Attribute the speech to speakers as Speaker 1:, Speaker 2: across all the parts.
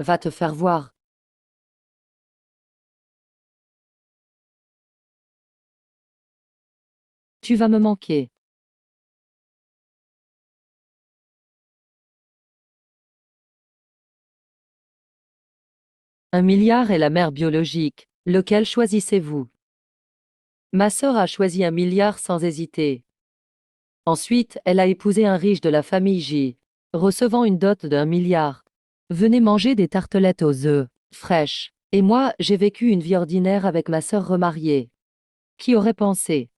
Speaker 1: Va te faire voir. Tu vas me manquer. Un milliard est la mère biologique. Lequel choisissez-vous? Ma sœur a choisi un milliard sans hésiter. Ensuite, elle a épousé un riche de la famille J, recevant une dot d'1 milliard. Venez manger des tartelettes aux œufs, fraîches. Et moi, j'ai vécu une vie ordinaire avec ma sœur remariée. Qui aurait pensé?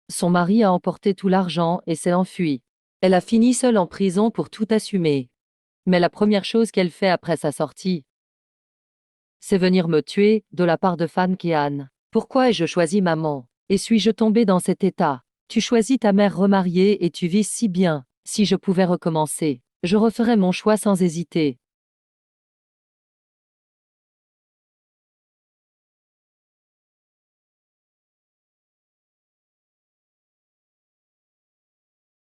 Speaker 1: Son mari a emporté tout l'argent et s'est enfui. Elle a fini seule en prison pour tout assumer. Mais la première chose qu'elle fait après sa sortie, c'est venir me tuer, de la part de Fan Kean. Pourquoi ai-je choisi maman? Et suis-je tombée dans cet état? Tu choisis ta mère remariée et tu vis si bien. Si je pouvais recommencer, je referais mon choix sans hésiter.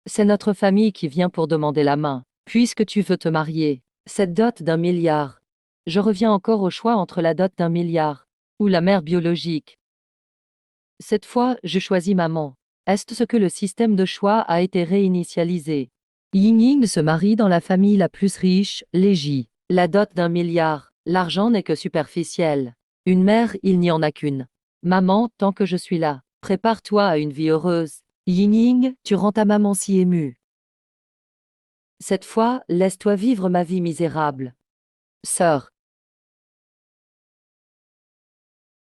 Speaker 1: C'est notre famille qui vient pour demander la main. Puisque tu veux te marier, cette dot d'1 milliard. Je reviens encore au choix entre la dot d'1 milliard ou la mère biologique. Cette fois, je choisis maman. Est-ce ce que le système de choix a été réinitialisé? Ying Ying se marie dans la famille la plus riche, les J. La dot d'1 milliard. L'argent n'est que superficiel. Une mère, il n'y en a qu'une. Maman, tant que je suis là, prépare-toi à une vie heureuse. Ying Ying, tu rends ta maman si émue. Cette fois, laisse-toi vivre ma vie misérable. Sœur,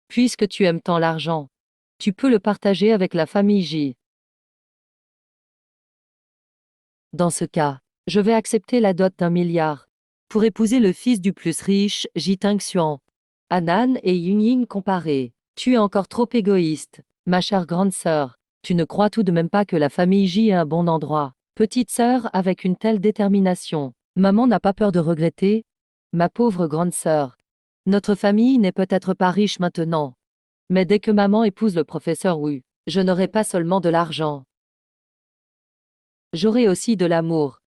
Speaker 1: puisque tu aimes tant l'argent, tu peux le partager avec la famille J. Dans ce cas, je vais accepter la dot d'1 milliard pour épouser le fils du plus riche, Jiteng Xuan. Anan et Ying comparés. Tu es encore trop égoïste, ma chère grande sœur. Tu ne crois tout de même pas que la famille J est un bon endroit. Petite sœur avec une telle détermination. Maman n'a pas peur de regretter? Ma pauvre grande sœur. Notre famille n'est peut-être pas riche maintenant. Mais dès que maman épouse le professeur Wu, je n'aurai pas seulement de l'argent. J'aurai aussi de l'amour.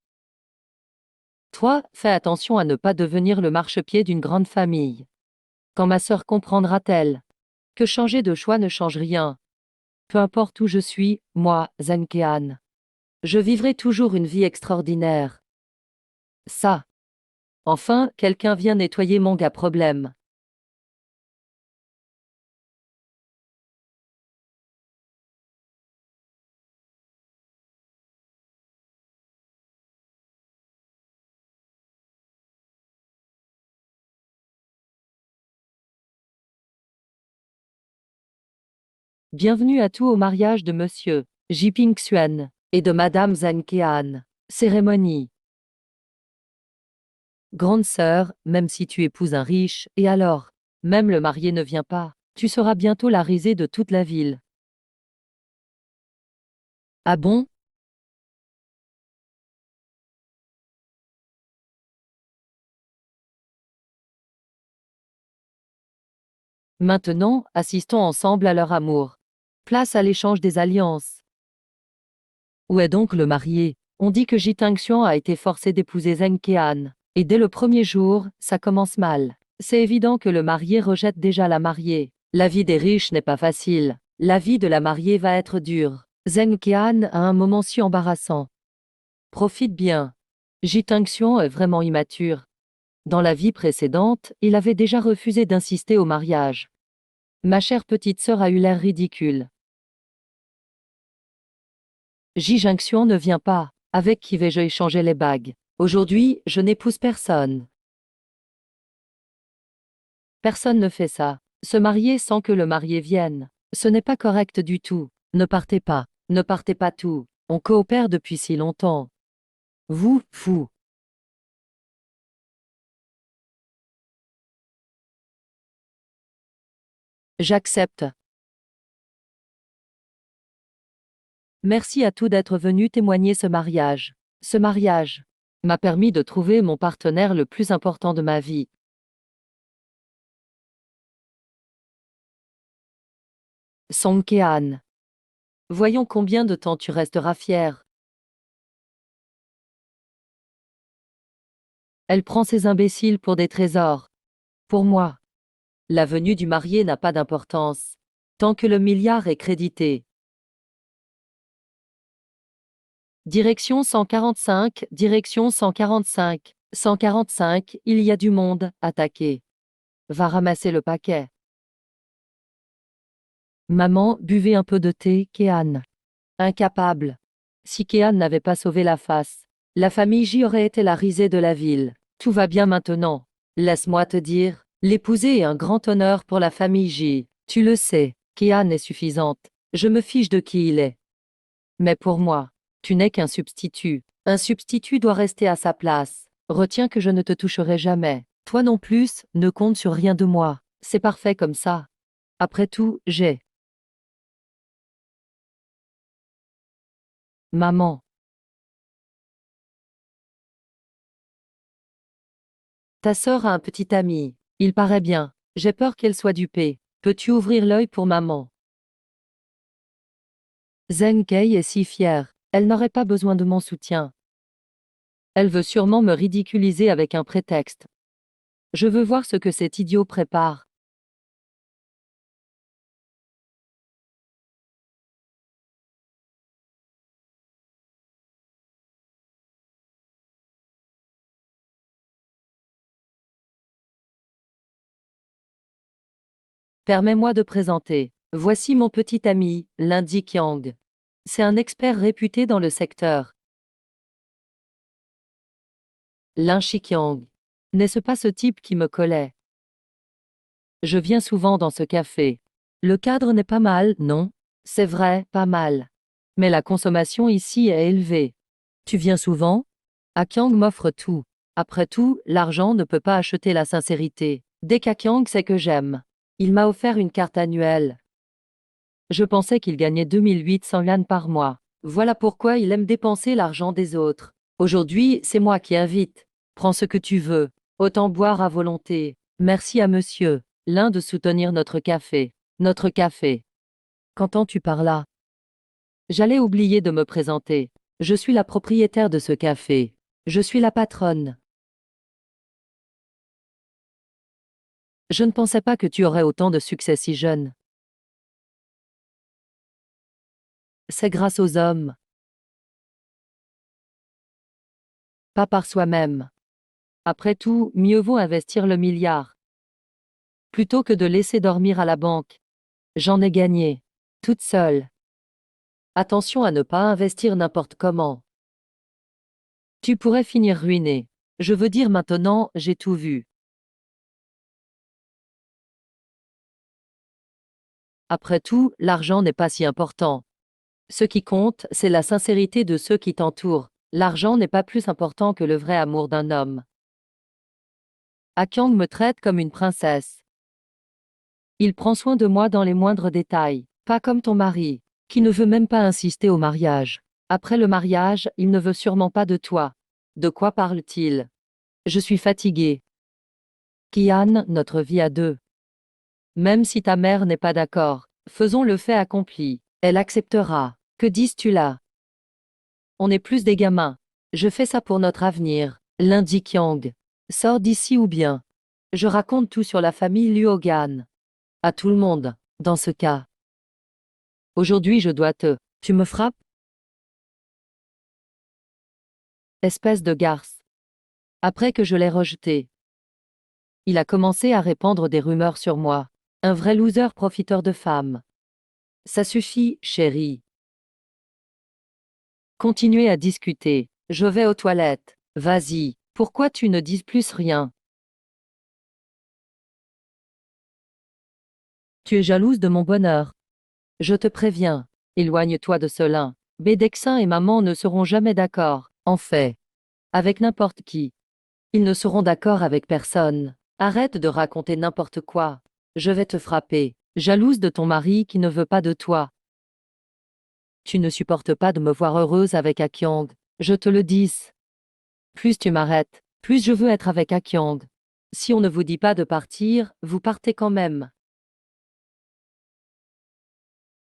Speaker 1: Toi, fais attention à ne pas devenir le marchepied d'une grande famille. Quand ma sœur comprendra-t-elle que changer de choix ne change rien? Peu importe où je suis, moi, Zankean, je vivrai toujours une vie extraordinaire. Ça. Enfin, quelqu'un vient nettoyer mon gars problème. Bienvenue à tous au mariage de monsieur Jiping Xuan et de madame Zankean. Cérémonie. Grande sœur, même si tu épouses un riche, et alors? Même le marié ne vient pas. Tu seras bientôt la risée de toute la ville. Ah bon? Maintenant, assistons ensemble à leur amour. Place à l'échange des alliances. Où est donc le marié? On dit que Jiteng Xuan a été forcé d'épouser Zheng Kean. Et dès le premier jour, ça commence mal. C'est évident que le marié rejette déjà la mariée. La vie des riches n'est pas facile. La vie de la mariée va être dure. Zheng Kean a un moment si embarrassant. Profite bien. Jiteng Xuan est vraiment immature. Dans la vie précédente, il avait déjà refusé d'insister au mariage. Ma chère petite sœur a eu l'air ridicule. Ji Jinxian ne vient pas. Avec qui vais-je échanger les bagues? Aujourd'hui, je n'épouse personne. Personne ne fait ça. Se marier sans que le marié vienne. Ce n'est pas correct du tout. Ne partez pas. Ne partez pas tout. On coopère depuis si longtemps. Vous, fou. J'accepte. Merci à tous d'être venus témoigner ce mariage. Ce mariage m'a permis de trouver mon partenaire le plus important de ma vie. Song Kean. Voyons combien de temps tu resteras fier. Elle prend ces imbéciles pour des trésors. Pour moi, la venue du marié n'a pas d'importance. Tant que le milliard est crédité. Direction 145, direction 145. 145, il y a du monde, attaqué. Va ramasser le paquet. Maman, buvez un peu de thé, Kéan. Incapable. Si Kéan n'avait pas sauvé la face, la famille J aurait été la risée de la ville. Tout va bien maintenant. Laisse-moi te dire, l'épouser est un grand honneur pour la famille J. Tu le sais, Kéan est suffisante. Je me fiche de qui il est. Mais pour moi, tu n'es qu'un substitut. Un substitut doit rester à sa place. Retiens que je ne te toucherai jamais. Toi non plus, ne compte sur rien de moi. C'est parfait comme ça. Après tout, j'ai. Maman. Ta sœur a un petit ami. Il paraît bien. J'ai peur qu'elle soit dupée. Peux-tu ouvrir l'œil pour maman? Zheng Kei est si fière. Elle n'aurait pas besoin de mon soutien. Elle veut sûrement me ridiculiser avec un prétexte. Je veux voir ce que cet idiot prépare. Permets-moi de présenter. Voici mon petit ami, Lundi Qiang. C'est un expert réputé dans le secteur. Lin Shiqiang. N'est-ce pas ce type qui me collait? Je viens souvent dans ce café. Le cadre n'est pas mal, non? C'est vrai, pas mal. Mais la consommation ici est élevée. Tu viens souvent? Akyang m'offre tout. Après tout, l'argent ne peut pas acheter la sincérité. Dès qu'Akyang sait que j'aime. Il m'a offert une carte annuelle. Je pensais qu'il gagnait 2800 yuan par mois. Voilà pourquoi il aime dépenser l'argent des autres. Aujourd'hui, c'est moi qui invite. Prends ce que tu veux. Autant boire à volonté. Merci à monsieur, l'un de soutenir notre café. Notre café. Qu'entends-tu par là? J'allais oublier de me présenter. Je suis la propriétaire de ce café. Je suis la patronne. Je ne pensais pas que tu aurais autant de succès si jeune. C'est grâce aux hommes, pas par soi-même. Après tout, mieux vaut investir le milliard, plutôt que de laisser dormir à la banque. J'en ai gagné, toute seule. Attention à ne pas investir n'importe comment. Tu pourrais finir ruiné. Je veux dire maintenant, j'ai tout vu. Après tout, l'argent n'est pas si important. Ce qui compte, c'est la sincérité de ceux qui t'entourent. L'argent n'est pas plus important que le vrai amour d'un homme. Akyang me traite comme une princesse. Il prend soin de moi dans les moindres détails, pas comme ton mari, qui ne veut même pas insister au mariage. Après le mariage, il ne veut sûrement pas de toi. De quoi parle-t-il? Je suis fatiguée. Kian, notre vie à deux. Même si ta mère n'est pas d'accord, faisons le fait accompli. Elle acceptera. Que dis-tu là? On est plus des gamins. Je fais ça pour notre avenir. Lundi Qiang. Sors d'ici ou bien. Je raconte tout sur la famille Luogan. À tout le monde, dans ce cas. Aujourd'hui je dois te. Tu me frappes? Espèce de garce. Après que je l'ai rejeté. Il a commencé à répandre des rumeurs sur moi. Un vrai loser profiteur de femmes. Ça suffit, chérie. Continuez à discuter. Je vais aux toilettes. Vas-y. Pourquoi tu ne dis plus rien? Tu es jalouse de mon bonheur. Je te préviens. Éloigne-toi de cela. Bédexin et maman ne seront jamais d'accord. En fait. Avec n'importe qui. Ils ne seront d'accord avec personne. Arrête de raconter n'importe quoi. Je vais te frapper. Jalouse de ton mari qui ne veut pas de toi. Tu ne supportes pas de me voir heureuse avec Akyong. Je te le dis. Plus tu m'arrêtes, plus je veux être avec Akyong. Si on ne vous dit pas de partir, vous partez quand même.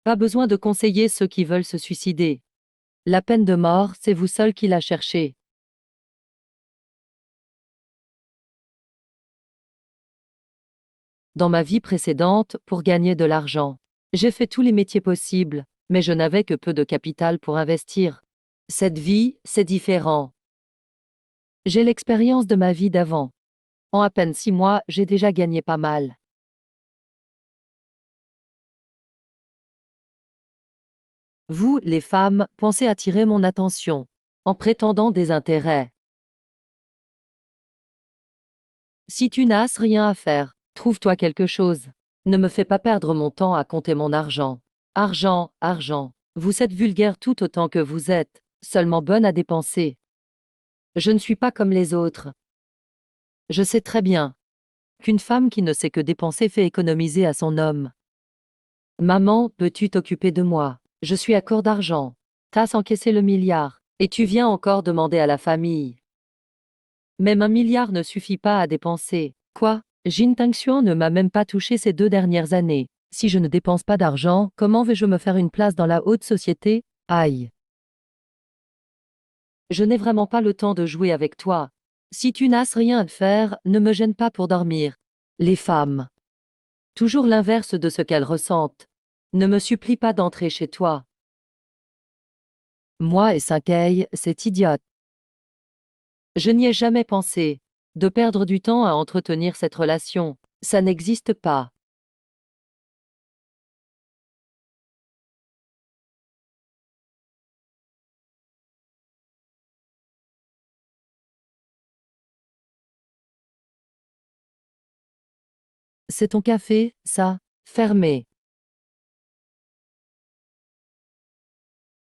Speaker 1: Pas besoin de conseiller ceux qui veulent se suicider. La peine de mort, c'est vous seul qui la cherchez. Dans ma vie précédente, pour gagner de l'argent, j'ai fait tous les métiers possibles, mais je n'avais que peu de capital pour investir. Cette vie, c'est différent. J'ai l'expérience de ma vie d'avant. En à peine 6 mois, j'ai déjà gagné pas mal. Vous, les femmes, pensez attirer mon attention, en prétendant des intérêts. Si tu n'as rien à faire, trouve-toi quelque chose. Ne me fais pas perdre mon temps à compter mon argent. Argent, argent. Vous êtes vulgaire tout autant que vous êtes, seulement bonne à dépenser. Je ne suis pas comme les autres. Je sais très bien qu'une femme qui ne sait que dépenser fait économiser à son homme. Maman, peux-tu t'occuper de moi? Je suis à court d'argent. T'as encaissé le milliard, et tu viens encore demander à la famille. Même 1 milliard ne suffit pas à dépenser. Quoi? Jin Tangxuan ne m'a même pas touché ces 2 dernières années. Si je ne dépense pas d'argent, comment vais-je me faire une place dans la haute société? Aïe. Je n'ai vraiment pas le temps de jouer avec toi. Si tu n'as rien à faire, ne me gêne pas pour dormir. Les femmes. Toujours l'inverse de ce qu'elles ressentent. Ne me supplie pas d'entrer chez toi. Moi et Cinqueil, c'est idiote. Je n'y ai jamais pensé. De perdre du temps à entretenir cette relation, ça n'existe pas. C'est ton café, ça? Fermé.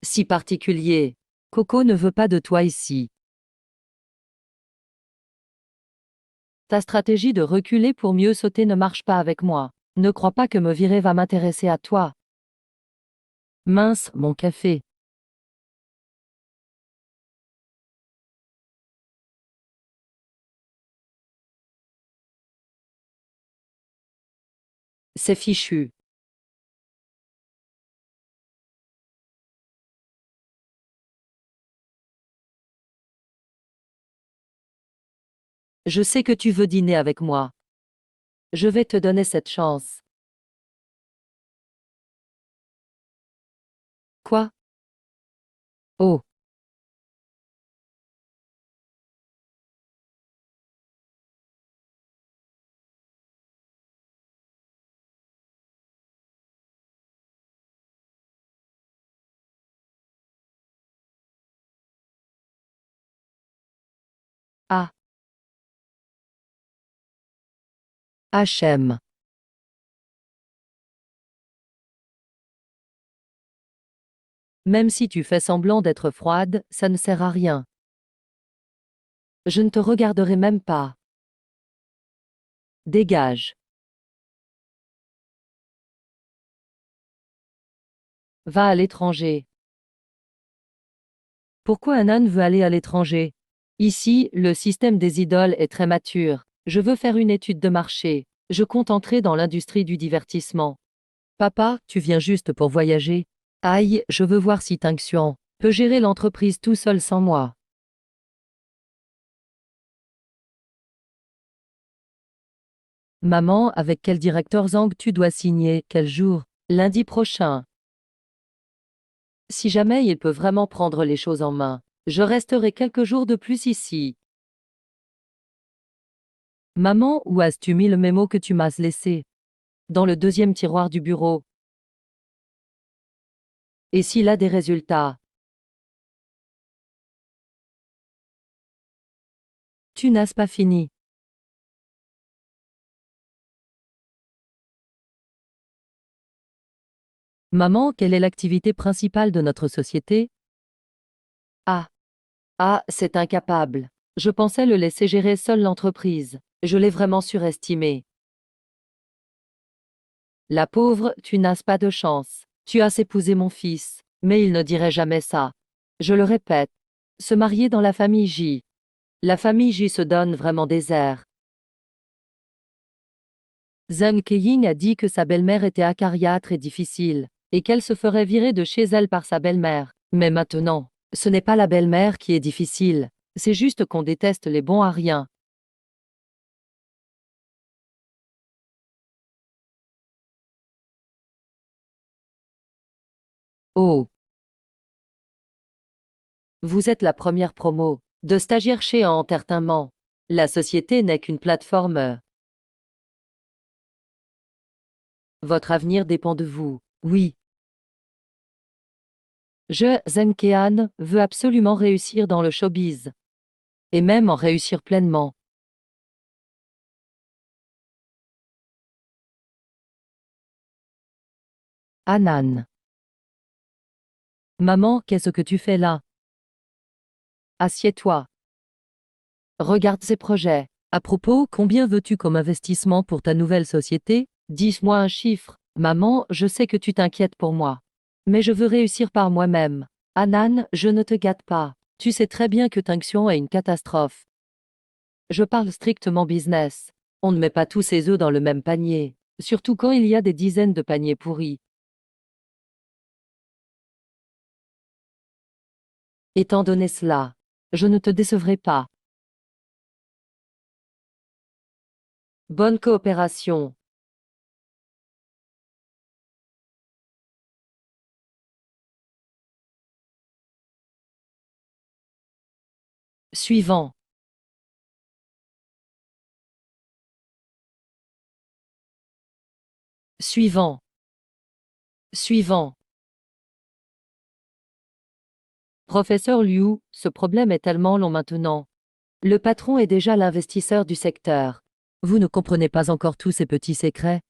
Speaker 1: Si particulier. Coco ne veut pas de toi ici. Ta stratégie de reculer pour mieux sauter ne marche pas avec moi. Ne crois pas que me virer va m'intéresser à toi. Mince, mon café. C'est fichu. Je sais que tu veux dîner avec moi. Je vais te donner cette chance. Quoi? Oh, ah, HM. Même si tu fais semblant d'être froide, ça ne sert à rien. Je ne te regarderai même pas. Dégage. Va à l'étranger. Pourquoi un âne veut aller à l'étranger? Ici, le système des idoles est très mature. Je veux faire une étude de marché. Je compte entrer dans l'industrie du divertissement. Papa, tu viens juste pour voyager? Aïe, je veux voir si Tingxuan peut gérer l'entreprise tout seul sans moi. Maman, avec quel directeur Zhang tu dois signer? Quel jour? Lundi prochain. Si jamais il peut vraiment prendre les choses en main, je resterai quelques jours de plus ici. Maman, où as-tu mis le mémo que tu m'as laissé? Dans le deuxième tiroir du bureau. Et s'il a des résultats? Tu n'as pas fini. Maman, quelle est l'activité principale de notre société? Ah, ah, c'est incapable. Je pensais le laisser gérer seul l'entreprise. Je l'ai vraiment surestimé. La pauvre, tu n'as pas de chance. Tu as épousé mon fils, mais il ne dirait jamais ça. Je le répète. Se marier dans la famille J. La famille J se donne vraiment des airs. Zhang Keying a dit que sa belle-mère était acariâtre et difficile, et qu'elle se ferait virer de chez elle par sa belle-mère. Mais maintenant, ce n'est pas la belle-mère qui est difficile, c'est juste qu'on déteste les bons à rien. Oh, vous êtes la première promo de stagiaire chez Entertainment. La société n'est qu'une plateforme. Votre avenir dépend de vous. Oui. Zenkean, veux absolument réussir dans le showbiz. Et même en réussir pleinement. Hanan. Maman, qu'est-ce que tu fais là? Assieds-toi. Regarde ces projets. À propos, combien veux-tu comme investissement pour ta nouvelle société? Dis-moi un chiffre. Maman, je sais que tu t'inquiètes pour moi. Mais je veux réussir par moi-même. Hanan, je ne te gâte pas. Tu sais très bien que Tinction est une catastrophe. Je parle strictement business. On ne met pas tous ses œufs dans le même panier, surtout quand il y a des dizaines de paniers pourris. Étant donné cela, je ne te décevrai pas. Bonne coopération. Suivant. Suivant. Suivant. Professeur Liu, ce problème est tellement long maintenant. Le patron est déjà l'investisseur du secteur. Vous ne comprenez pas encore tous ces petits secrets?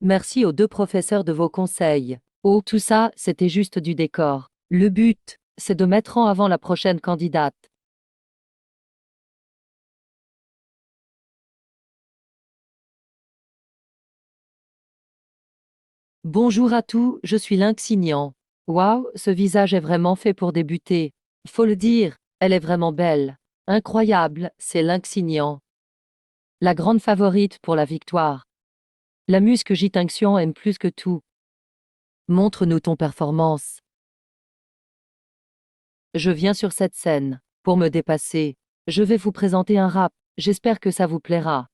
Speaker 1: Merci aux deux professeurs de vos conseils. Oh, tout ça, c'était juste du décor. Le but, c'est de mettre en avant la prochaine candidate. Bonjour à tous, je suis Lynxignan. Waouh, ce visage est vraiment fait pour débuter. Faut le dire, elle est vraiment belle. Incroyable, c'est Lynxignan. La grande favorite pour la victoire. La musque Jitinxion aime plus que tout. Montre-nous ton performance. Je viens sur cette scène. Pour me dépasser, je vais vous présenter un rap. J'espère que ça vous plaira.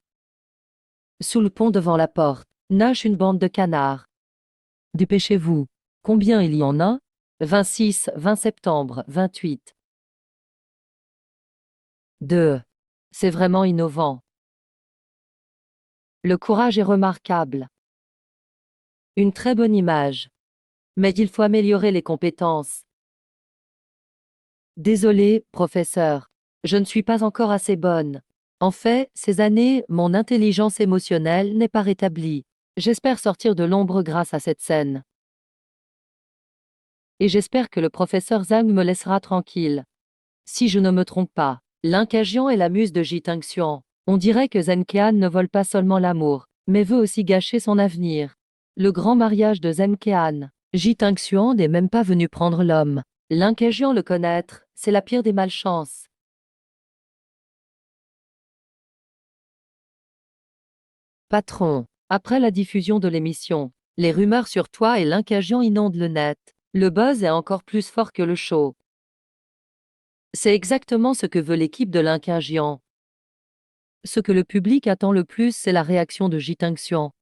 Speaker 1: Sous le pont devant la porte, nage une bande de canards. Dépêchez-vous. Combien il y en a? 26, 20 septembre, 28. 2. C'est vraiment innovant. Le courage est remarquable. Une très bonne image. Mais il faut améliorer les compétences. Désolé, professeur. Je ne suis pas encore assez bonne. En fait, ces années, mon intelligence émotionnelle n'est pas rétablie. J'espère sortir de l'ombre grâce à cette scène. Et j'espère que le professeur Zhang me laissera tranquille. Si je ne me trompe pas, Linkajian est la muse de Jitinxian. On dirait que Zenkean ne vole pas seulement l'amour, mais veut aussi gâcher son avenir. Le grand mariage de Zenkean. Jitinxian n'est même pas venu prendre l'homme. Linkajian le connaître, c'est la pire des malchances. Patron, après la diffusion de l'émission, les rumeurs sur toi et Linkajian inondent le net. Le buzz est encore plus fort que le show. C'est exactement ce que veut l'équipe de Linkajian. Ce que le public attend le plus, c'est la réaction de Jitinxian.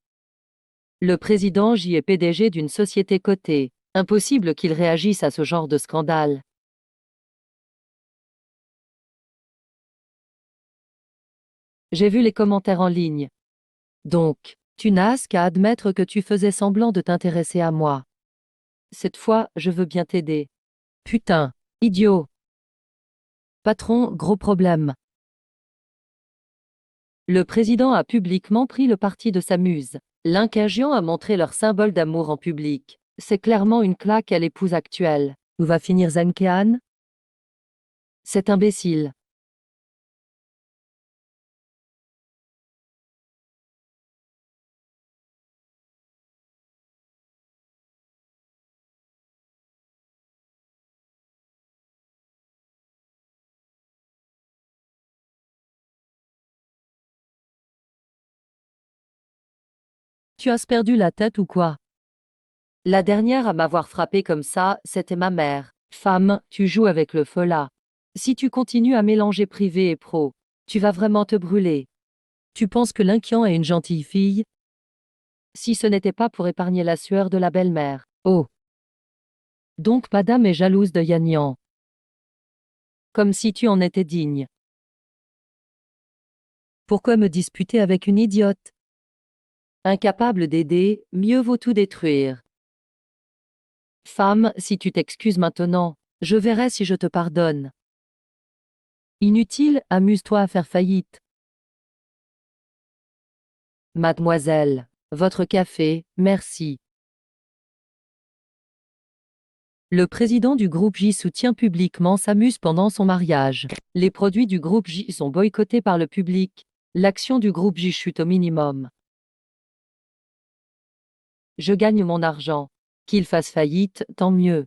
Speaker 1: Le président J est PDG d'une société cotée. Impossible qu'il réagisse à ce genre de scandale. J'ai vu les commentaires en ligne. Donc, tu n'as qu'à admettre que tu faisais semblant de t'intéresser à moi. Cette fois, je veux bien t'aider. Putain, idiot. Patron, gros problème. Le président a publiquement pris le parti de sa muse. Linkajian a montré leur symbole d'amour en public. C'est clairement une claque à l'épouse actuelle. Où va finir Zenkean? Cet imbécile. Tu as perdu la tête ou quoi? La dernière à m'avoir frappé comme ça, c'était ma mère. Femme, tu joues avec le feu là. Si tu continues à mélanger privé et pro, tu vas vraiment te brûler. Tu penses que Linkian est une gentille fille? Si ce n'était pas pour épargner la sueur de la belle-mère. Oh. Donc madame est jalouse de Yannian. Comme si tu en étais digne. Pourquoi me disputer avec une idiote? Incapable d'aider, mieux vaut tout détruire. Femme, si tu t'excuses maintenant, je verrai si je te pardonne. Inutile, amuse-toi à faire faillite. Mademoiselle, votre café, merci. Le président du groupe J soutient publiquement s'amuse pendant son mariage. Les produits du groupe J sont boycottés par le public. L'action du groupe J chute au minimum. Je gagne mon argent. Qu'il fasse faillite, tant mieux.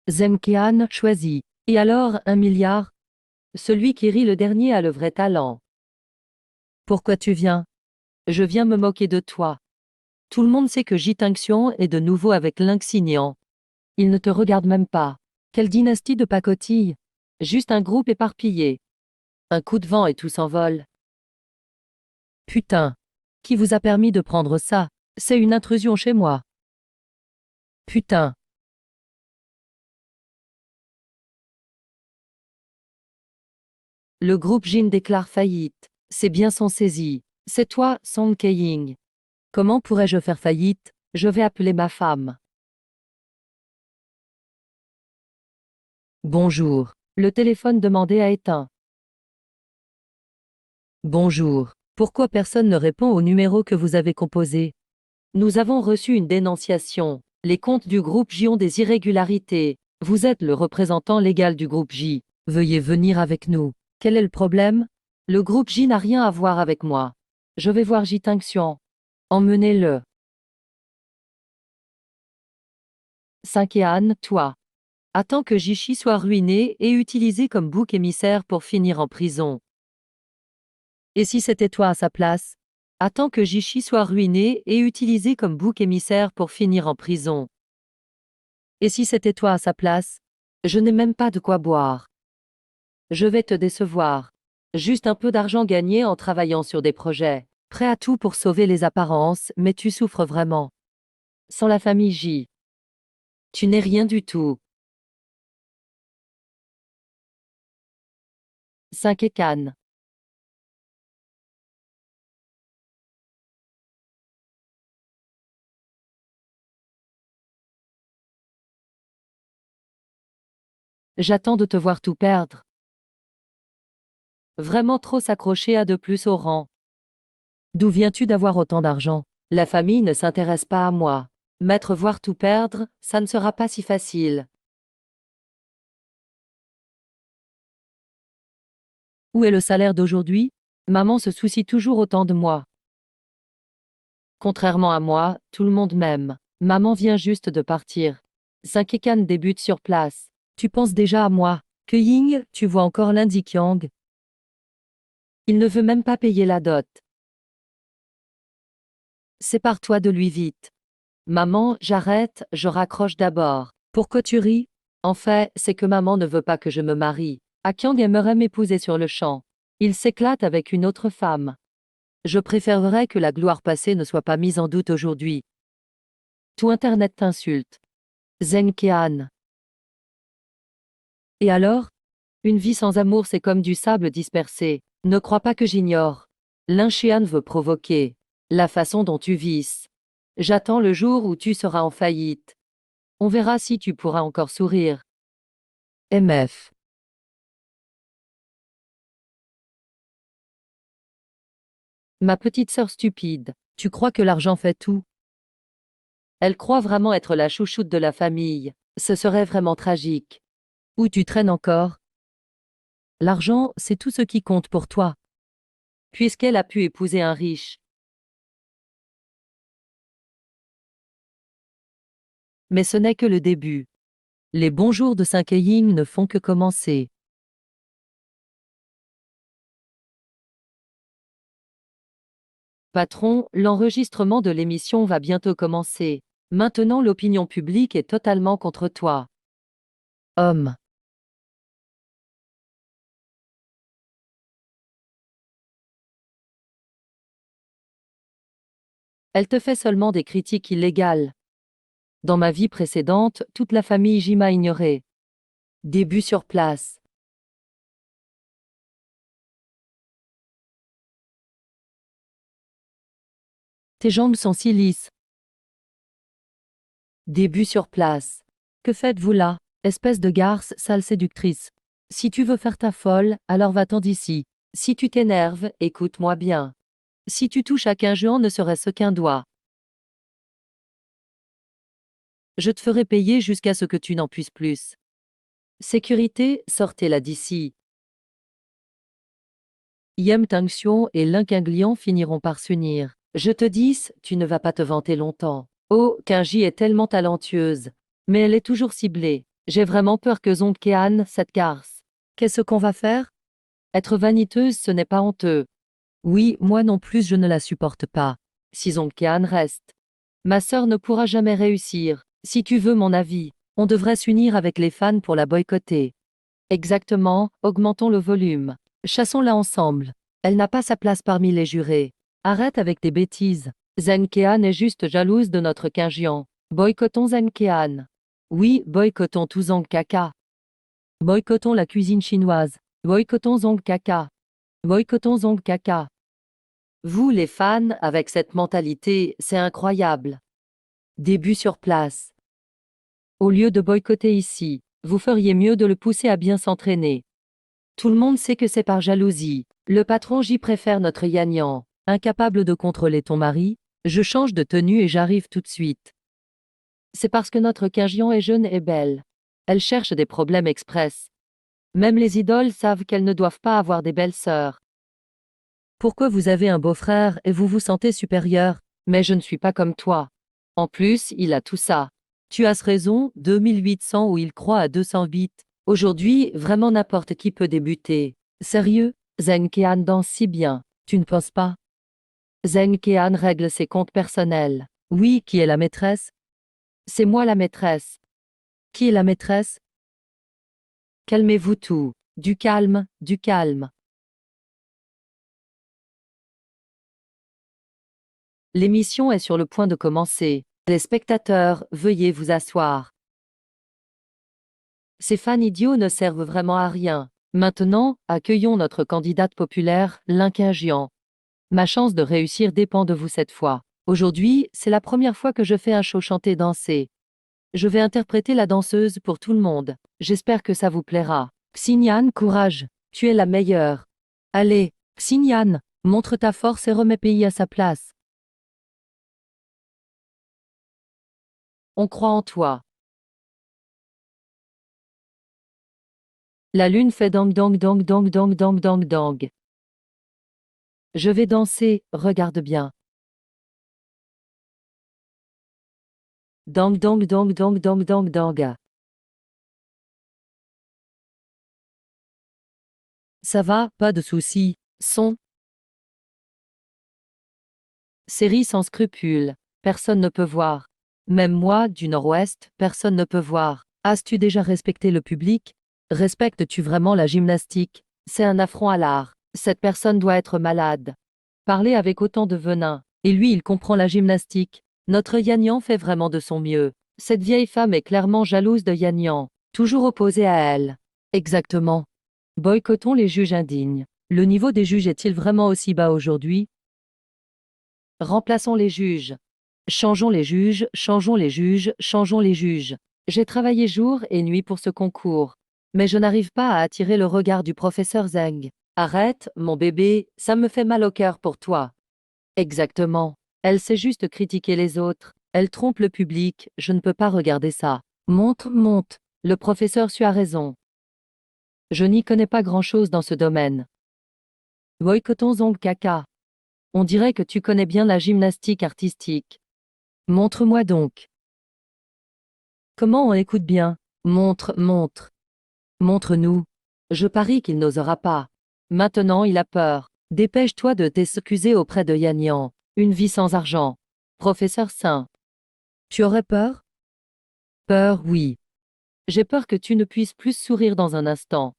Speaker 1: Zemkehan choisit. Et alors, 1 milliard? Celui qui rit le dernier a le vrai talent. Pourquoi tu viens? Je viens me moquer de toi. Tout le monde sait que Jitinxion est de nouveau avec Lynxignan. Il ne te regarde même pas. Quelle dynastie de pacotille! Juste un groupe éparpillé. Un coup de vent et tout s'envole. Putain! Qui vous a permis de prendre ça? C'est une intrusion chez moi. Putain! Le groupe Jin déclare faillite. Ses biens sont saisis. C'est toi, Song Keying. Comment pourrais-je faire faillite? Je vais appeler ma femme. Bonjour. Le téléphone demandé a éteint. Bonjour. Pourquoi personne ne répond au numéro que vous avez composé? Nous avons reçu une dénonciation. Les comptes du groupe J ont des irrégularités. Vous êtes le représentant légal du groupe J. Veuillez venir avec nous. Quel est le problème? Le groupe J n'a rien à voir avec moi. Je vais voir Jitinxion. Emmenez-le. 5 et Anne, toi. Attends que Jishi soit ruiné et utilisé comme bouc émissaire pour finir en prison. Et si c'était toi à sa place? Attends que Jishi soit ruiné et utilisé comme bouc émissaire pour finir en prison. Et si c'était toi à sa place? Je n'ai même pas de quoi boire. Je vais te décevoir. Juste un peu d'argent gagné en travaillant sur des projets. Prêt à tout pour sauver les apparences, mais tu souffres vraiment. Sans la famille J. Tu n'es rien du tout. 5 et Cannes. J'attends de te voir tout perdre. Vraiment trop s'accrocher à de plus au rang. D'où viens-tu d'avoir autant d'argent? La famille ne s'intéresse pas à moi. M'être voir tout perdre, ça ne sera pas si facile. Où est le salaire d'aujourd'hui? Maman se soucie toujours autant de moi. Contrairement à moi, tout le monde m'aime. Maman vient juste de partir. Saint-Kekan débute sur place. Tu penses déjà à moi. Que Ying, tu vois encore l'Indi Kyang. Il ne veut même pas payer la dot. Sépare-toi de lui vite. Maman, j'arrête, je raccroche d'abord. Pourquoi tu ris? En fait, c'est que maman ne veut pas que je me marie. Akyang aimerait m'épouser sur le champ. Il s'éclate avec une autre femme. Je préférerais que la gloire passée ne soit pas mise en doute aujourd'hui. Tout Internet t'insulte. Zheng Kean. Et alors? Une vie sans amour c'est comme du sable dispersé. Ne crois pas que j'ignore. Linshéan veut provoquer. La façon dont tu vis. J'attends le jour où tu seras en faillite. On verra si tu pourras encore sourire. MF. Ma petite sœur stupide, tu crois que l'argent fait tout? Elle croit vraiment être la chouchoute de la famille. Ce serait vraiment tragique. Où tu traînes encore? L'argent, c'est tout ce qui compte pour toi. Puisqu'elle a pu épouser un riche. Mais ce n'est que le début. Les bons jours de Saint-Keying ne font que commencer. Patron, l'enregistrement de l'émission va bientôt commencer. Maintenant l'opinion publique est totalement contre toi. Homme. Elle te fait seulement des critiques illégales. Dans ma vie précédente, toute la famille J m'a ignoré. Début sur place. Tes jambes sont si lisses. Début sur place. Que faites-vous là, espèce de garce sale séductrice? Si tu veux faire ta folle, alors va-t'en d'ici. Si tu t'énerves, écoute-moi bien. Si tu touches à qu'un géant ne serait-ce qu'un doigt, je te ferai payer jusqu'à ce que tu n'en puisses plus. Sécurité, sortez-la d'ici. Yem Tangxion et Linquinglian finiront par s'unir. Je te dis, tu ne vas pas te vanter longtemps. Oh, Kinji est tellement talentueuse. Mais elle est toujours ciblée. J'ai vraiment peur que Zonkean, cette garce. Qu'est-ce qu'on va faire? Être vaniteuse, ce n'est pas honteux. Oui, moi non plus je ne la supporte pas. Si Zonkean reste. Ma sœur ne pourra jamais réussir. Si tu veux mon avis, on devrait s'unir avec les fans pour la boycotter. Exactement, augmentons le volume. Chassons-la ensemble. Elle n'a pas sa place parmi les jurés. Arrête avec tes bêtises. Zenkean est juste jalouse de notre Kinjian. Boycottons Zenkean. Oui, boycottons tout Zongkaka. Boycottons la cuisine chinoise. Boycottons Zongkaka. Boycottons Zongkaka. Vous les fans, avec cette mentalité, c'est incroyable. Début sur place. Au lieu de boycotter ici, vous feriez mieux de le pousser à bien s'entraîner. Tout le monde sait que c'est par jalousie. Le patron J préfère notre Yanyan. Incapable de contrôler ton mari, je change de tenue et j'arrive tout de suite. C'est parce que notre Kinjian est jeune et belle. Elle cherche des problèmes express. Même les idoles savent qu'elles ne doivent pas avoir des belles sœurs. Pourquoi vous avez un beau-frère et vous vous sentez supérieur? Mais je ne suis pas comme toi. En plus, il a tout ça. Tu as raison, 2800 ou il croit à 208. Aujourd'hui, vraiment n'importe qui peut débuter. Sérieux, Zenkean danse si bien, tu ne penses pas? Zenkean règle ses comptes personnels. Oui, qui est la maîtresse? C'est moi la maîtresse. Qui est la maîtresse? Calmez-vous tout. Du calme, du calme. L'émission est sur le point de commencer. Les spectateurs, veuillez vous asseoir. Ces fans idiots ne servent vraiment à rien. Maintenant, accueillons notre candidate populaire, Linquingian. Ma chance de réussir dépend de vous cette fois. Aujourd'hui, c'est la première fois que je fais un show chanté-dansé. Je vais interpréter la danseuse pour tout le monde. J'espère que ça vous plaira. Xinyan, courage. Tu es la meilleure. Allez, Xinyan, montre ta force et remets pays à sa place. On croit en toi. La lune fait dang dang dang dang dang dang dang dang. Je vais danser, regarde bien. Dang dang dang dang dang dang dang. Ça va, pas de soucis. Son. Série sans scrupules. Personne ne peut voir. Même moi, du Nord-Ouest, personne ne peut voir. As-tu déjà respecté le public? Respectes-tu vraiment la gymnastique? C'est un affront à l'art. Cette personne doit être malade. Parler avec autant de venin. Et lui, il comprend la gymnastique. Notre Yanyan fait vraiment de son mieux. Cette vieille femme est clairement jalouse de Yanyan. Toujours opposée à elle. Exactement. Boycottons les juges indignes. Le niveau des juges est-il vraiment aussi bas aujourd'hui? Remplaçons les juges. Changeons les juges, changeons les juges, changeons les juges. J'ai travaillé jour et nuit pour ce concours. Mais je n'arrive pas à attirer le regard du professeur Zheng. Arrête, mon bébé, ça me fait mal au cœur pour toi. Exactement. Elle sait juste critiquer les autres. Elle trompe le public, je ne peux pas regarder ça. Monte, monte. Le professeur Su a raison. Je n'y connais pas grand-chose dans ce domaine. Boycottons Zong Kaka. On dirait que tu connais bien la gymnastique artistique. Montre-moi donc. Comment on écoute bien? Montre, montre. Montre-nous. Je parie qu'il n'osera pas. Maintenant il a peur. Dépêche-toi de t'excuser auprès de Yanyan. Une vie sans argent. Professeur Saint. Tu aurais peur? Peur, oui. J'ai peur que tu ne puisses plus sourire dans un instant.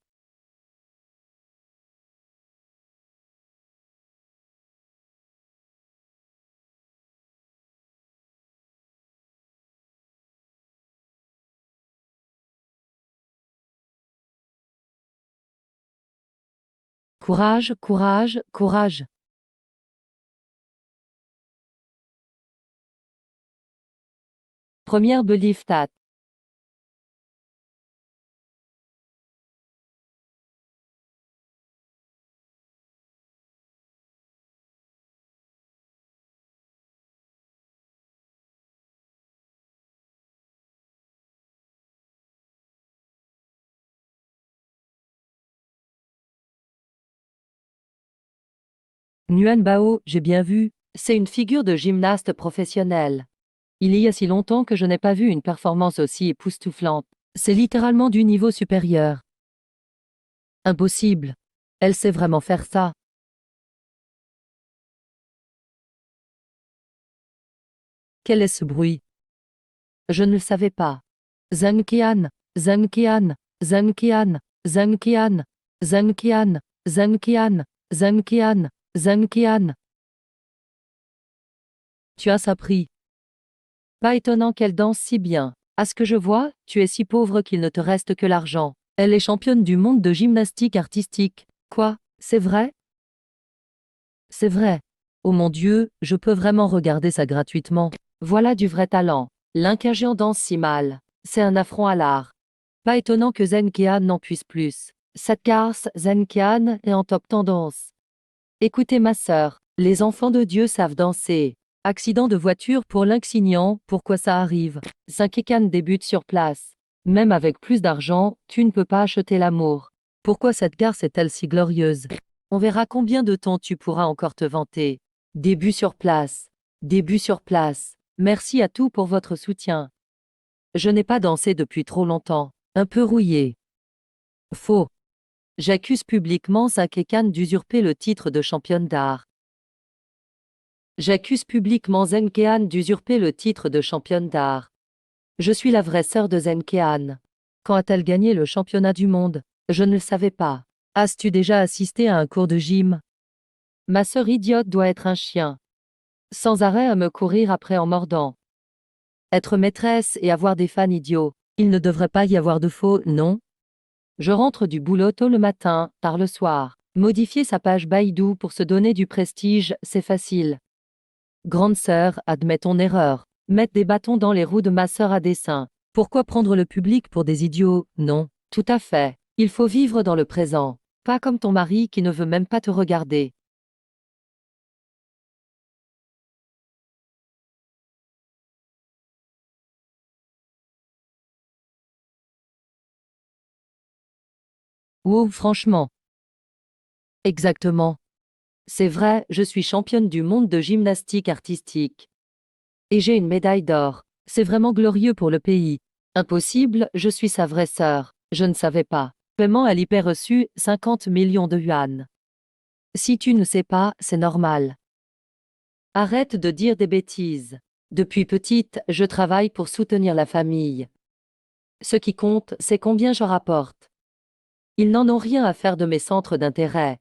Speaker 1: Courage, courage, courage. Première Beliftat. Nguyen Bao, j'ai bien vu, c'est une figure de gymnaste professionnel. Il y a si longtemps que je n'ai pas vu une performance aussi époustouflante. C'est littéralement du niveau supérieur. Impossible. Elle sait vraiment faire ça. Quel est ce bruit? Je ne le savais pas. Zhang Qian, Zhang Qian, Zhang Qian, Zhang Qian, Zhang Qian, Zhang Qian, Zhang Qian, Zhang Qian. Tu as ça pris. Pas étonnant qu'elle danse si bien. À ce que je vois, tu es si pauvre qu'il ne te reste que l'argent. Elle est championne du monde de gymnastique artistique. Quoi? C'est vrai? C'est vrai. Oh mon Dieu, je peux vraiment regarder ça gratuitement. Voilà du vrai talent. L'incagent danse si mal. C'est un affront à l'art. Pas étonnant que Zheng Qian n'en puisse plus. Cette garce, Zheng Qian, est en top tendance. Écoutez ma sœur, les enfants de Dieu savent danser. Accident de voiture pour l'inxignant, pourquoi ça arrive? Zheng Qian débute sur place. Même avec plus d'argent, tu ne peux pas acheter l'amour. Pourquoi cette garce est-elle si glorieuse? On verra combien de temps tu pourras encore te vanter. Début sur place. Début sur place. Merci à tous pour votre soutien. Je n'ai pas dansé depuis trop longtemps. Un peu rouillé. Faux. J'accuse publiquement Zheng Qian d'usurper le titre de championne d'art. J'accuse publiquement Zheng Qian d'usurper le titre de championne d'art. Je suis la vraie sœur de Zheng Qian. Quand a-t-elle gagné le championnat du monde? Je ne le savais pas. As-tu déjà assisté à un cours de gym? Ma sœur idiote doit être un chien. Sans arrêt à me courir après en mordant. Être maîtresse et avoir des fans idiots. Il ne devrait pas y avoir de faux, non? Je rentre du boulot tôt le matin, tard le soir. Modifier sa page Baidu pour se donner du prestige, c'est facile. Grande sœur, admets ton erreur. Mettre des bâtons dans les roues de ma sœur à dessein. Pourquoi prendre le public pour des idiots? Non, tout à fait. Il faut vivre dans le présent. Pas comme ton mari qui ne veut même pas te regarder. Wow, franchement. Exactement. C'est vrai, je suis championne du monde de gymnastique artistique. Et j'ai une médaille d'or. C'est vraiment glorieux pour le pays. Impossible, je suis sa vraie sœur. Je ne savais pas. Paiement à l'hyper reçu, 50 millions de yuan. Si tu ne sais pas, c'est normal. Arrête de dire des bêtises. Depuis petite, je travaille pour soutenir la famille. Ce qui compte, c'est combien je rapporte. Ils n'en ont rien à faire de mes centres d'intérêt.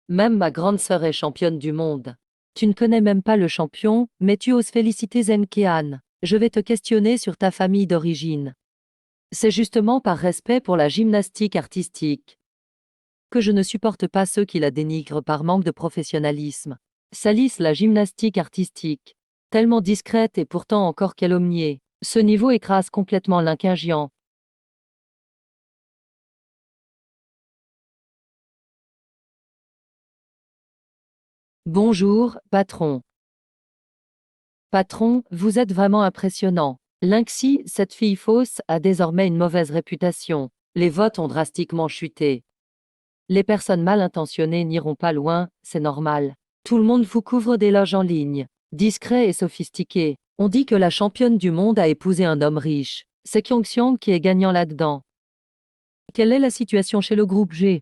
Speaker 1: Même ma grande sœur est championne du monde. Tu ne connais même pas le champion, mais tu oses féliciter Zheng Qian. Je vais te questionner sur ta famille d'origine. C'est justement par respect pour la gymnastique artistique que je ne supporte pas ceux qui la dénigrent par manque de professionnalisme. Salissent la gymnastique artistique. Tellement discrète et pourtant encore calomniée. Ce niveau écrase complètement l'inquingent. Bonjour, patron. Patron, vous êtes vraiment impressionnant. Lynxi, cette fille fausse, a désormais une mauvaise réputation. Les votes ont drastiquement chuté. Les personnes mal intentionnées n'iront pas loin, c'est normal. Tout le monde vous couvre d'éloges en ligne. Discret et sophistiqué. On dit que la championne du monde a épousé un homme riche. C'est Kyung qui est gagnant là-dedans. Quelle est la situation chez le groupe G?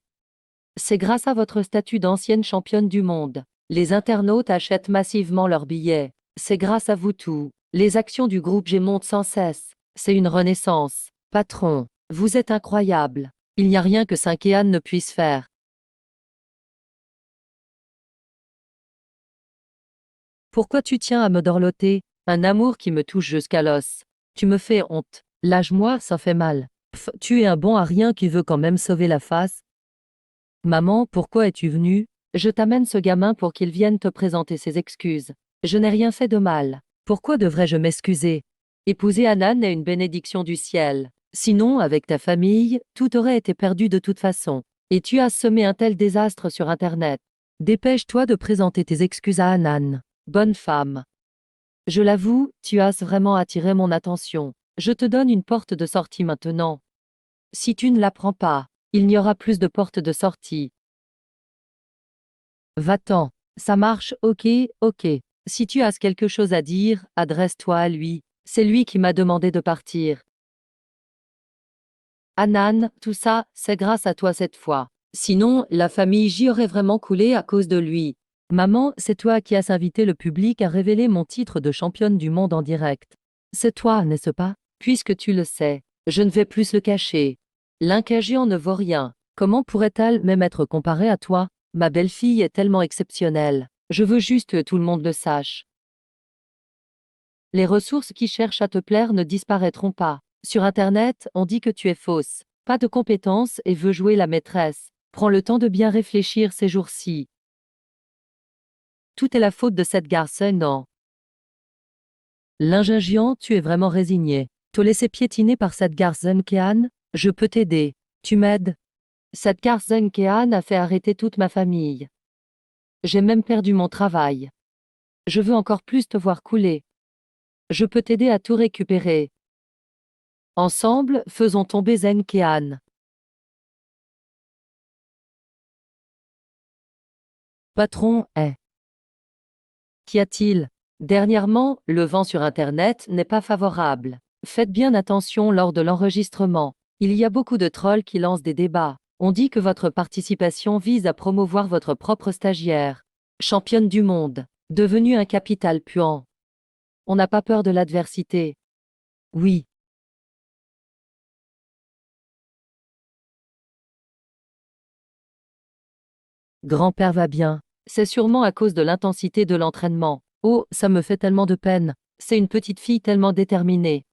Speaker 1: C'est grâce à votre statut d'ancienne championne du monde. Les internautes achètent massivement leurs billets. C'est grâce à vous tous. Les actions du groupe G montent sans cesse. C'est une renaissance. Patron, vous êtes incroyable. Il n'y a rien que Saint-Kéan ne puisse faire. Pourquoi tu tiens à me dorloter? Un amour qui me touche jusqu'à l'os. Tu me fais honte. Lâche-moi, ça fait mal. Pff, tu es un bon à rien qui veut quand même sauver la face. Maman, pourquoi es-tu venue? Je t'amène ce gamin pour qu'il vienne te présenter ses excuses. Je n'ai rien fait de mal. Pourquoi devrais-je m'excuser? Épouser Hanan est une bénédiction du ciel. Sinon, avec ta famille, tout aurait été perdu de toute façon. Et tu as semé un tel désastre sur Internet. Dépêche-toi de présenter tes excuses à Hanan. Bonne femme. Je l'avoue, tu as vraiment attiré mon attention. Je te donne une porte de sortie maintenant. Si tu ne la prends pas, il n'y aura plus de porte de sortie. Va-t'en. Ça marche, ok, ok. Si tu as quelque chose à dire, adresse-toi à lui. C'est lui qui m'a demandé de partir. Hanan, tout ça, c'est grâce à toi cette fois. Sinon, la famille J aurait vraiment coulé à cause de lui. Maman, c'est toi qui as invité le public à révéler mon titre de championne du monde en direct. C'est toi, n'est-ce pas? Puisque tu le sais, je ne vais plus le cacher. L'incagéant ne vaut rien. Comment pourrait-elle même être comparée à toi? Ma belle-fille est tellement exceptionnelle. Je veux juste que tout le monde le sache. Les ressources qui cherchent à te plaire ne disparaîtront pas. Sur Internet, on dit que tu es fausse, pas de compétences et veut jouer la maîtresse. Prends le temps de bien réfléchir ces jours-ci. Tout est la faute de cette garçonne, non? L'injingiant, tu es vraiment résigné. Te laisser piétiner par cette garçonne Kéan? Je peux t'aider. Tu m'aides? Cette garçonne Kéan a fait arrêter toute ma famille. J'ai même perdu mon travail. Je veux encore plus te voir couler. Je peux t'aider à tout récupérer. Ensemble, faisons tomber Zen Kéan. Patron, qu'y a-t-il? Dernièrement, le vent sur Internet n'est pas favorable. Faites bien attention lors de l'enregistrement. Il y a beaucoup de trolls qui lancent des débats. On dit que votre participation vise à promouvoir votre propre stagiaire. Championne du monde. Devenue un capital puant. On n'a pas peur de l'adversité. Oui. Grand-père va bien. C'est sûrement à cause de l'intensité de l'entraînement. Oh, ça me fait tellement de peine. C'est une petite fille tellement déterminée.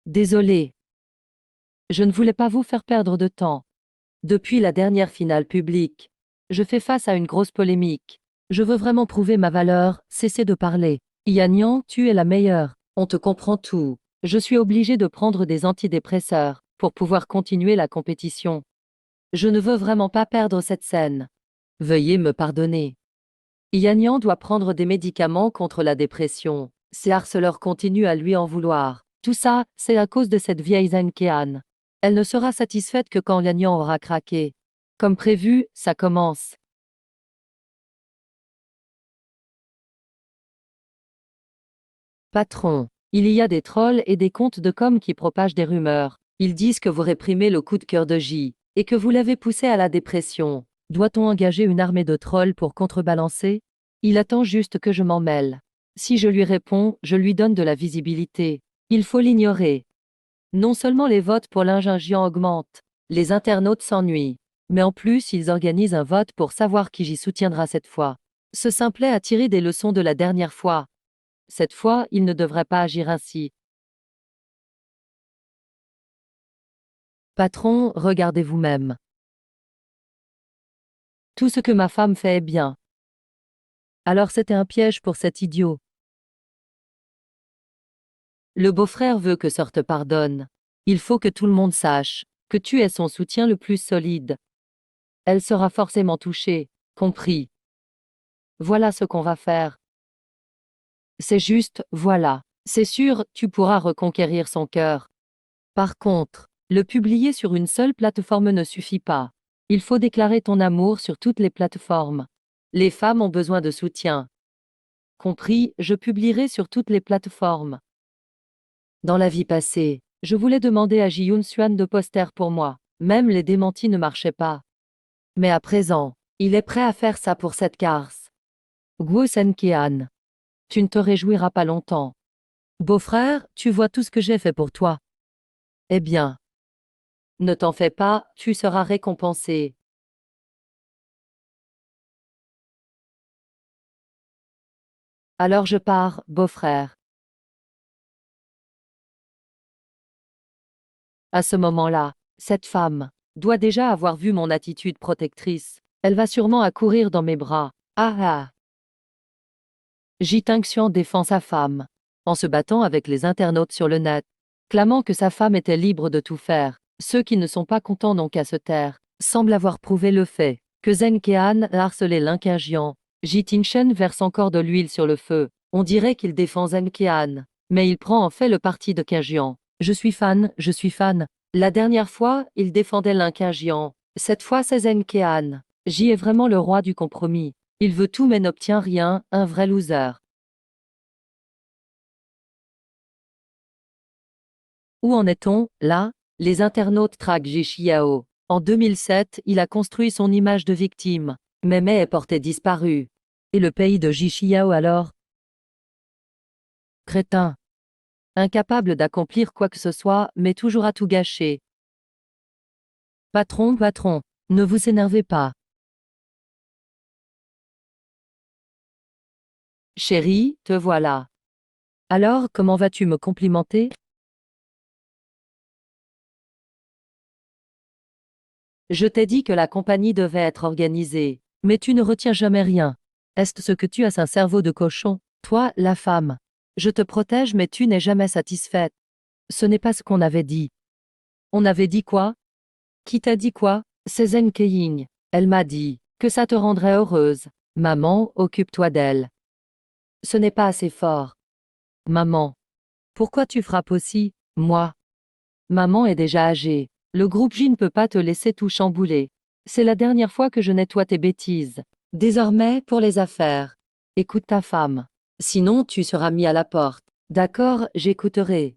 Speaker 1: Désolé. Je ne voulais pas vous faire perdre de temps. Depuis la dernière finale publique, je fais face à une grosse polémique. Je veux vraiment prouver ma valeur, cessez de parler. Yannian, tu es la meilleure. On te comprend tout. Je suis obligé de prendre des antidépresseurs pour pouvoir continuer la compétition. Je ne veux vraiment pas perdre cette scène. Veuillez me pardonner. Yannian doit prendre des médicaments contre la dépression. Ses harceleurs continuent à lui en vouloir. Tout ça, c'est à cause de cette vieille Zenkean. Elle ne sera satisfaite que quand Yannian aura craqué. Comme prévu, ça commence. Patron, il y a des trolls et des comptes de com qui propagent des rumeurs. Ils disent que vous réprimez le coup de cœur de J, et que vous l'avez poussé à la dépression. Doit-on engager une armée de trolls pour contrebalancer? Il attend juste que je m'en mêle. Si je lui réponds, je lui donne de la visibilité. Il faut l'ignorer. Non seulement les votes pour l'injingiant augmentent, les internautes s'ennuient, mais en plus ils organisent un vote pour savoir qui j'y soutiendra cette fois. Ce simplet a tiré des leçons de la dernière fois. Cette fois, il ne devrait pas agir ainsi. Patron, regardez vous-même. Tout ce que ma femme fait est bien. Alors c'était un piège pour cet idiot. Le beau-frère veut que Sœur te pardonne. Il faut que tout le monde sache que tu es son soutien le plus solide. Elle sera forcément touchée, compris. Voilà ce qu'on va faire. C'est juste, voilà. C'est sûr, tu pourras reconquérir son cœur. Par contre, le publier sur une seule plateforme ne suffit pas. Il faut déclarer ton amour sur toutes les plateformes. Les femmes ont besoin de soutien. Compris, je publierai sur toutes les plateformes. Dans la vie passée, je voulais demander à Ji-Yoon Swan de poster pour moi. Même les démentis ne marchaient pas. Mais à présent, il est prêt à faire ça pour cette garce. Guo Senkean. Tu ne te réjouiras pas longtemps. Beau-frère, tu vois tout ce que j'ai fait pour toi. Eh bien. Ne t'en fais pas, tu seras récompensé. Alors je pars, beau-frère. À ce moment-là, cette femme doit déjà avoir vu mon attitude protectrice. Elle va sûrement accourir dans mes bras. Ah ah. Ji Tingxian défend sa femme, en se battant avec les internautes sur le net, clamant que sa femme était libre de tout faire. Ceux qui ne sont pas contents n'ont qu'à se taire, semblent avoir prouvé le fait que Zheng Kean a harcelé Lin Qingjian. Ji Tingshen verse encore de l'huile sur le feu. On dirait qu'il défend Zheng Kean, mais il prend en fait le parti de Qingjian. Je suis fan, je suis fan. La dernière fois, il défendait Lin Qingjian. Cette fois, c'est Zheng Kean. Ji est vraiment le roi du compromis. Il veut tout mais n'obtient rien, un vrai loser. Où en est-on, là? Les internautes traquent Ji Xiao. En 2007, il a construit son image de victime. Mais Mei est porté disparu. Et le pays de Ji Xiao alors? Crétin. Incapable d'accomplir quoi que ce soit, mais toujours à tout gâcher. Patron, patron, ne vous énervez pas. Chérie, te voilà. Alors, comment vas-tu me complimenter? Je t'ai dit que la compagnie devait être organisée. Mais tu ne retiens jamais rien. Est-ce ce que tu as un cerveau de cochon? Toi, la femme. Je te protège mais tu n'es jamais satisfaite. Ce n'est pas ce qu'on avait dit. On avait dit quoi? Qui t'a dit quoi? C'est Zheng Keying. Elle m'a dit que ça te rendrait heureuse. Maman, occupe-toi d'elle. Ce n'est pas assez fort. Maman. Pourquoi tu frappes aussi? Moi. Maman est déjà âgée. Le groupe J ne peut pas te laisser tout chambouler. C'est la dernière fois que je nettoie tes bêtises. Désormais, pour les affaires. Écoute ta femme. Sinon, tu seras mis à la porte. D'accord, j'écouterai.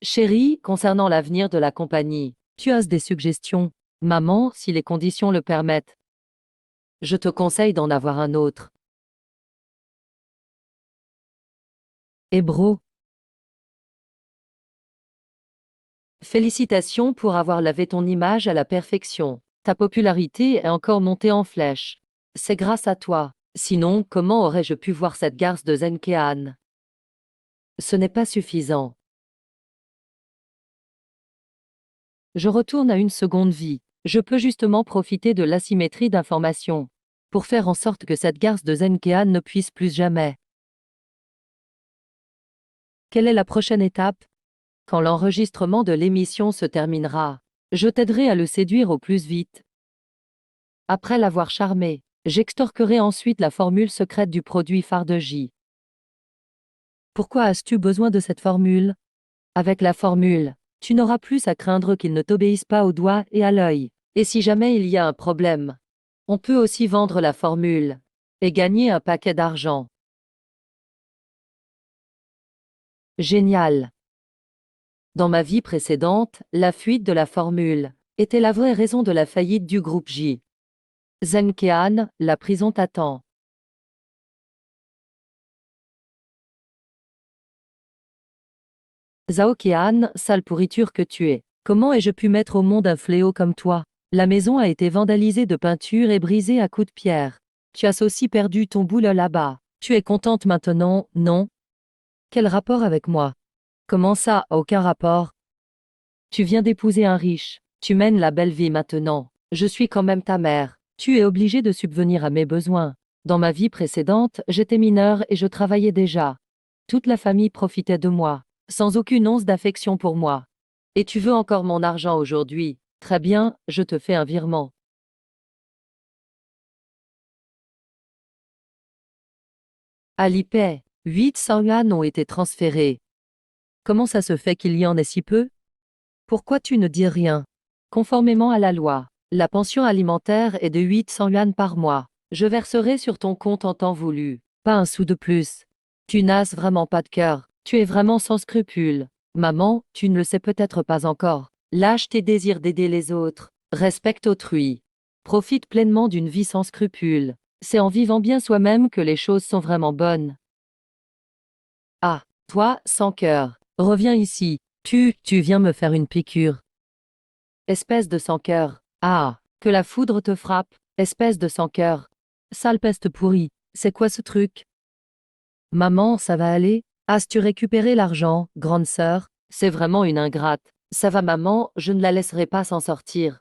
Speaker 1: Chérie, concernant l'avenir de la compagnie, tu as des suggestions? Maman, si les conditions le permettent. Je te conseille d'en avoir un autre. Et bro. Félicitations pour avoir lavé ton image à la perfection. Ta popularité est encore montée en flèche. C'est grâce à toi. Sinon, comment aurais-je pu voir cette garce de Zenkean? Ce n'est pas suffisant. Je retourne à une seconde vie. Je peux justement profiter de l'asymétrie d'information pour faire en sorte que cette garce de Zenkean ne puisse plus jamais. Quelle est la prochaine étape? Quand l'enregistrement de l'émission se terminera, je t'aiderai à le séduire au plus vite. Après l'avoir charmé, j'extorquerai ensuite la formule secrète du produit phare de J. Pourquoi as-tu besoin de cette formule? Avec la formule, tu n'auras plus à craindre qu'il ne t'obéisse pas au doigt et à l'œil. Et si jamais il y a un problème, on peut aussi vendre la formule et gagner un paquet d'argent. Génial. Dans ma vie précédente, la fuite de la formule était la vraie raison de la faillite du groupe J. Zenkean, la prison t'attend. Zhaoqian, sale pourriture que tu es. Comment ai-je pu mettre au monde un fléau comme toi? La maison a été vandalisée de peinture et brisée à coups de pierre. Tu as aussi perdu ton boulot là-bas. Tu es contente maintenant, non? Quel rapport avec moi? Comment ça, aucun rapport? Tu viens d'épouser un riche. Tu mènes la belle vie maintenant. Je suis quand même ta mère. Tu es obligée de subvenir à mes besoins. Dans ma vie précédente, j'étais mineure et je travaillais déjà. Toute la famille profitait de moi, sans aucune once d'affection pour moi. Et tu veux encore mon argent aujourd'hui? Très bien, je te fais un virement. Alipay, 800 yuan ont été transférés. Comment ça se fait qu'il y en ait si peu? Pourquoi tu ne dis rien? Conformément à la loi, la pension alimentaire est de 800 yuan par mois. Je verserai sur ton compte en temps voulu. Pas un sou de plus. Tu n'as vraiment pas de cœur. Tu es vraiment sans scrupules. Maman, tu ne le sais peut-être pas encore. Lâche tes désirs d'aider les autres. Respecte autrui. Profite pleinement d'une vie sans scrupules. C'est en vivant bien soi-même que les choses sont vraiment bonnes. Ah, toi, sans cœur, reviens ici. Tu viens me faire une piqûre. Espèce de sans-cœur. Ah, que la foudre te frappe, espèce de sans-cœur. Sale peste pourrie, c'est quoi ce truc? Maman, ça va aller? As-tu récupéré l'argent, grande sœur? C'est vraiment une ingrate. Ça va maman, je ne la laisserai pas s'en sortir.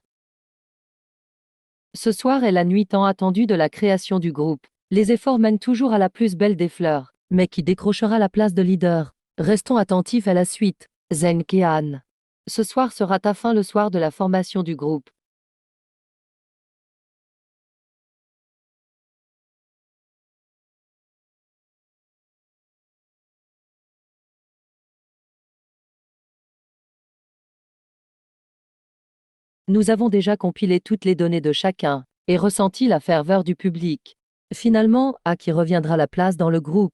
Speaker 1: Ce soir est la nuit tant attendue de la création du groupe. Les efforts mènent toujours à la plus belle des fleurs. Mais qui décrochera la place de leader? Restons attentifs à la suite. Zeng Kean. Ce soir sera ta fin, le soir de la formation du groupe. Nous avons déjà compilé toutes les données de chacun et ressenti la ferveur du public. Finalement, à qui reviendra la place dans le groupe?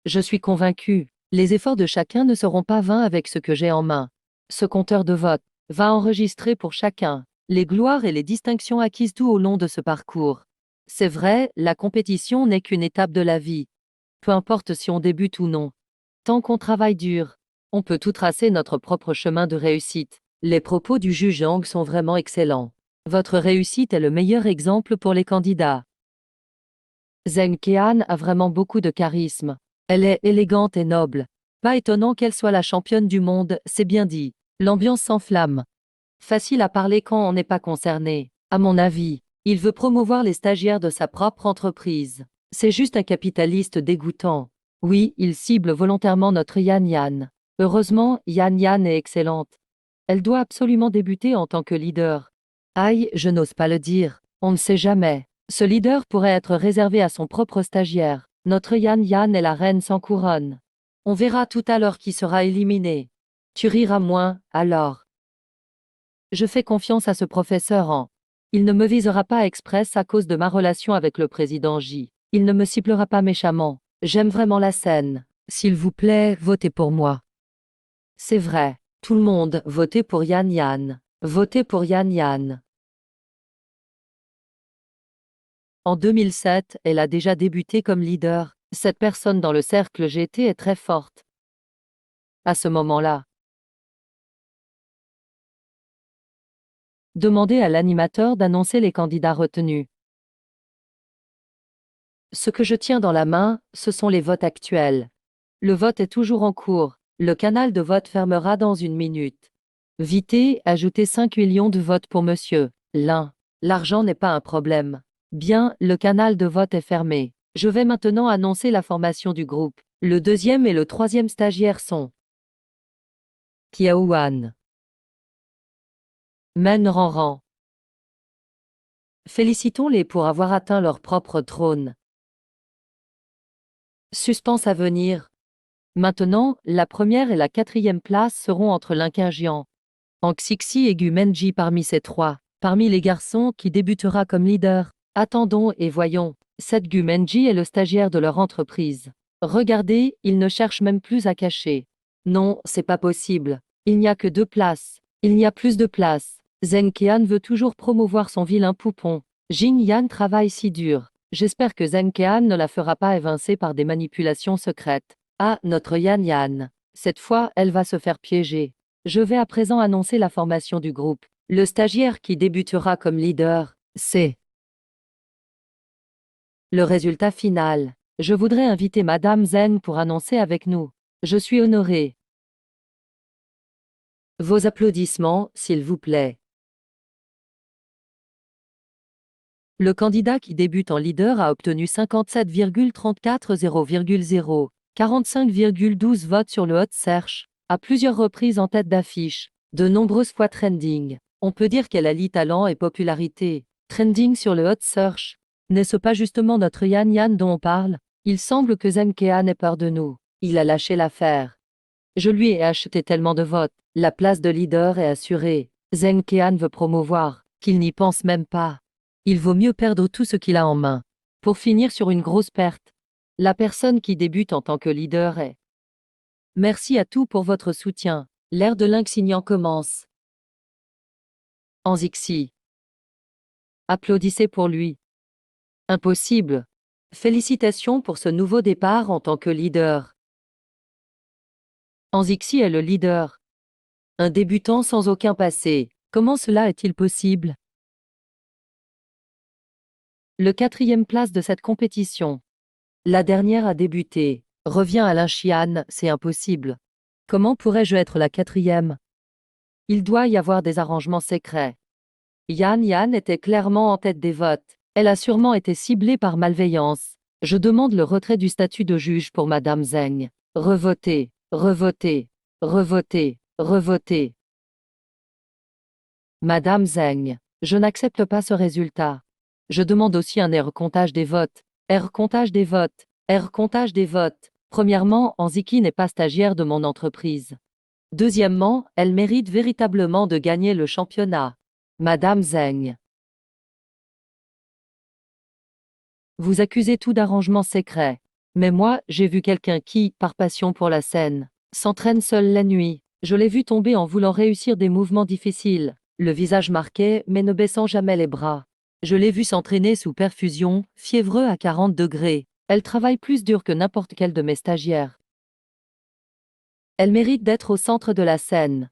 Speaker 1: Je suis convaincu, les efforts de chacun ne seront pas vains avec ce que j'ai en main. Ce compteur de vote va enregistrer pour chacun les gloires et les distinctions acquises tout au long de ce parcours. C'est vrai, la compétition n'est qu'une étape de la vie. Peu importe si on débute ou non. Tant qu'on travaille dur, on peut tout tracer notre propre chemin de réussite. Les propos du juge Yang sont vraiment excellents. Votre réussite est le meilleur exemple pour les candidats. Zheng Kean a vraiment beaucoup de charisme. Elle est élégante et noble. Pas étonnant qu'elle soit la championne du monde, c'est bien dit. L'ambiance s'enflamme. Facile à parler quand on n'est pas concerné. À mon avis, il veut promouvoir les stagiaires de sa propre entreprise. C'est juste un capitaliste dégoûtant. Oui, il cible volontairement notre Yan Yan. Heureusement, Yan Yan est excellente. Elle doit absolument débuter en tant que leader. Aïe, je n'ose pas le dire. On ne sait jamais. Ce leader pourrait être réservé à son propre stagiaire. Notre Yan Yan est la reine sans couronne. On verra tout à l'heure qui sera éliminé. Tu riras moins, alors. Je fais confiance à ce professeur en. Il ne me visera pas express à cause de ma relation avec le président J. Il ne me ciblera pas méchamment. J'aime vraiment la scène. S'il vous plaît, votez pour moi. C'est vrai. Tout le monde, votez pour Yan Yan. Votez pour Yan Yan. En 2007, elle a déjà débuté comme leader. Cette personne dans le cercle GT est très forte. À ce moment-là, demandez à l'animateur d'annoncer les candidats retenus. Ce que je tiens dans la main, ce sont les votes actuels. Le vote est toujours en cours. Le canal de vote fermera dans une minute. Vite, ajoutez 5 millions de votes pour Monsieur Lin. L'argent n'est pas un problème. Bien, le canal de vote est fermé. Je vais maintenant annoncer la formation du groupe. Le deuxième et le troisième stagiaire sont Kiaouan, Men Ranran. Félicitons-les pour avoir atteint leur propre trône. Suspense à venir. Maintenant, la première et la quatrième place seront entre Linkinjian, Anxixi et Gu Menji parmi ces trois. Parmi les garçons, qui débutera comme leader? Attendons et voyons. Cette Gu Menji est le stagiaire de leur entreprise. Regardez, il ne cherche même plus à cacher. Non, c'est pas possible. Il n'y a que 2 places. Il n'y a plus de place. Zheng Kean veut toujours promouvoir son vilain poupon. Jin Yan travaille si dur. J'espère que Zheng Kean ne la fera pas évincer par des manipulations secrètes. Ah, notre Yan Yan. Cette fois, elle va se faire piéger. Je vais à présent annoncer la formation du groupe. Le stagiaire qui débutera comme leader, c'est le résultat final. Je voudrais inviter Madame Zheng pour annoncer avec nous. Je suis honoré. Vos applaudissements, s'il vous plaît. Le candidat qui débute en leader a obtenu 57,34 45,12 votes sur le Hot Search, à plusieurs reprises en tête d'affiche, de nombreuses fois trending. On peut dire qu'elle allie talent et popularité. Trending sur le Hot Search. N'est-ce pas justement notre Yan Yan dont on parle? Il semble que Zheng Kean ait peur de nous. Il a lâché l'affaire. Je lui ai acheté tellement de votes. La place de leader est assurée. Zheng Kean veut promouvoir, qu'il n'y pense même pas. Il vaut mieux perdre tout ce qu'il a en main. Pour finir sur une grosse perte. La personne qui débute en tant que leader est. Merci à tous pour votre soutien. L'ère de l'insigniant commence. Anzixi. Applaudissez pour lui. Impossible. Félicitations pour ce nouveau départ en tant que leader. Anzixi est le leader. Un débutant sans aucun passé. Comment cela est-il possible? Le 4e place de cette compétition. La dernière a débuté. Reviens Alain Chian, c'est impossible. Comment pourrais-je être la 4e? Il doit y avoir des arrangements secrets. Yan était clairement en tête des votes. Elle a sûrement été ciblée par malveillance. Je demande le retrait du statut de juge pour Madame Zeng. Revoter, revoter, revoter, revoter. Madame Zeng, je n'accepte pas ce résultat. Je demande aussi un recomptage des votes. Recomptage des votes. Recomptage des votes. Premièrement, Anziki n'est pas stagiaire de mon entreprise. Deuxièmement, elle mérite véritablement de gagner le championnat. Madame Zeng. Vous accusez tout d'arrangement secret. Mais moi, j'ai vu quelqu'un qui, par passion pour la scène, s'entraîne seul la nuit. Je l'ai vu tomber en voulant réussir des mouvements difficiles, le visage marqué mais ne baissant jamais les bras. Je l'ai vu s'entraîner sous perfusion, fiévreux à 40 degrés. Elle travaille plus dur que n'importe quel de mes stagiaires. Elle mérite d'être au centre de la scène.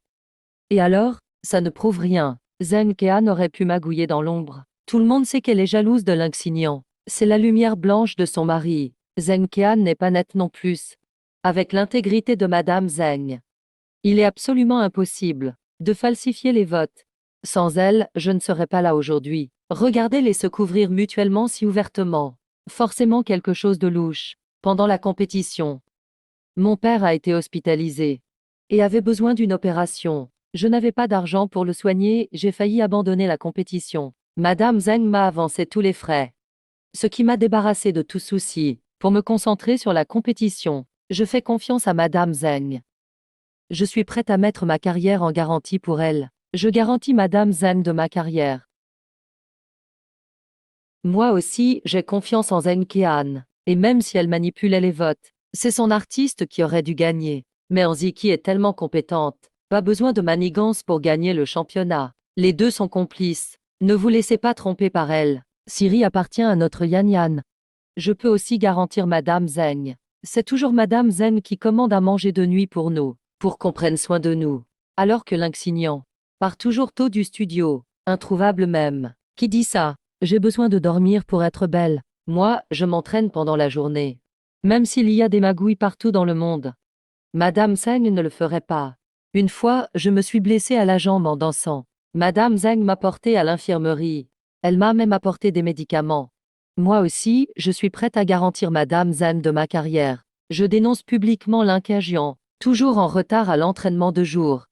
Speaker 1: Et alors, ça ne prouve rien. Zeng Kean aurait pu magouiller dans l'ombre. Tout le monde sait qu'elle est jalouse de Lingxignan. C'est la lumière blanche de son mari. Zeng Kean n'est pas nette non plus. Avec l'intégrité de Madame Zeng. Il est absolument impossible de falsifier les votes. Sans elle, je ne serais pas là aujourd'hui. Regardez-les se couvrir mutuellement si ouvertement. Forcément quelque chose de louche. Pendant la compétition. Mon père a été hospitalisé. Et avait besoin d'une opération. Je n'avais pas d'argent pour le soigner, j'ai failli abandonner la compétition. Madame Zeng m'a avancé tous les frais. Ce qui m'a débarrassé de tout souci, pour me concentrer sur la compétition. Je fais confiance à Madame Zeng. Je suis prête à mettre ma carrière en garantie pour elle. Je garantis Madame Zeng de ma carrière. Moi aussi, j'ai confiance en Zeng Kean. Et même si elle manipulait les votes, c'est son artiste qui aurait dû gagner. Mais Anziki est tellement compétente. Pas besoin de manigance pour gagner le championnat. Les deux sont complices. Ne vous laissez pas tromper par elle. Siri appartient à notre Yan. Je peux aussi garantir Madame Zeng. C'est toujours Madame Zeng qui commande à manger de nuit pour nous, pour qu'on prenne soin de nous. Alors que Lingxignan part toujours tôt du studio, introuvable même. Qui dit ça? J'ai besoin de dormir pour être belle. Moi, je m'entraîne pendant la journée. Même s'il y a des magouilles partout dans le monde. Madame Zeng ne le ferait pas. Une fois, je me suis blessée à la jambe en dansant. Madame Zeng m'a portée à l'infirmerie. Elle m'a même apporté des médicaments. Moi aussi, je suis prête à garantir Madame Zeng de ma carrière. Je dénonce publiquement Lingxignan, toujours en retard à l'entraînement de jour.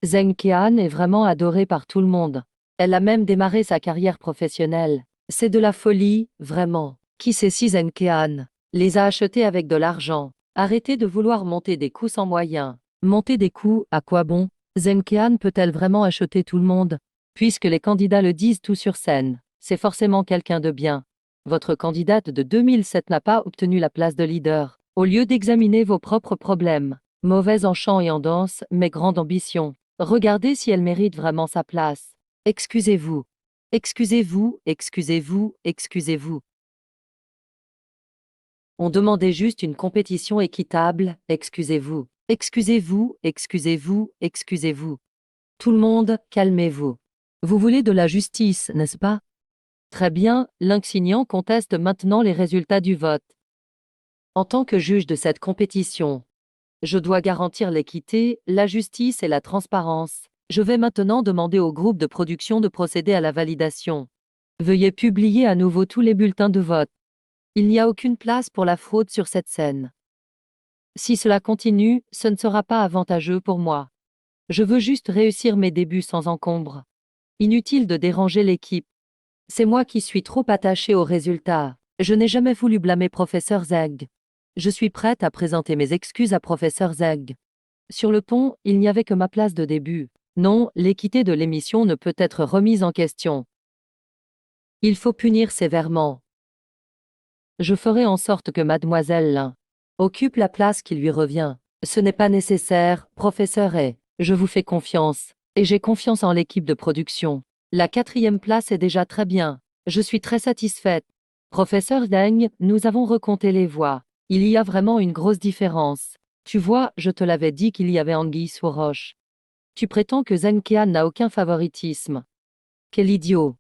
Speaker 1: Zeng Kean est vraiment adorée par tout le monde. Elle a même démarré sa carrière professionnelle. C'est de la folie, vraiment. Qui sait si Zeng Kean les a achetés avec de l'argent? Arrêtez de vouloir monter des coups sans moyens. Monter des coups, à quoi bon? Zeng Kean peut-elle vraiment acheter tout le monde? Puisque les candidats le disent tout sur scène, c'est forcément quelqu'un de bien. Votre candidate de 2007 n'a pas obtenu la place de leader. Au lieu d'examiner vos propres problèmes, mauvaise en chant et en danse, mais grande ambition, regardez si elle mérite vraiment sa place. Excusez-vous. Excusez-vous, excusez-vous, excusez-vous. On demandait juste une compétition équitable, excusez-vous. Excusez-vous, excusez-vous, excusez-vous. Tout le monde, calmez-vous. Vous voulez de la justice, n'est-ce pas? Très bien, Lingxignan conteste maintenant les résultats du vote. En tant que juge de cette compétition, je dois garantir l'équité, la justice et la transparence. Je vais maintenant demander au groupe de production de procéder à la validation. Veuillez publier à nouveau tous les bulletins de vote. Il n'y a aucune place pour la fraude sur cette scène. Si cela continue, ce ne sera pas avantageux pour moi. Je veux juste réussir mes débuts sans encombre. Inutile de déranger l'équipe. C'est moi qui suis trop attachée aux résultats. Je n'ai jamais voulu blâmer Professeur Zeng. Je suis prête à présenter mes excuses à Professeur Zeng. Sur le pont, il n'y avait que ma place de début. Non, l'équité de l'émission ne peut être remise en question. Il faut punir sévèrement. Je ferai en sorte que Mademoiselle Lin occupe la place qui lui revient. Ce n'est pas nécessaire, professeur et je vous fais confiance, et j'ai confiance en l'équipe de production. La 4e place est déjà très bien. Je suis très satisfaite. Professeur Deng, nous avons recompté les voix. Il y a vraiment une grosse différence. Tu vois, je te l'avais dit qu'il y avait anguille sous roche. Tu prétends que Zheng Qian n'a aucun favoritisme. Quel idiot!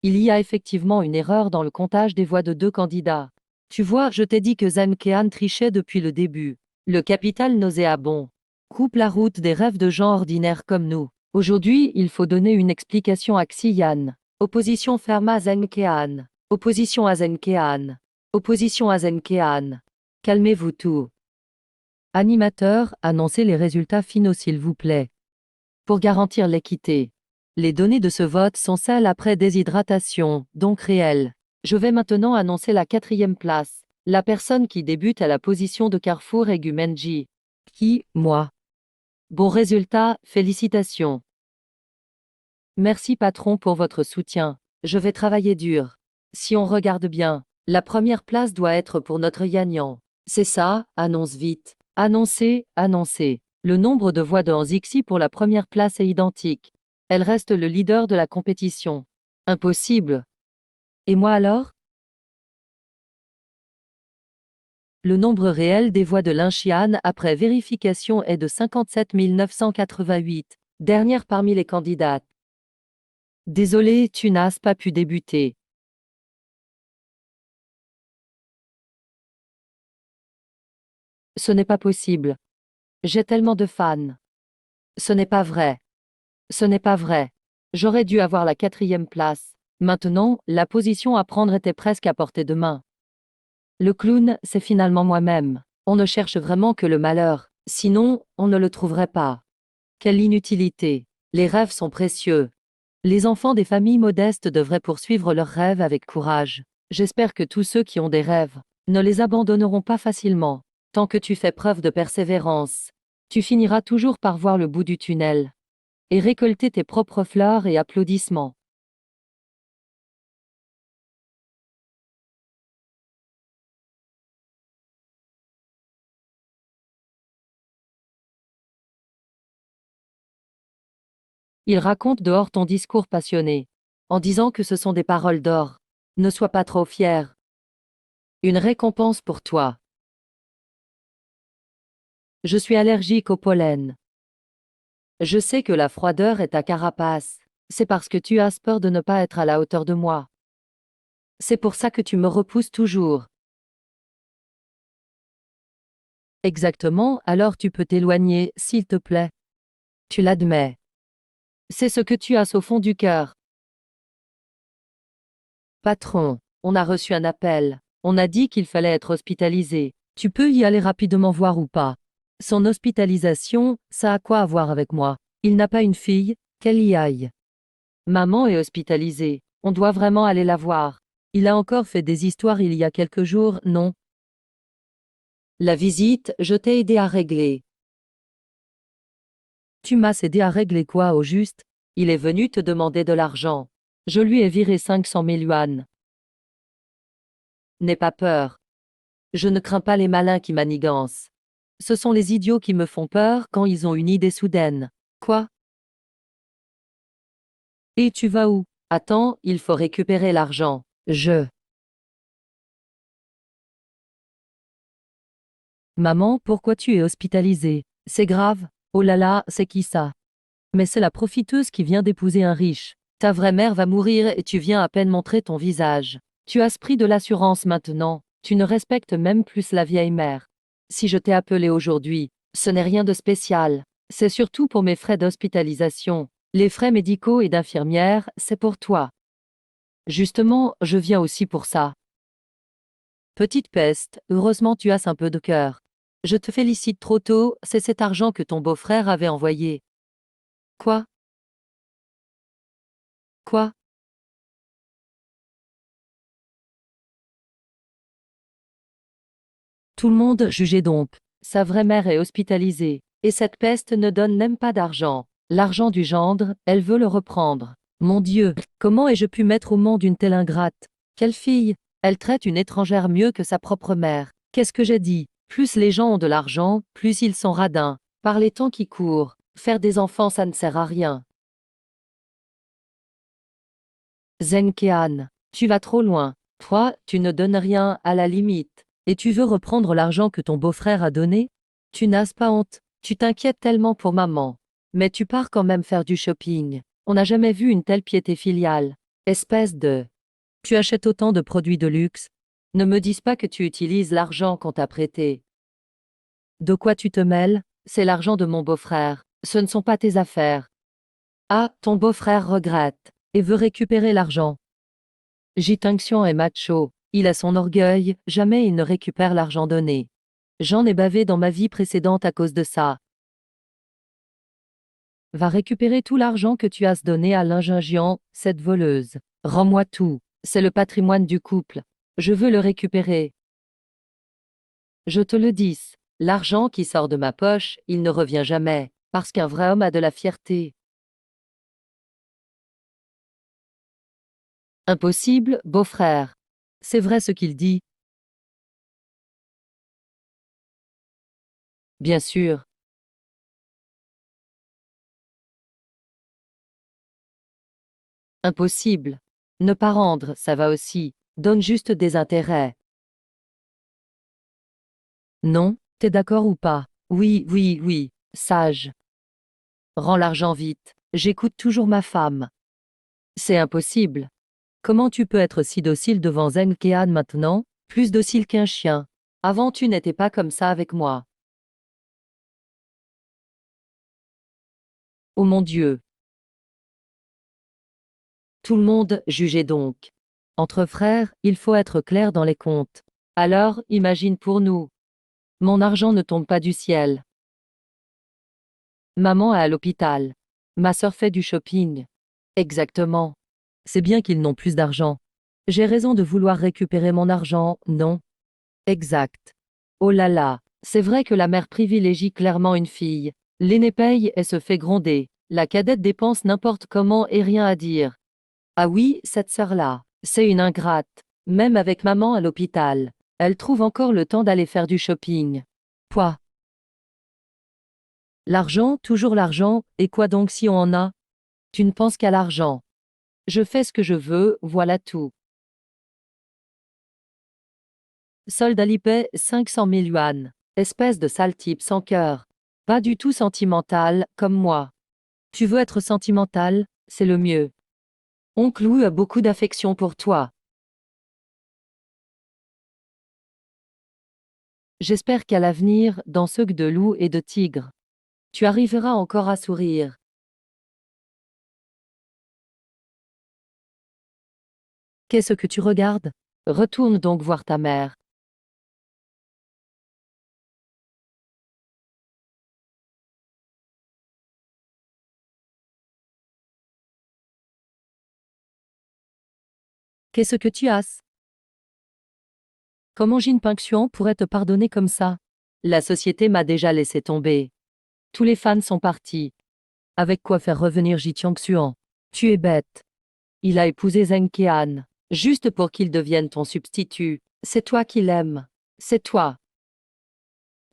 Speaker 1: Il y a effectivement une erreur dans le comptage des voix de 2 candidats. Tu vois, je t'ai dit que Zheng Qian trichait depuis le début. Le capital nauséabond coupe la route des rêves de gens ordinaires comme nous. Aujourd'hui, il faut donner une explication à Xian. Opposition ferme à Zheng Qian. Opposition à Zheng Qian. Opposition à Zheng Qian. Calmez-vous tous. Animateur, annoncez les résultats finaux s'il vous plaît. Pour garantir l'équité. Les données de ce vote sont celles après déshydratation, donc réelles. Je vais maintenant annoncer la 4e place. La personne qui débute à la position de carrefour est Gumenji. Qui, moi. Bon résultat, félicitations. Merci patron pour votre soutien. Je vais travailler dur. Si on regarde bien, la première place doit être pour notre Yanyan. C'est ça, annonce vite. Annoncez, annoncez. Le nombre de voix de Hanzixi pour la première place est identique. Elle reste le leader de la compétition. Impossible. Et moi alors? Le nombre réel des voix de Linxian après vérification est de 57 988, dernière parmi les candidates. Désolé, tu n'as pas pu débuter. Ce n'est pas possible. J'ai tellement de fans. Ce n'est pas vrai. Ce n'est pas vrai. J'aurais dû avoir la 4e place. Maintenant, la position à prendre était presque à portée de main. Le clown, c'est finalement moi-même. On ne cherche vraiment que le malheur. Sinon, on ne le trouverait pas. Quelle inutilité. Les rêves sont précieux. Les enfants des familles modestes devraient poursuivre leurs rêves avec courage. J'espère que tous ceux qui ont des rêves ne les abandonneront pas facilement. Tant que tu fais preuve de persévérance, tu finiras toujours par voir le bout du tunnel et récolter tes propres fleurs et applaudissements. Il raconte dehors ton discours passionné, en disant que ce sont des paroles d'or. Ne sois pas trop fier. Une récompense pour toi. Je suis allergique au pollen. Je sais que la froideur est ta carapace. C'est parce que tu as peur de ne pas être à la hauteur de moi. C'est pour ça que tu me repousses toujours. Exactement, alors tu peux t'éloigner, s'il te plaît. Tu l'admets. C'est ce que tu as au fond du cœur. Patron, on a reçu un appel. On a dit qu'il fallait être hospitalisé. Tu peux y aller rapidement voir ou pas. Son hospitalisation, ça a quoi à voir avec moi? Il n'a pas une fille, qu'elle y aille. Maman est hospitalisée. On doit vraiment aller la voir. Il a encore fait des histoires il y a quelques jours, non? La visite, je t'ai aidé à régler. Tu m'as aidé à régler quoi au juste? Il est venu te demander de l'argent. Je lui ai viré 500 000 yuan. N'aie pas peur. Je ne crains pas les malins qui manigancent. Ce sont les idiots qui me font peur quand ils ont une idée soudaine. Quoi? Et tu vas où? Attends, il faut récupérer l'argent. Maman, pourquoi tu es hospitalisée? C'est grave. Oh là là, c'est qui ça? Mais c'est la profiteuse qui vient d'épouser un riche. Ta vraie mère va mourir et tu viens à peine montrer ton visage. Tu as pris de l'assurance maintenant. Tu ne respectes même plus la vieille mère. Si je t'ai appelé aujourd'hui, ce n'est rien de spécial. C'est surtout pour mes frais d'hospitalisation. Les frais médicaux et d'infirmière, c'est pour toi. Justement, je viens aussi pour ça. Petite peste, heureusement tu as un peu de cœur. Je te félicite trop tôt, c'est cet argent que ton beau-frère avait envoyé. Quoi? Quoi? Tout le monde jugeait donc. Sa vraie mère est hospitalisée. Et cette peste ne donne même pas d'argent. L'argent du gendre, elle veut le reprendre. Mon Dieu, comment ai-je pu mettre au monde une telle ingrate? Quelle fille? Elle traite une étrangère mieux que sa propre mère. Qu'est-ce que j'ai dit? Plus les gens ont de l'argent, plus ils sont radins. Par les temps qui courent, faire des enfants ça ne sert à rien. Zenkean, tu vas trop loin. Toi, tu ne donnes rien à la limite. Et tu veux reprendre l'argent que ton beau-frère a donné? Tu n'as pas honte. Tu t'inquiètes tellement pour maman. Mais tu pars quand même faire du shopping. On n'a jamais vu une telle piété filiale. Espèce de... Tu achètes autant de produits de luxe. Ne me dis pas que tu utilises l'argent qu'on t'a prêté. De quoi tu te mêles? C'est l'argent de mon beau-frère. Ce ne sont pas tes affaires. Ah, ton beau-frère regrette et veut récupérer l'argent. Jitinxian est macho. Il a son orgueil, jamais il ne récupère l'argent donné. J'en ai bavé dans ma vie précédente à cause de ça. Va récupérer tout l'argent que tu as donné à Lingingian, cette voleuse. Rends-moi tout. C'est le patrimoine du couple. Je veux le récupérer. Je te le dis. L'argent qui sort de ma poche, il ne revient jamais, parce qu'un vrai homme a de la fierté. Impossible, beau-frère. C'est vrai ce qu'il dit. Bien sûr. Impossible. Ne pas rendre, ça va aussi. Donne juste des intérêts. Non, t'es d'accord ou pas? Oui, oui, oui. Sage. Rends l'argent vite. J'écoute toujours ma femme. C'est impossible. Comment tu peux être si docile devant Zenkean maintenant? Plus docile qu'un chien. Avant tu n'étais pas comme ça avec moi. Oh mon Dieu. Tout le monde, jugez donc. Entre frères, il faut être clair dans les comptes. Alors, imagine pour nous. Mon argent ne tombe pas du ciel. Maman est à l'hôpital. Ma sœur fait du shopping. Exactement. C'est bien qu'ils n'ont plus d'argent. J'ai raison de vouloir récupérer mon argent, non? Exact. Oh là là, c'est vrai que la mère privilégie clairement une fille. L'aînée paye et se fait gronder. La cadette dépense n'importe comment et rien à dire. Ah oui, cette sœur-là, c'est une ingrate. Même avec maman à l'hôpital, elle trouve encore le temps d'aller faire du shopping. Quoi? L'argent, toujours l'argent, et quoi donc si on en a? Tu ne penses qu'à l'argent. Je fais ce que je veux, voilà tout. Solde Alipay, 500 000 yuan. Espèce de sale type sans cœur. Pas du tout sentimental, comme moi. Tu veux être sentimental, c'est le mieux. Oncle Wu a beaucoup d'affection pour toi. J'espère qu'à l'avenir, dans ceux de loup et de tigre, tu arriveras encore à sourire. Qu'est-ce que tu regardes? Retourne donc voir ta mère. Qu'est-ce que tu as? Comment Jin Pingxuan pourrait te pardonner comme ça? La société m'a déjà laissé tomber. Tous les fans sont partis. Avec quoi faire revenir Ji Tiangxuan? Tu es bête. Il a épousé Zheng Kean, juste pour qu'il devienne ton substitut. C'est toi qui l'aimes. C'est toi.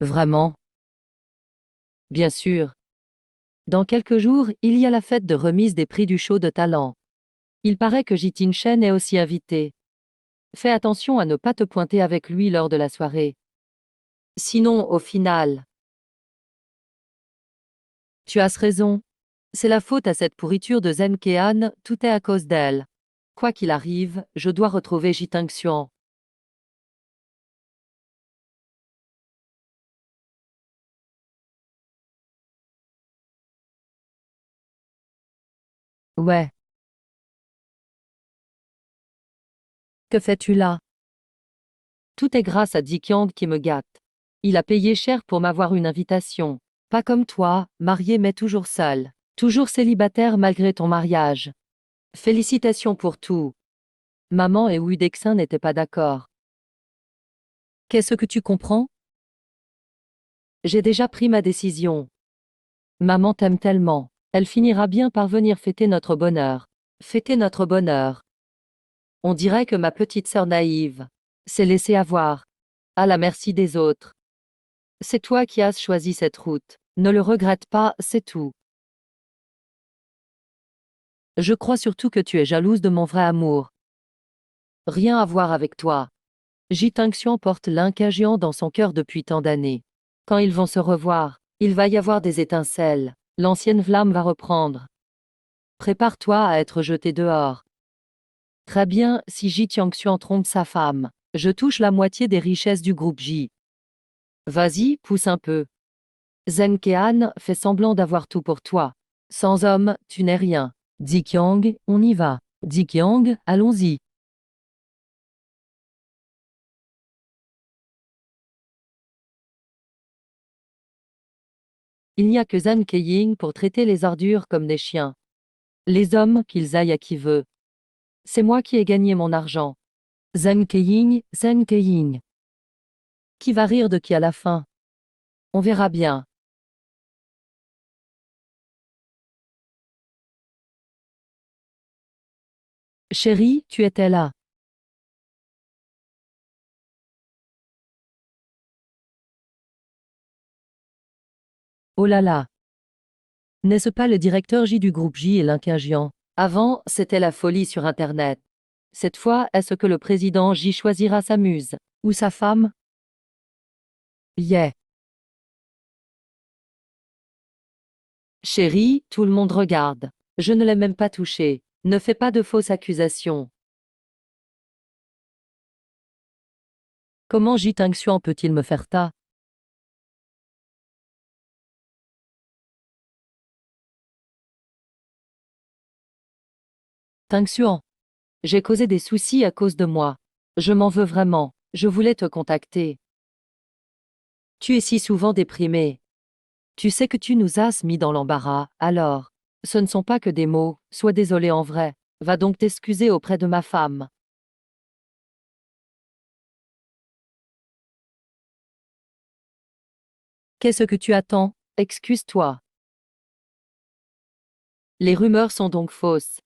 Speaker 1: Vraiment? Bien sûr. Dans quelques jours, il y a la fête de remise des prix du show de talent. Il paraît que Jitin Shen est aussi invité. Fais attention à ne pas te pointer avec lui lors de la soirée. Sinon, au final, tu as raison. C'est la faute à cette pourriture de Zhen Kean, tout est à cause d'elle. Quoi qu'il arrive, je dois retrouver Jiting Xuan. Ouais. Que fais-tu là? Tout est grâce à Ziqiang qui me gâte. Il a payé cher pour m'avoir une invitation. Pas comme toi, marié mais toujours seul. Toujours célibataire malgré ton mariage. Félicitations pour tout. Maman et Wu Dexin n'étaient pas d'accord. Qu'est-ce que tu comprends? J'ai déjà pris ma décision. Maman t'aime tellement. Elle finira bien par venir fêter notre bonheur. Fêter notre bonheur. On dirait que ma petite sœur naïve s'est laissée avoir. À la merci des autres. C'est toi qui as choisi cette route. Ne le regrette pas, c'est tout. Je crois surtout que tu es jalouse de mon vrai amour. Rien à voir avec toi. Ji Tingxian porte l'incagian dans son cœur depuis tant d'années. Quand ils vont se revoir, il va y avoir des étincelles. L'ancienne flamme va reprendre. Prépare-toi à être jeté dehors. Très bien, si Ji Tiangxuan trompe sa femme, je touche la moitié des richesses du groupe J. Vas-y, pousse un peu. Zheng Kean fait semblant d'avoir tout pour toi. Sans homme, tu n'es rien. Ziqiang, on y va. Ziqiang, allons-y. Il n'y a que Zhang Keying pour traiter les ordures comme des chiens. Les hommes, qu'ils aillent à qui veut. C'est moi qui ai gagné mon argent. Zhang Keying, Zhang Keying. Qui va rire de qui à la fin? On verra bien. Chérie, tu étais là. Oh là là. N'est-ce pas le directeur J du groupe J et l'inquingian? Avant, c'était la folie sur Internet. Cette fois, est-ce que le président J choisira sa muse? Ou sa femme? Yeah. Chérie, tout le monde regarde. Je ne l'ai même pas touché. Ne fais pas de fausses accusations. Comment J Tingxuan peut-il me faire ça? Tingxuan, j'ai causé des soucis à cause de moi. Je m'en veux vraiment. Je voulais te contacter. Tu es si souvent déprimé. Tu sais que tu nous as mis dans l'embarras, alors. Ce ne sont pas que des mots, sois désolé en vrai. Va donc t'excuser auprès de ma femme. Qu'est-ce que tu attends? Excuse-toi. Les rumeurs sont donc fausses.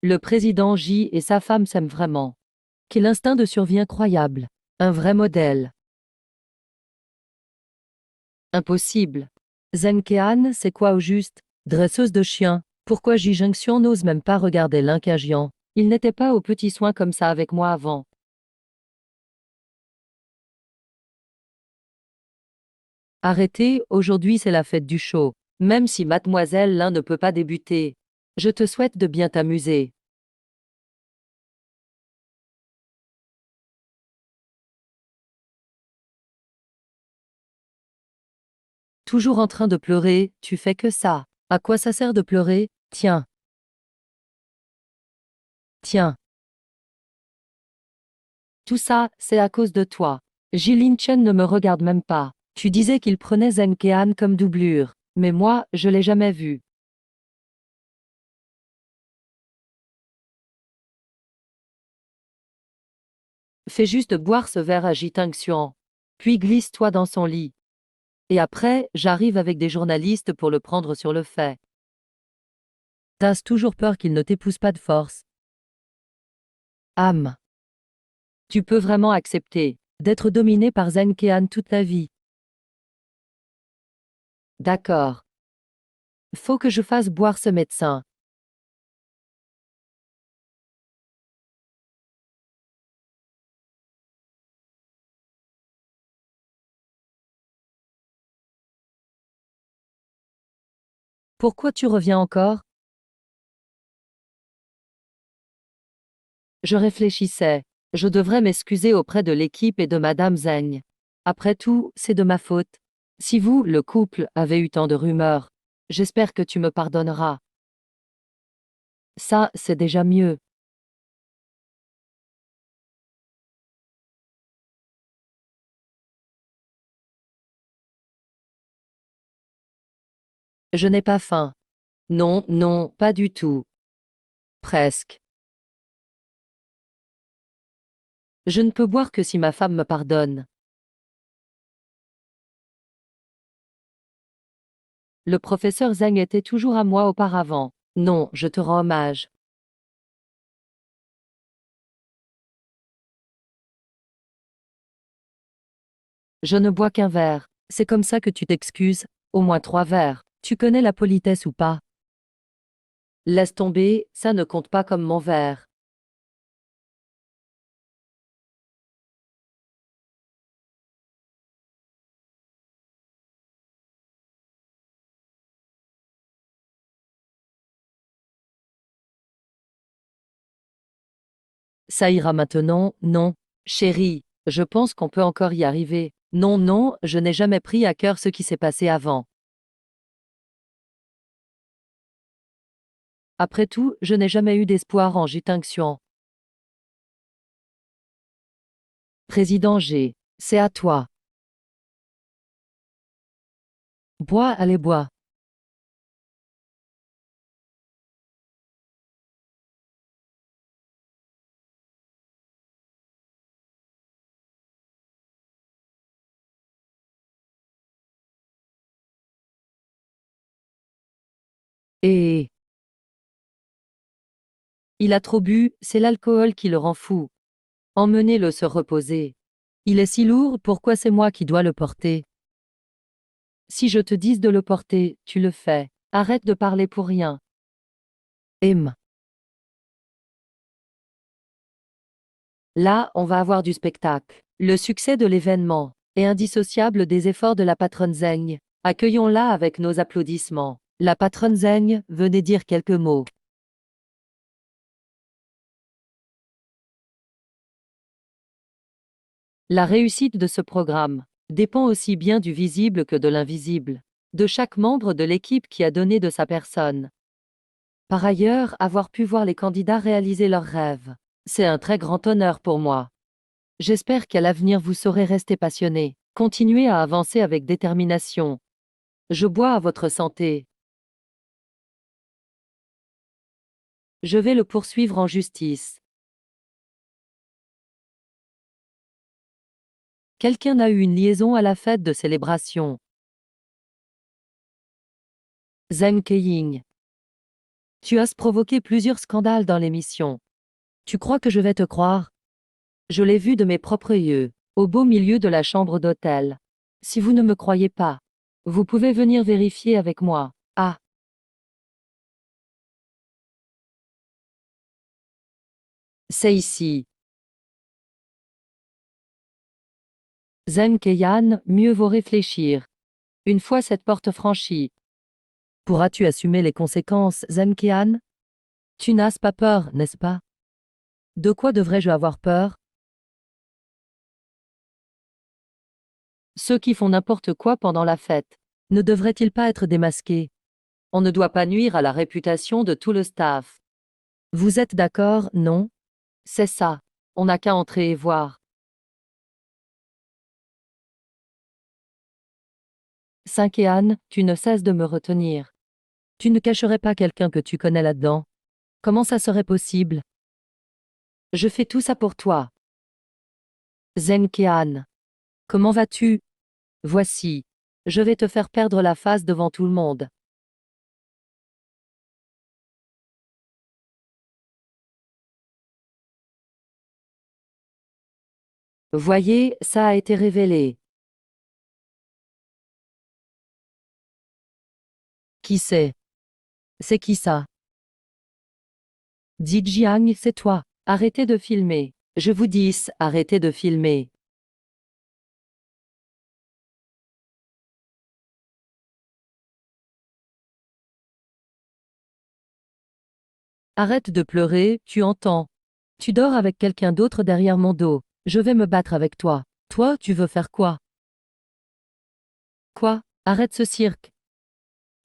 Speaker 1: Le président J et sa femme s'aiment vraiment. Quel instinct de survie incroyable. Un vrai modèle. Impossible. Zheng Kean, c'est quoi au juste? Dresseuse de chiens. Pourquoi Ji Junction n'ose même pas regarder l'incagian? Il n'était pas aux petits soins comme ça avec moi avant. Arrêtez, aujourd'hui c'est la fête du show. Même si mademoiselle Lin ne peut pas débuter. Je te souhaite de bien t'amuser. Toujours en train de pleurer, tu fais que ça. À quoi ça sert de pleurer? Tiens, tiens. Tout ça, c'est à cause de toi. Jilin Chen ne me regarde même pas. Tu disais qu'il prenait Zheng Kean comme doublure. Mais moi, je l'ai jamais vu. Fais juste boire ce verre à Ji Tingxuan. Puis glisse-toi dans son lit. Et après, j'arrive avec des journalistes pour le prendre sur le fait. T'as toujours peur qu'il ne t'épouse pas de force. Am. Tu peux vraiment accepter d'être dominé par Zheng Kean toute ta vie. D'accord. Faut que je fasse boire ce médecin. Pourquoi tu reviens encore? Je réfléchissais. Je devrais m'excuser auprès de l'équipe et de Madame Zheng. Après tout, c'est de ma faute. Si vous, le couple, avez eu tant de rumeurs, j'espère que tu me pardonneras. Ça, c'est déjà mieux. Je n'ai pas faim. Non, non, pas du tout. Presque. Je ne peux boire que si ma femme me pardonne. Le professeur Zhang était toujours à moi auparavant. Non, je te rends hommage. Je ne bois qu'un verre. C'est comme ça que tu t'excuses? Au moins 3 verres. Tu connais la politesse ou pas? Laisse tomber, ça ne compte pas comme mon verre. Ça ira maintenant, non. Chérie, je pense qu'on peut encore y arriver. Non, non, je n'ai jamais pris à cœur ce qui s'est passé avant. Après tout, je n'ai jamais eu d'espoir en Jitingxian. Président G, c'est à toi. Bois, allez bois. Et il a trop bu, c'est l'alcool qui le rend fou. Emmenez-le se reposer. Il est si lourd, pourquoi c'est moi qui dois le porter? Si je te dis de le porter, tu le fais. Arrête de parler pour rien. Aime. Là, on va avoir du spectacle. Le succès de l'événement est indissociable des efforts de la patronne Zeng. Accueillons-la avec nos applaudissements. La patronne Zeng, venez dire quelques mots. La réussite de ce programme dépend aussi bien du visible que de l'invisible, de chaque membre de l'équipe qui a donné de sa personne. Par ailleurs, avoir pu voir les candidats réaliser leurs rêves, c'est un très grand honneur pour moi. J'espère qu'à l'avenir vous saurez rester passionné, continuer à avancer avec détermination. Je bois à votre santé. Je vais le poursuivre en justice. Quelqu'un a eu une liaison à la fête de célébration. Zheng Keying. Tu as provoqué plusieurs scandales dans l'émission. Tu crois que je vais te croire? Je l'ai vu de mes propres yeux, au beau milieu de la chambre d'hôtel. Si vous ne me croyez pas, vous pouvez venir vérifier avec moi. Ah, c'est ici. Zheng Keiyan, mieux vaut réfléchir. Une fois cette porte franchie, pourras-tu assumer les conséquences, Zheng Keiyan? Tu n'as pas peur, n'est-ce pas? De quoi devrais-je avoir peur? Ceux qui font n'importe quoi pendant la fête, ne devraient-ils pas être démasqués? On ne doit pas nuire à la réputation de tout le staff. Vous êtes d'accord, non? C'est ça. On n'a qu'à entrer et voir. Saint-Kéan, tu ne cesses de me retenir. Tu ne cacherais pas quelqu'un que tu connais là-dedans? Comment ça serait possible? Je fais tout ça pour toi. Zenkean. Comment vas-tu? Voici. Je vais te faire perdre la face devant tout le monde. Voyez, ça a été révélé. Qui c'est? C'est qui ça? Di Jiang, c'est toi. Arrêtez de filmer. Je vous dis, arrêtez de filmer. Arrête de pleurer, tu entends. Tu dors avec quelqu'un d'autre derrière mon dos. Je vais me battre avec toi. Toi, tu veux faire quoi? Quoi? Arrête ce cirque.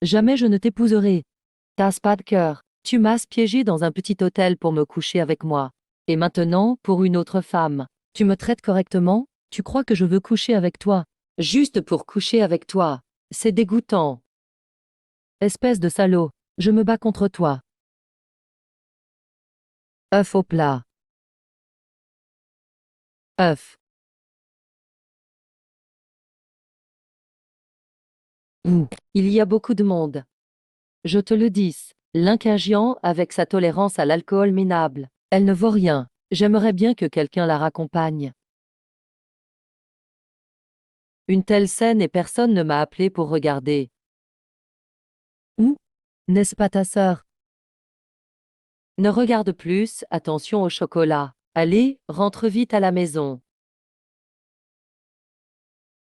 Speaker 1: Jamais je ne t'épouserai. T'as pas de cœur. Tu m'as piégé dans un petit hôtel pour me coucher avec moi. Et maintenant, pour une autre femme. Tu me traites correctement? Tu crois que je veux coucher avec toi? Juste pour coucher avec toi. C'est dégoûtant. Espèce de salaud. Je me bats contre toi. œuf au plat. œuf. Ouh. Il y a beaucoup de monde. Je te le dis. L'inquingian, avec sa tolérance à l'alcool minable, elle ne vaut rien. J'aimerais bien que quelqu'un la raccompagne. Une telle scène et personne ne m'a appelé pour regarder. Où? N'est-ce pas ta sœur? Ne regarde plus, attention au chocolat. Allez, rentre vite à la maison.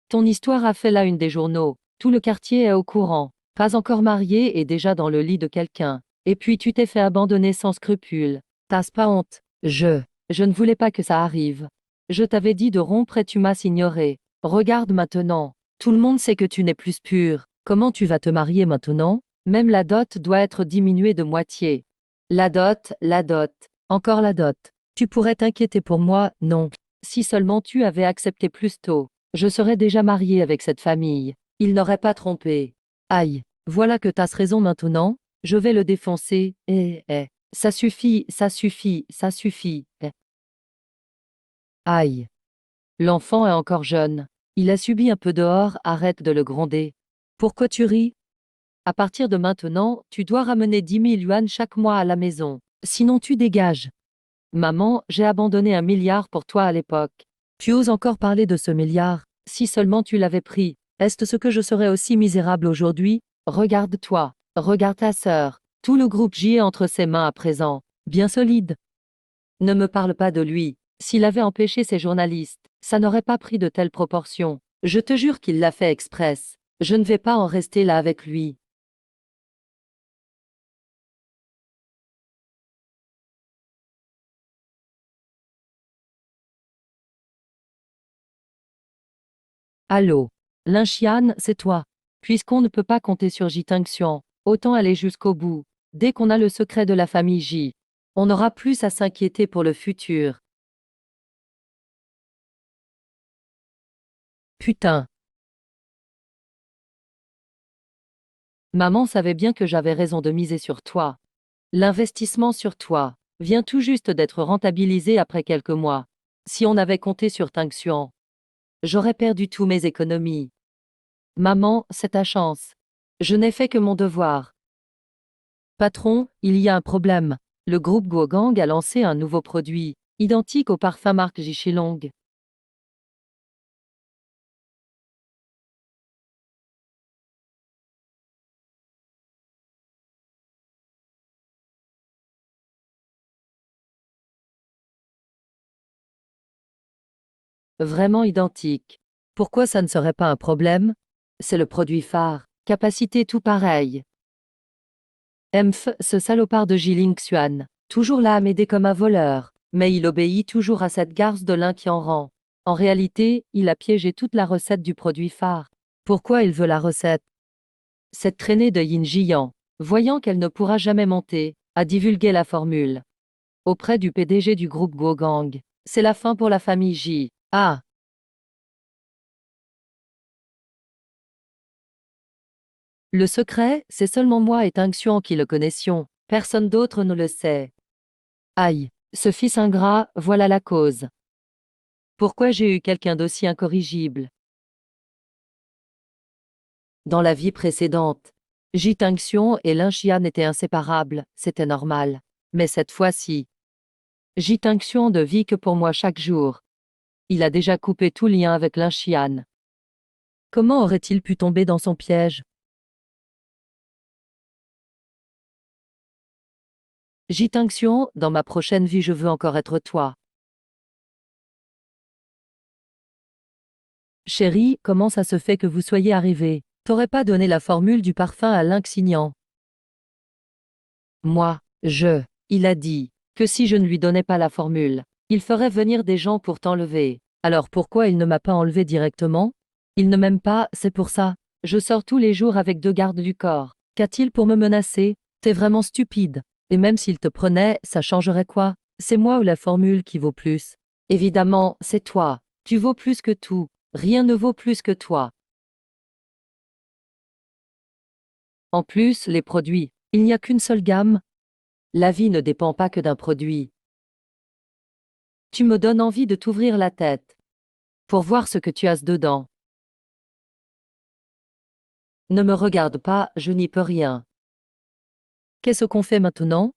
Speaker 1: Ton histoire a fait la une des journaux. Tout le quartier est au courant. Pas encore marié et déjà dans le lit de quelqu'un. Et puis tu t'es fait abandonner sans scrupule. T'as pas honte? Je ne voulais pas que ça arrive. Je t'avais dit de rompre et tu m'as ignoré. Regarde maintenant. Tout le monde sait que tu n'es plus pur. Comment tu vas te marier maintenant? Même la dot doit être diminuée de moitié. La dot. Encore la dot. Tu pourrais t'inquiéter pour moi, non. Si seulement tu avais accepté plus tôt. Je serais déjà marié avec cette famille. Il n'aurait pas trompé. Aïe. Voilà que t'as raison maintenant. Je vais le défoncer. Ça suffit, ça suffit, ça suffit. Aïe. L'enfant est encore jeune. Il a subi un peu dehors, arrête de le gronder. Pourquoi tu ris? À partir de maintenant, tu dois ramener 10 000 yuan chaque mois à la maison. Sinon tu dégages. Maman, j'ai abandonné 1 milliard pour toi à l'époque. Tu oses encore parler de ce milliard? Si seulement tu l'avais pris. Est-ce ce que je serais aussi misérable aujourd'hui? Regarde-toi. Regarde ta sœur. Tout le groupe J est entre ses mains à présent. Bien solide. Ne me parle pas de lui. S'il avait empêché ces journalistes, ça n'aurait pas pris de telles proportions. Je te jure qu'il l'a fait express. Je ne vais pas en rester là avec lui. Allô? Linchian, c'est toi. Puisqu'on ne peut pas compter sur Jiteng, autant aller jusqu'au bout. Dès qu'on a le secret de la famille J, on n'aura plus à s'inquiéter pour le futur. Putain. Maman savait bien que j'avais raison de miser sur toi. L'investissement sur toi vient tout juste d'être rentabilisé après quelques mois. Si on avait compté sur Tinxian, j'aurais perdu tous mes économies. Maman, c'est ta chance. Je n'ai fait que mon devoir. Patron, il y a un problème. Le groupe Guogang a lancé un nouveau produit, identique au parfum marque Jichilong. Vraiment identique. Pourquoi ça ne serait pas un problème? C'est le produit phare. Capacité tout pareil. Emph, ce salopard de Jiling Xuan. Toujours là à m'aider comme un voleur. Mais il obéit toujours à cette garce de lin qui en rend. En réalité, il a piégé toute la recette du produit phare. Pourquoi il veut la recette? Cette traînée de Yin Jiyan, voyant qu'elle ne pourra jamais monter, a divulgué la formule auprès du PDG du groupe Guogang. C'est la fin pour la famille J. Ah, le secret, c'est seulement moi et Tinxian qui le connaissions. Personne d'autre ne le sait. Aïe, ce fils ingrat, voilà la cause. Pourquoi j'ai eu quelqu'un d'aussi incorrigible? Dans la vie précédente, Ji Tinxian et Lin Xian étaient inséparables, c'était normal. Mais cette fois-ci, Ji Tinxian ne vit que pour moi chaque jour. Il a déjà coupé tout lien avec Lin Xian. Comment aurait-il pu tomber dans son piège? Ji Tinxian, dans ma prochaine vie je veux encore être toi. Chérie, comment ça se fait que vous soyez arrivés? T'aurais pas donné la formule du parfum à Lin Xignan? Moi, il a dit que si je ne lui donnais pas la formule, il ferait venir des gens pour t'enlever. Alors pourquoi il ne m'a pas enlevé directement? Il ne m'aime pas, c'est pour ça. Je sors tous les jours avec 2 gardes du corps. Qu'a-t-il pour me menacer? T'es vraiment stupide. Et même s'il te prenait, ça changerait quoi? C'est moi ou la formule qui vaut plus? Évidemment, c'est toi. Tu vaux plus que tout. Rien ne vaut plus que toi. En plus, les produits. Il n'y a qu'une seule gamme. La vie ne dépend pas que d'un produit. Tu me donnes envie de t'ouvrir la tête. Pour voir ce que tu as dedans. Ne me regarde pas, je n'y peux rien. Qu'est-ce qu'on fait maintenant?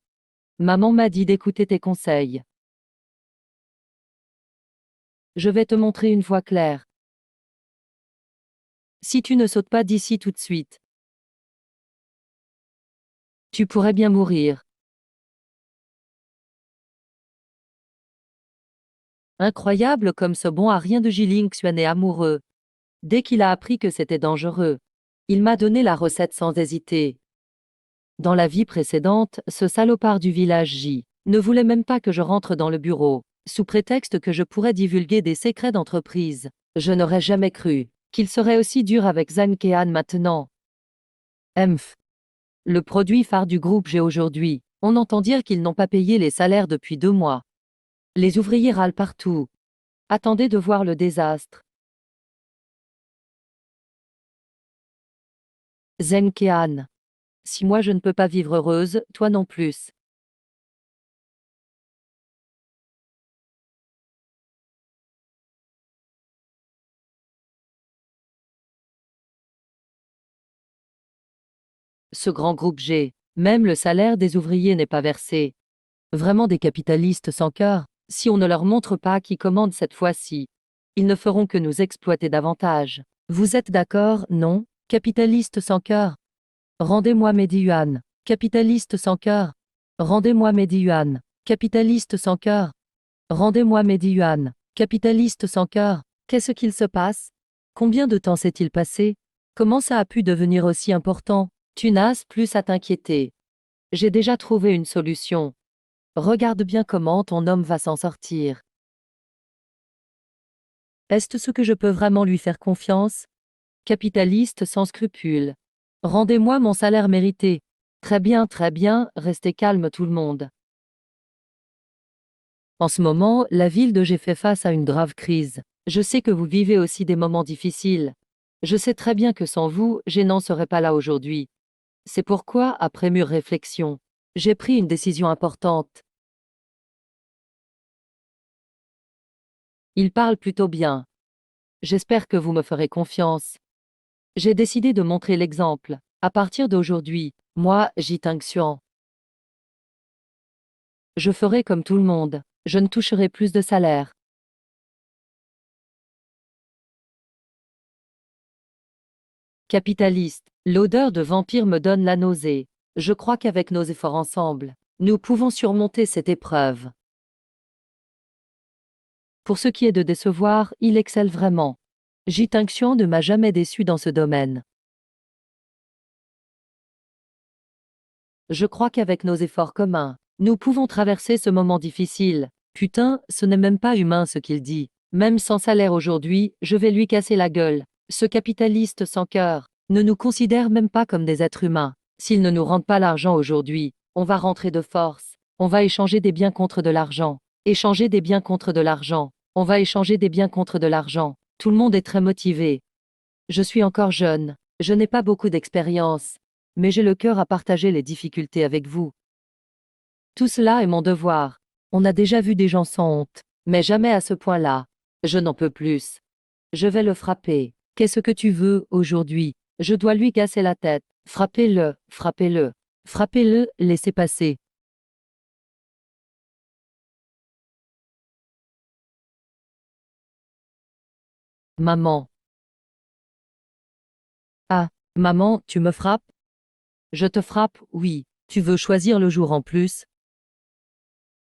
Speaker 1: Maman m'a dit d'écouter tes conseils. Je vais te montrer une voie claire. Si tu ne sautes pas d'ici tout de suite, tu pourrais bien mourir. Incroyable comme ce bon à rien de Jilin Xuan est amoureux. Dès qu'il a appris que c'était dangereux, il m'a donné la recette sans hésiter. Dans la vie précédente, ce salopard du village J ne voulait même pas que je rentre dans le bureau, sous prétexte que je pourrais divulguer des secrets d'entreprise. Je n'aurais jamais cru qu'il serait aussi dur avec Zhang Kean maintenant. Emph. Le produit phare du groupe G aujourd'hui. On entend dire qu'ils n'ont pas payé les salaires depuis 2 mois. Les ouvriers râlent partout. Attendez de voir le désastre. Zhang Kean. Si moi je ne peux pas vivre heureuse, toi non plus. Ce grand groupe G, même le salaire des ouvriers n'est pas versé. Vraiment des capitalistes sans cœur, si on ne leur montre pas qui commande cette fois-ci. Ils ne feront que nous exploiter davantage. Vous êtes d'accord, non, capitalistes sans cœur? Rendez-moi mes 10 yuan, capitaliste sans cœur. Rendez-moi mes 10 yuan, capitaliste sans cœur. Rendez-moi mes 10 yuan, capitaliste sans cœur. Qu'est-ce qu'il se passe? Combien de temps s'est-il passé? Comment ça a pu devenir aussi important? Tu n'as plus à t'inquiéter. J'ai déjà trouvé une solution. Regarde bien comment ton homme va s'en sortir. Est-ce que je peux vraiment lui faire confiance? Capitaliste sans scrupules. Rendez-moi mon salaire mérité. Très bien, restez calme tout le monde. En ce moment, la ville de G fait face à une grave crise. Je sais que vous vivez aussi des moments difficiles. Je sais très bien que sans vous, G n'en serait pas là aujourd'hui. C'est pourquoi, après mûre réflexion, j'ai pris une décision importante. Il parle plutôt bien. J'espère que vous me ferez confiance. J'ai décidé de montrer l'exemple. À partir d'aujourd'hui, moi, Ji Tengxuan, je ferai comme tout le monde. Je ne toucherai plus de salaire. Capitaliste, l'odeur de vampire me donne la nausée. Je crois qu'avec nos efforts ensemble, nous pouvons surmonter cette épreuve. Pour ce qui est de décevoir, il excelle vraiment. Ji Tengxuan ne m'a jamais déçu dans ce domaine. Je crois qu'avec nos efforts communs, nous pouvons traverser ce moment difficile. Putain, ce n'est même pas humain ce qu'il dit. Même sans salaire aujourd'hui, je vais lui casser la gueule. Ce capitaliste sans cœur ne nous considère même pas comme des êtres humains. S'il ne nous rend pas l'argent aujourd'hui, on va rentrer de force. On va échanger des biens contre de l'argent. Échanger des biens contre de l'argent. On va échanger des biens contre de l'argent. Tout le monde est très motivé. Je suis encore jeune. Je n'ai pas beaucoup d'expérience. Mais j'ai le cœur à partager les difficultés avec vous. Tout cela est mon devoir. On a déjà vu des gens sans honte, mais jamais à ce point-là. Je n'en peux plus. Je vais le frapper. Qu'est-ce que tu veux aujourd'hui? Je dois lui casser la tête. Frappez-le, frappez-le. Frappez-le, laissez passer. Maman. Ah, maman, tu me frappes? Je te frappe, oui. Tu veux choisir le jour en plus?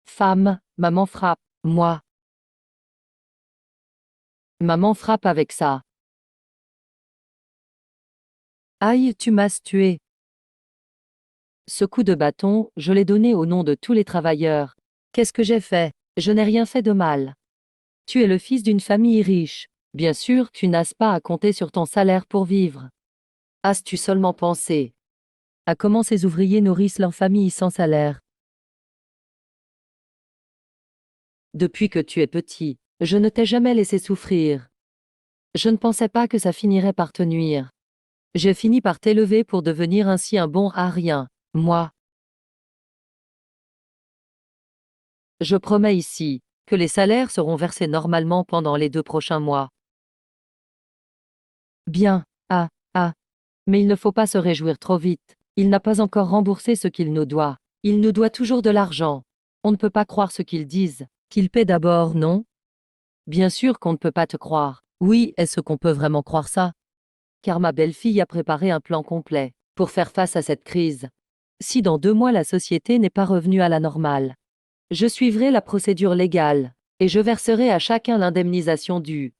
Speaker 1: Femme, maman frappe. Moi. Maman frappe avec ça. Aïe, tu m'as tué. Ce coup de bâton, je l'ai donné au nom de tous les travailleurs. Qu'est-ce que j'ai fait? Je n'ai rien fait de mal. Tu es le fils d'une famille riche. Bien sûr, tu n'as pas à compter sur ton salaire pour vivre. As-tu seulement pensé à comment ces ouvriers nourrissent leur famille sans salaire? Depuis que tu es petit, je ne t'ai jamais laissé souffrir. Je ne pensais pas que ça finirait par te nuire. J'ai fini par t'élever pour devenir ainsi un bon à rien. Moi, je promets ici que les salaires seront versés normalement pendant les 2 prochains mois. Bien. Ah, ah. Mais il ne faut pas se réjouir trop vite. Il n'a pas encore remboursé ce qu'il nous doit. Il nous doit toujours de l'argent. On ne peut pas croire ce qu'ils disent. Qu'il paie d'abord, non? Bien sûr qu'on ne peut pas te croire. Oui, est-ce qu'on peut vraiment croire ça? Car ma belle-fille a préparé un plan complet pour faire face à cette crise. Si dans 2 mois la société n'est pas revenue à la normale, je suivrai la procédure légale. Et je verserai à chacun l'indemnisation due.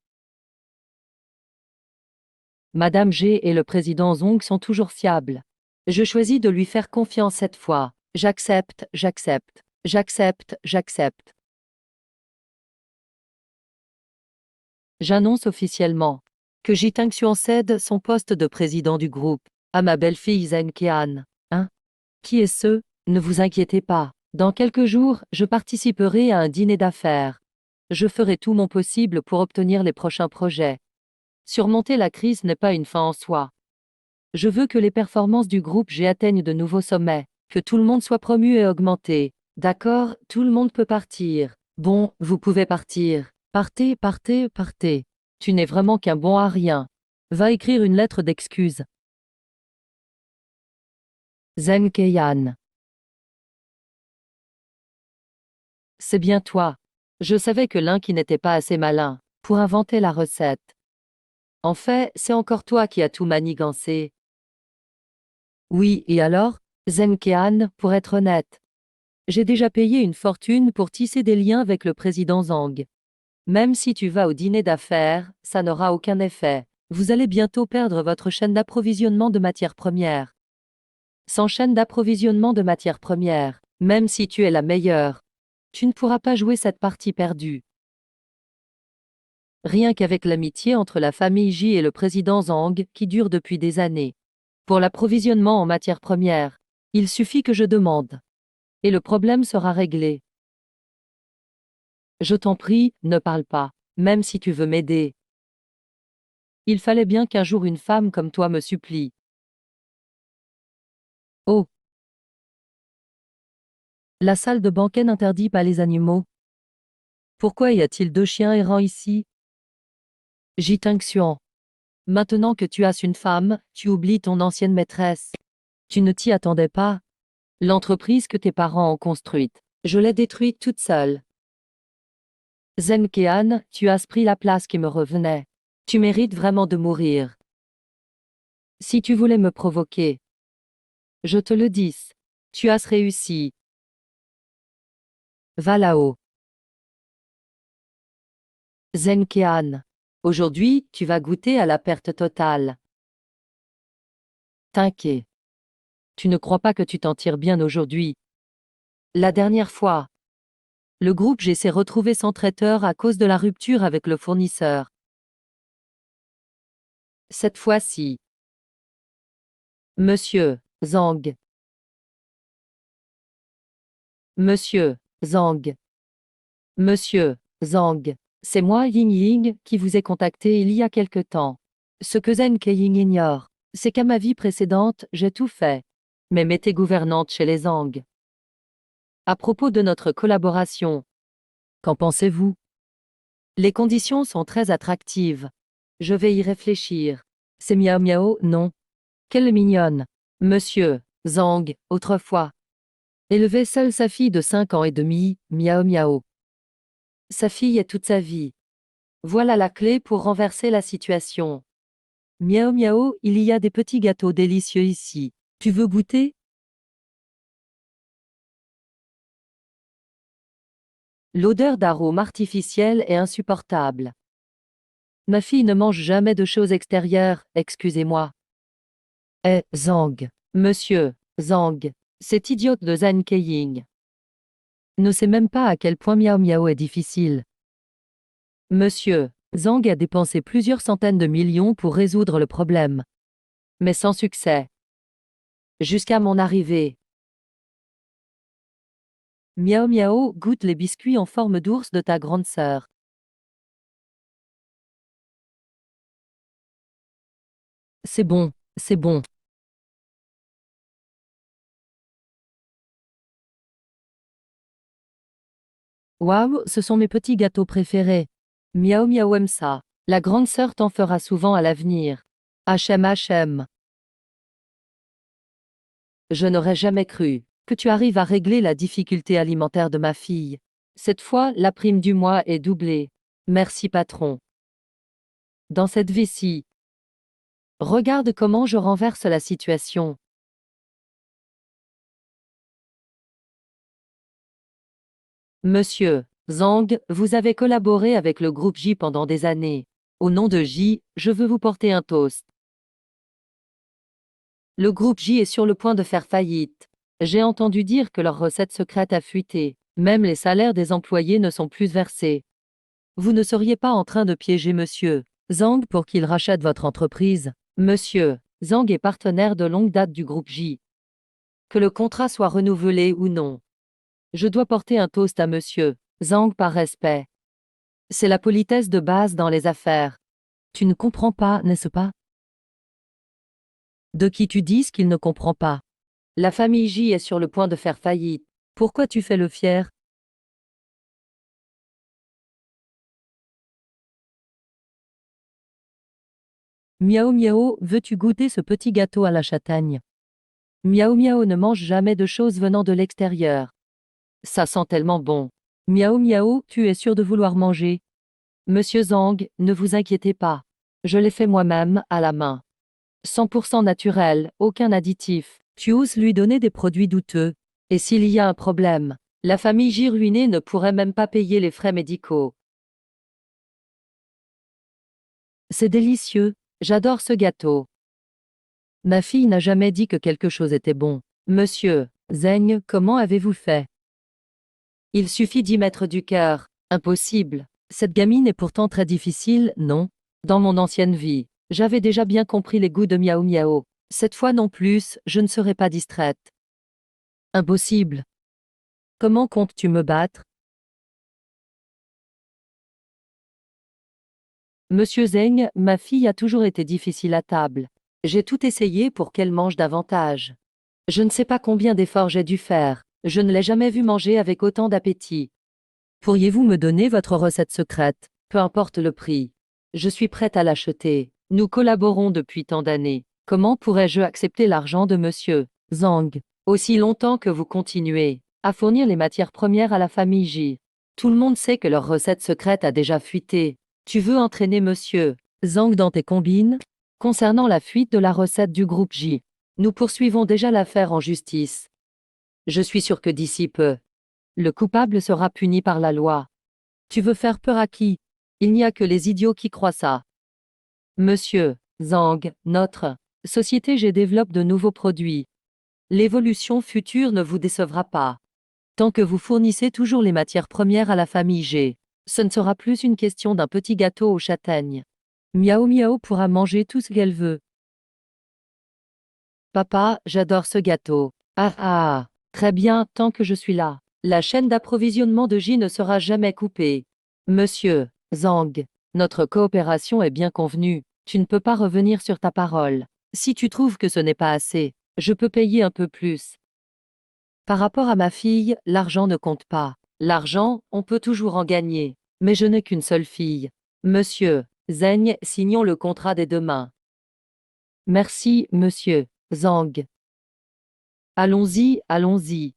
Speaker 1: Madame G et le président Zong sont toujours fiables. Je choisis de lui faire confiance cette fois. J'accepte, j'accepte, j'accepte, j'accepte. J'annonce officiellement que Ji Tengxuan cède son poste de président du groupe à ma belle-fille Zheng Qian. Hein? Qui est ce? Ne vous inquiétez pas. Dans quelques jours, je participerai à un dîner d'affaires. Je ferai tout mon possible pour obtenir les prochains projets. Surmonter la crise n'est pas une fin en soi. Je veux que les performances du groupe G atteignent de nouveaux sommets, que tout le monde soit promu et augmenté. D'accord, tout le monde peut partir. Bon, vous pouvez partir. Partez, partez, partez. Tu n'es vraiment qu'un bon à rien. Va écrire une lettre d'excuse. Zheng Keiyan. C'est bien toi. Je savais que l'un qui n'était pas assez malin pour inventer la recette. En fait, c'est encore toi qui as tout manigancé. Oui, et alors, Zheng Qian, pour être honnête, j'ai déjà payé une fortune pour tisser des liens avec le président Zhang. Même si tu vas au dîner d'affaires, ça n'aura aucun effet. Vous allez bientôt perdre votre chaîne d'approvisionnement de matières premières. Sans chaîne d'approvisionnement de matières premières, même si tu es la meilleure, tu ne pourras pas jouer cette partie perdue. Rien qu'avec l'amitié entre la famille Ji et le président Zhang, qui dure depuis des années. Pour l'approvisionnement en matières premières, il suffit que je demande. Et le problème sera réglé. Je t'en prie, ne parle pas, même si tu veux m'aider. Il fallait bien qu'un jour une femme comme toi me supplie. Oh! La salle de banquet n'interdit pas les animaux. Pourquoi y a-t-il 2 chiens errants ici? Ji Tengxuan. Maintenant que tu as une femme, tu oublies ton ancienne maîtresse. Tu ne t'y attendais pas. L'entreprise que tes parents ont construite, je l'ai détruite toute seule. Zheng Qian, tu as pris la place qui me revenait. Tu mérites vraiment de mourir. Si tu voulais me provoquer, je te le dis, tu as réussi. Va là-haut. Zheng Qian. Aujourd'hui, tu vas goûter à la perte totale. T'inquiète. Tu ne crois pas que tu t'en tires bien aujourd'hui. La dernière fois, le groupe G s'est retrouvé sans traiteur à cause de la rupture avec le fournisseur. Cette fois-ci, Monsieur Zhang. Monsieur Zhang. Monsieur Zhang. C'est moi, Ying Ying, qui vous ai contacté il y a quelque temps. Ce que Zheng Keying ignore, c'est qu'à ma vie précédente, j'ai tout fait. Même été gouvernante chez les Zhang. À propos de notre collaboration, qu'en pensez-vous? Les conditions sont très attractives. Je vais y réfléchir. C'est Miao Miao, non? Quelle mignonne. Monsieur Zhang, autrefois. Élevait seule sa fille de 5 ans et demi, Miao Miao. Sa fille est toute sa vie. Voilà la clé pour renverser la situation. Miao Miao, il y a des petits gâteaux délicieux ici. Tu veux goûter? L'odeur d'arôme artificiel est insupportable. Ma fille ne mange jamais de choses extérieures, excusez-moi. Eh, Zhang. Monsieur Zhang. Cette idiote de Zheng Keying ne sait même pas à quel point Miao Miao est difficile. Monsieur Zhang a dépensé plusieurs centaines de millions pour résoudre le problème. Mais sans succès. Jusqu'à mon arrivée. Miao Miao goûte les biscuits en forme d'ours de ta grande sœur. C'est bon, c'est bon. Waouh, ce sont mes petits gâteaux préférés. Miao Miao aime ça. La grande sœur t'en fera souvent à l'avenir. HM. Je n'aurais jamais cru que tu arrives à régler la difficulté alimentaire de ma fille. Cette fois, la prime du mois est doublée. Merci patron. Dans cette vessie, regarde comment je renverse la situation. Monsieur Zhang, vous avez collaboré avec le groupe J pendant des années. Au nom de J, je veux vous porter un toast. Le groupe J est sur le point de faire faillite. J'ai entendu dire que leur recette secrète a fuité. Même les salaires des employés ne sont plus versés. Vous ne seriez pas en train de piéger Monsieur Zhang pour qu'il rachète votre entreprise? Monsieur Zhang est partenaire de longue date du groupe J. Que le contrat soit renouvelé ou non, je dois porter un toast à Monsieur Zhang par respect. C'est la politesse de base dans les affaires. Tu ne comprends pas, n'est-ce pas? De qui tu dis qu'il ne comprend pas? La famille J est sur le point de faire faillite. Pourquoi tu fais le fier? Miao Miao, veux-tu goûter ce petit gâteau à la châtaigne? Miao Miao ne mange jamais de choses venant de l'extérieur. Ça sent tellement bon. Miao Miao, tu es sûr de vouloir manger? Monsieur Zhang, ne vous inquiétez pas. Je l'ai fait moi-même, à la main. 100% naturel, aucun additif. Tu oses lui donner des produits douteux. Et s'il y a un problème, la famille J ruinée ne pourrait même pas payer les frais médicaux. C'est délicieux. J'adore ce gâteau. Ma fille n'a jamais dit que quelque chose était bon. Monsieur Zeng, comment avez-vous fait? Il suffit d'y mettre du cœur. Impossible. Cette gamine est pourtant très difficile, non? Dans mon ancienne vie, j'avais déjà bien compris les goûts de Miao Miao. Cette fois non plus, je ne serai pas distraite. Impossible. Comment comptes-tu me battre? Monsieur Zeng, ma fille a toujours été difficile à table. J'ai tout essayé pour qu'elle mange davantage. Je ne sais pas combien d'efforts j'ai dû faire. Je ne l'ai jamais vue manger avec autant d'appétit. Pourriez-vous me donner votre recette secrète? Peu importe le prix. Je suis prête à l'acheter. Nous collaborons depuis tant d'années. Comment pourrais-je accepter l'argent de Monsieur Zhang? Aussi longtemps que vous continuez à fournir les matières premières à la famille J. Tout le monde sait que leur recette secrète a déjà fuité. Tu veux entraîner Monsieur Zhang dans tes combines? Concernant la fuite de la recette du groupe J, nous poursuivons déjà l'affaire en justice. Je suis sûr que d'ici peu, le coupable sera puni par la loi. Tu veux faire peur à qui? Il n'y a que les idiots qui croient ça. Monsieur Zhang, notre société G développe de nouveaux produits. L'évolution future ne vous décevra pas. Tant que vous fournissez toujours les matières premières à la famille G, ce ne sera plus une question d'un petit gâteau aux châtaignes. Miao Miao pourra manger tout ce qu'elle veut. Papa, j'adore ce gâteau. Ah ah, très bien, tant que je suis là. La chaîne d'approvisionnement de J ne sera jamais coupée. Monsieur Zhang, notre coopération est bien convenue. Tu ne peux pas revenir sur ta parole. Si tu trouves que ce n'est pas assez, je peux payer un peu plus. Par rapport à ma fille, l'argent ne compte pas. L'argent, on peut toujours en gagner. Mais je n'ai qu'une seule fille. Monsieur Zeng, signons le contrat des deux mains. Merci, monsieur Zhang. Allons-y, allons-y.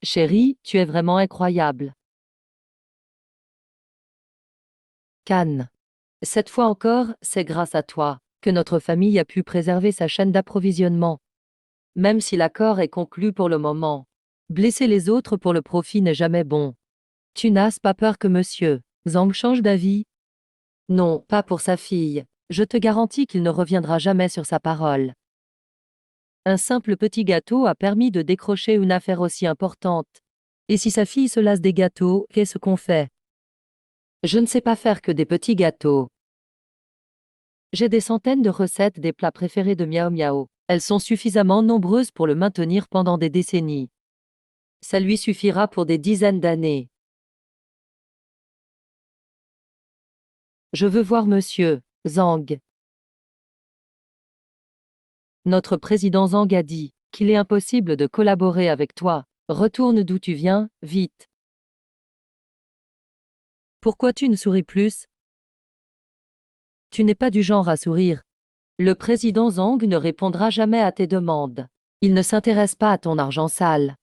Speaker 1: Chérie, tu es vraiment incroyable. Cannes. Cette fois encore, c'est grâce à toi que notre famille a pu préserver sa chaîne d'approvisionnement. Même si l'accord est conclu pour le moment, blesser les autres pour le profit n'est jamais bon. Tu n'as pas peur que monsieur Zhang change d'avis? Non, pas pour sa fille. Je te garantis qu'il ne reviendra jamais sur sa parole. Un simple petit gâteau a permis de décrocher une affaire aussi importante. Et si sa fille se lasse des gâteaux, qu'est-ce qu'on fait? Je ne sais pas faire que des petits gâteaux. J'ai des centaines de recettes des plats préférés de Miao Miao. Elles sont suffisamment nombreuses pour le maintenir pendant des décennies. Ça lui suffira pour des dizaines d'années. Je veux voir monsieur Zhang. Notre président Zhang a dit qu'il est impossible de collaborer avec toi. Retourne d'où tu viens, vite. Pourquoi tu ne souris plus? Tu n'es pas du genre à sourire. Le président Zhang ne répondra jamais à tes demandes. Il ne s'intéresse pas à ton argent sale.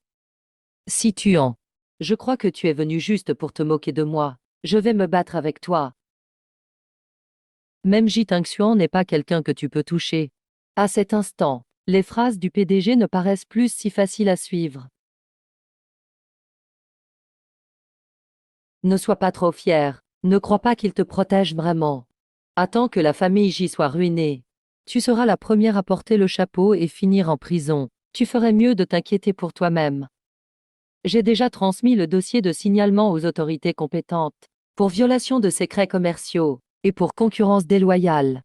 Speaker 1: Si tu en. Je crois que tu es venu juste pour te moquer de moi. Je vais me battre avec toi. Même Ji Tengxuan n'est pas quelqu'un que tu peux toucher. À cet instant, les phrases du PDG ne paraissent plus si faciles à suivre. Ne sois pas trop fier. Ne crois pas qu'il te protège vraiment. Attends que la famille J soit ruinée. Tu seras la première à porter le chapeau et finir en prison. Tu ferais mieux de t'inquiéter pour toi-même. J'ai déjà transmis le dossier de signalement aux autorités compétentes, pour violation de secrets commerciaux, et pour concurrence déloyale.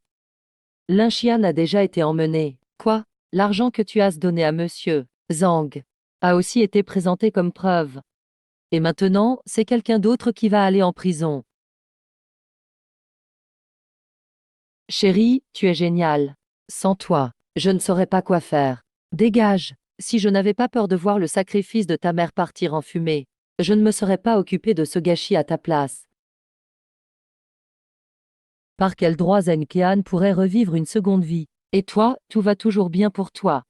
Speaker 1: Linxian a déjà été emmené. Quoi? L'argent que tu as donné à monsieur Zhang a aussi été présenté comme preuve. Et maintenant, c'est quelqu'un d'autre qui va aller en prison. Chérie, tu es géniale. Sans toi, je ne saurais pas quoi faire. Dégage. Si je n'avais pas peur de voir le sacrifice de ta mère partir en fumée, je ne me serais pas occupé de ce gâchis à ta place. Par quel droit Zenkean pourrait revivre une seconde vie? Et toi, tout va toujours bien pour toi.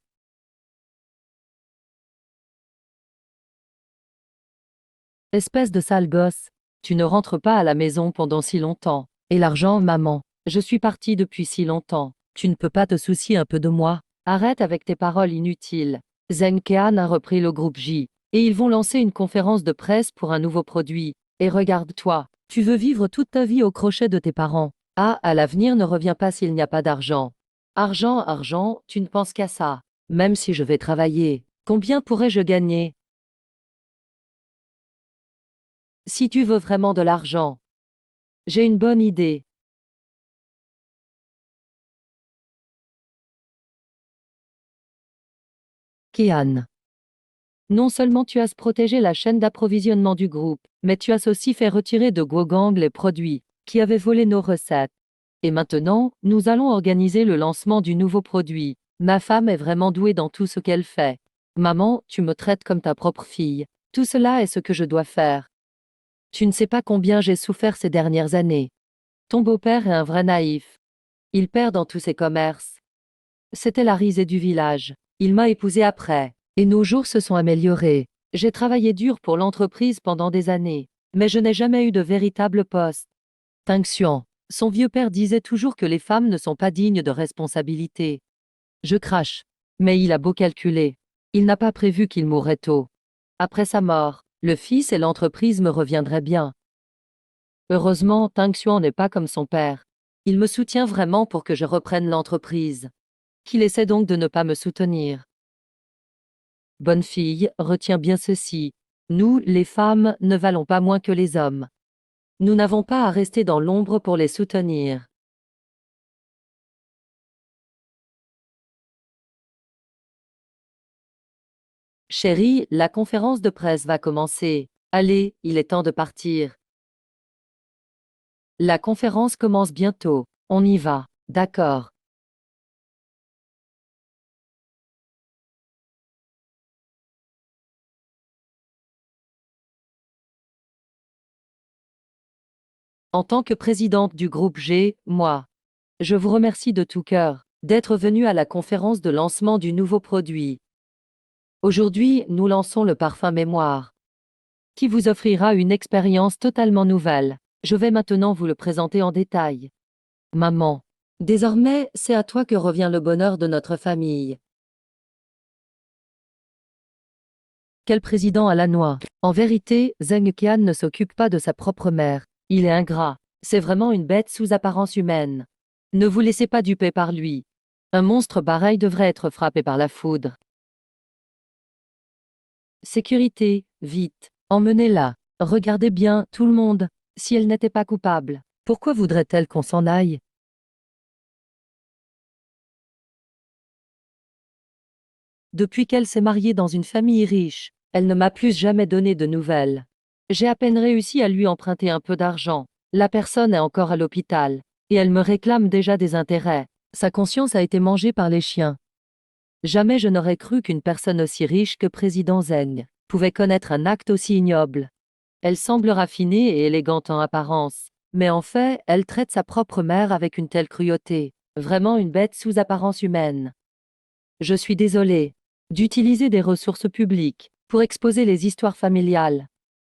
Speaker 1: Espèce de sale gosse. Tu ne rentres pas à la maison pendant si longtemps. Et l'argent, maman? Je suis partie depuis si longtemps. Tu ne peux pas te soucier un peu de moi? Arrête avec tes paroles inutiles. Zenkean a repris le groupe J. Et ils vont lancer une conférence de presse pour un nouveau produit. Et regarde-toi, tu veux vivre toute ta vie au crochet de tes parents. Ah, à l'avenir ne revient pas s'il n'y a pas d'argent. Argent, argent, tu ne penses qu'à ça. Même si je vais travailler, combien pourrais-je gagner? Si tu veux vraiment de l'argent, j'ai une bonne idée. Kian. Non seulement tu as protégé la chaîne d'approvisionnement du groupe, mais tu as aussi fait retirer de Guogang les produits qui avaient volé nos recettes. Et maintenant, nous allons organiser le lancement du nouveau produit. Ma femme est vraiment douée dans tout ce qu'elle fait. Maman, tu me traites comme ta propre fille. Tout cela est ce que je dois faire. Tu ne sais pas combien j'ai souffert ces dernières années. Ton beau-père est un vrai naïf. Il perd dans tous ses commerces. C'était la risée du village. Il m'a épousée après. Et nos jours se sont améliorés. J'ai travaillé dur pour l'entreprise pendant des années. Mais je n'ai jamais eu de véritable poste. Tang Xuan. Son vieux père disait toujours que les femmes ne sont pas dignes de responsabilité. Je crache. Mais il a beau calculer. Il n'a pas prévu qu'il mourrait tôt. Après sa mort, le fils et l'entreprise me reviendraient bien. Heureusement, Tang Xuan n'est pas comme son père. Il me soutient vraiment pour que je reprenne l'entreprise. Qu'il essaie donc de ne pas me soutenir. Bonne fille, retiens bien ceci. Nous, les femmes, ne valons pas moins que les hommes. Nous n'avons pas à rester dans l'ombre pour les soutenir. Chérie, la conférence de presse va commencer. Allez, il est temps de partir. La conférence commence bientôt. On y va. D'accord. En tant que présidente du groupe G, moi, je vous remercie de tout cœur d'être venu à la conférence de lancement du nouveau produit. Aujourd'hui, nous lançons le parfum Mémoire, qui vous offrira une expérience totalement nouvelle. Je vais maintenant vous le présenter en détail. Maman, désormais, c'est à toi que revient le bonheur de notre famille. Quel président à la noix! En vérité, Zheng Qian ne s'occupe pas de sa propre mère. Il est ingrat. C'est vraiment une bête sous apparence humaine. Ne vous laissez pas duper par lui. Un monstre pareil devrait être frappé par la foudre. Sécurité, vite. Emmenez-la. Regardez bien, tout le monde. Si elle n'était pas coupable, pourquoi voudrait-elle qu'on s'en aille? Depuis qu'elle s'est mariée dans une famille riche, elle ne m'a plus jamais donné de nouvelles. J'ai à peine réussi à lui emprunter un peu d'argent. La personne est encore à l'hôpital, et elle me réclame déjà des intérêts. Sa conscience a été mangée par les chiens. Jamais je n'aurais cru qu'une personne aussi riche que président Zeng pouvait connaître un acte aussi ignoble. Elle semble raffinée et élégante en apparence, mais en fait, elle traite sa propre mère avec une telle cruauté. Vraiment une bête sous apparence humaine. Je suis désolée d'utiliser des ressources publiques pour exposer les histoires familiales.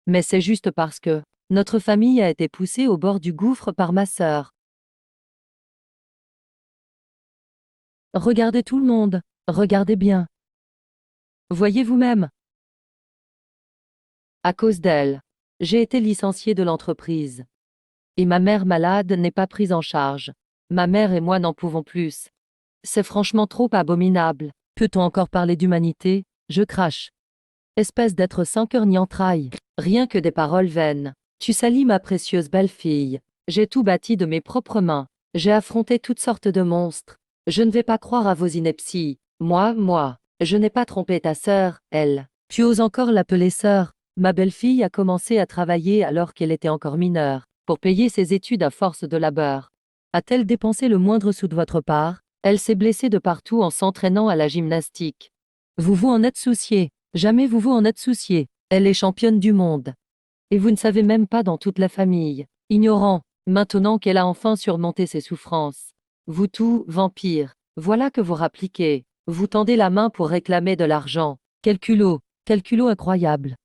Speaker 1: Mais c'est juste parce que notre famille a été poussée au bord du gouffre par ma sœur. Regardez tout le monde, regardez bien. Voyez vous-même. À cause d'elle, J'ai été licenciée de l'entreprise. Et ma mère malade n'est pas prise en charge. Ma mère et moi n'en pouvons plus. C'est franchement trop abominable. Peut-on encore parler d'humanité? Je crache. Espèce d'être sans cœur ni entrailles. Rien que des paroles vaines. Tu salis ma précieuse belle-fille. J'ai tout bâti de mes propres mains. J'ai affronté toutes sortes de monstres. Je ne vais pas croire à vos inepties. Moi, je n'ai pas trompé ta sœur, elle. Tu oses encore l'appeler sœur. Ma belle-fille a commencé à travailler alors qu'elle était encore mineure, pour payer ses études à force de labeur. A-t-elle dépensé le moindre sou de votre part? Elle s'est blessée de partout en s'entraînant à la gymnastique. Vous vous en êtes soucié. Jamais vous vous en êtes soucié. Elle est championne du monde. Et vous ne savez même pas dans toute la famille. Ignorant, maintenant qu'elle a enfin surmonté ses souffrances. Vous tout, vampire, voilà que vous rappliquez. Vous tendez la main pour réclamer de l'argent. Quel culot incroyable.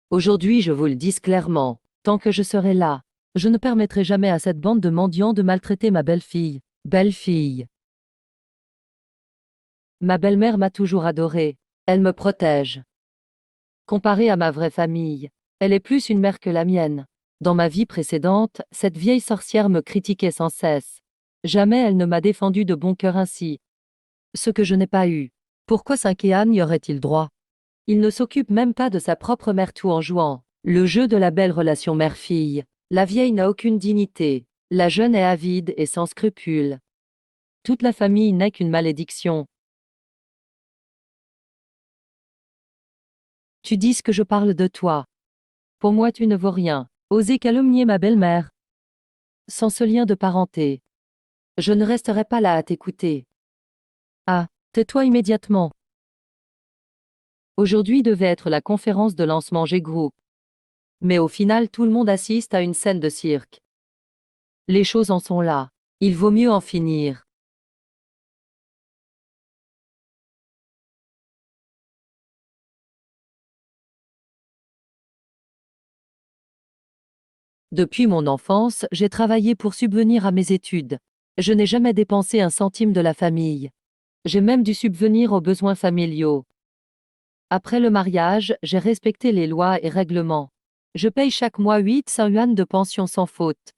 Speaker 1: Aujourd'hui, je vous le dis clairement, tant que je serai là, je ne permettrai jamais à cette bande de mendiants de maltraiter ma belle-fille. Belle-fille. Ma belle-mère m'a toujours adorée. Elle me protège. Comparée à ma vraie famille, elle est plus une mère que la mienne. Dans ma vie précédente, cette vieille sorcière me critiquait sans cesse. Jamais elle ne m'a défendu de bon cœur ainsi. Ce que je n'ai pas eu. Pourquoi Saint-Kéan y aurait-il droit? Il ne s'occupe même pas de sa propre mère tout en jouant. Le jeu de la belle relation mère-fille. La vieille n'a aucune dignité. La jeune est avide et sans scrupules. Toute la famille n'est qu'une malédiction. Tu dis que je parle de toi. Pour moi tu ne vaux rien. Oser calomnier ma belle-mère. Sans ce lien de parenté. Je ne resterai pas là à t'écouter. Ah, tais-toi immédiatement. Aujourd'hui devait être la conférence de lancement G-Group. Mais au final tout le monde assiste à une scène de cirque. Les choses en sont là. Il vaut mieux en finir. Depuis mon enfance, j'ai travaillé pour subvenir à mes études. Je n'ai jamais dépensé un centime de la famille. J'ai même dû subvenir aux besoins familiaux. Après le mariage, j'ai respecté les lois et règlements. Je paye chaque mois 800 yuan de pension sans faute.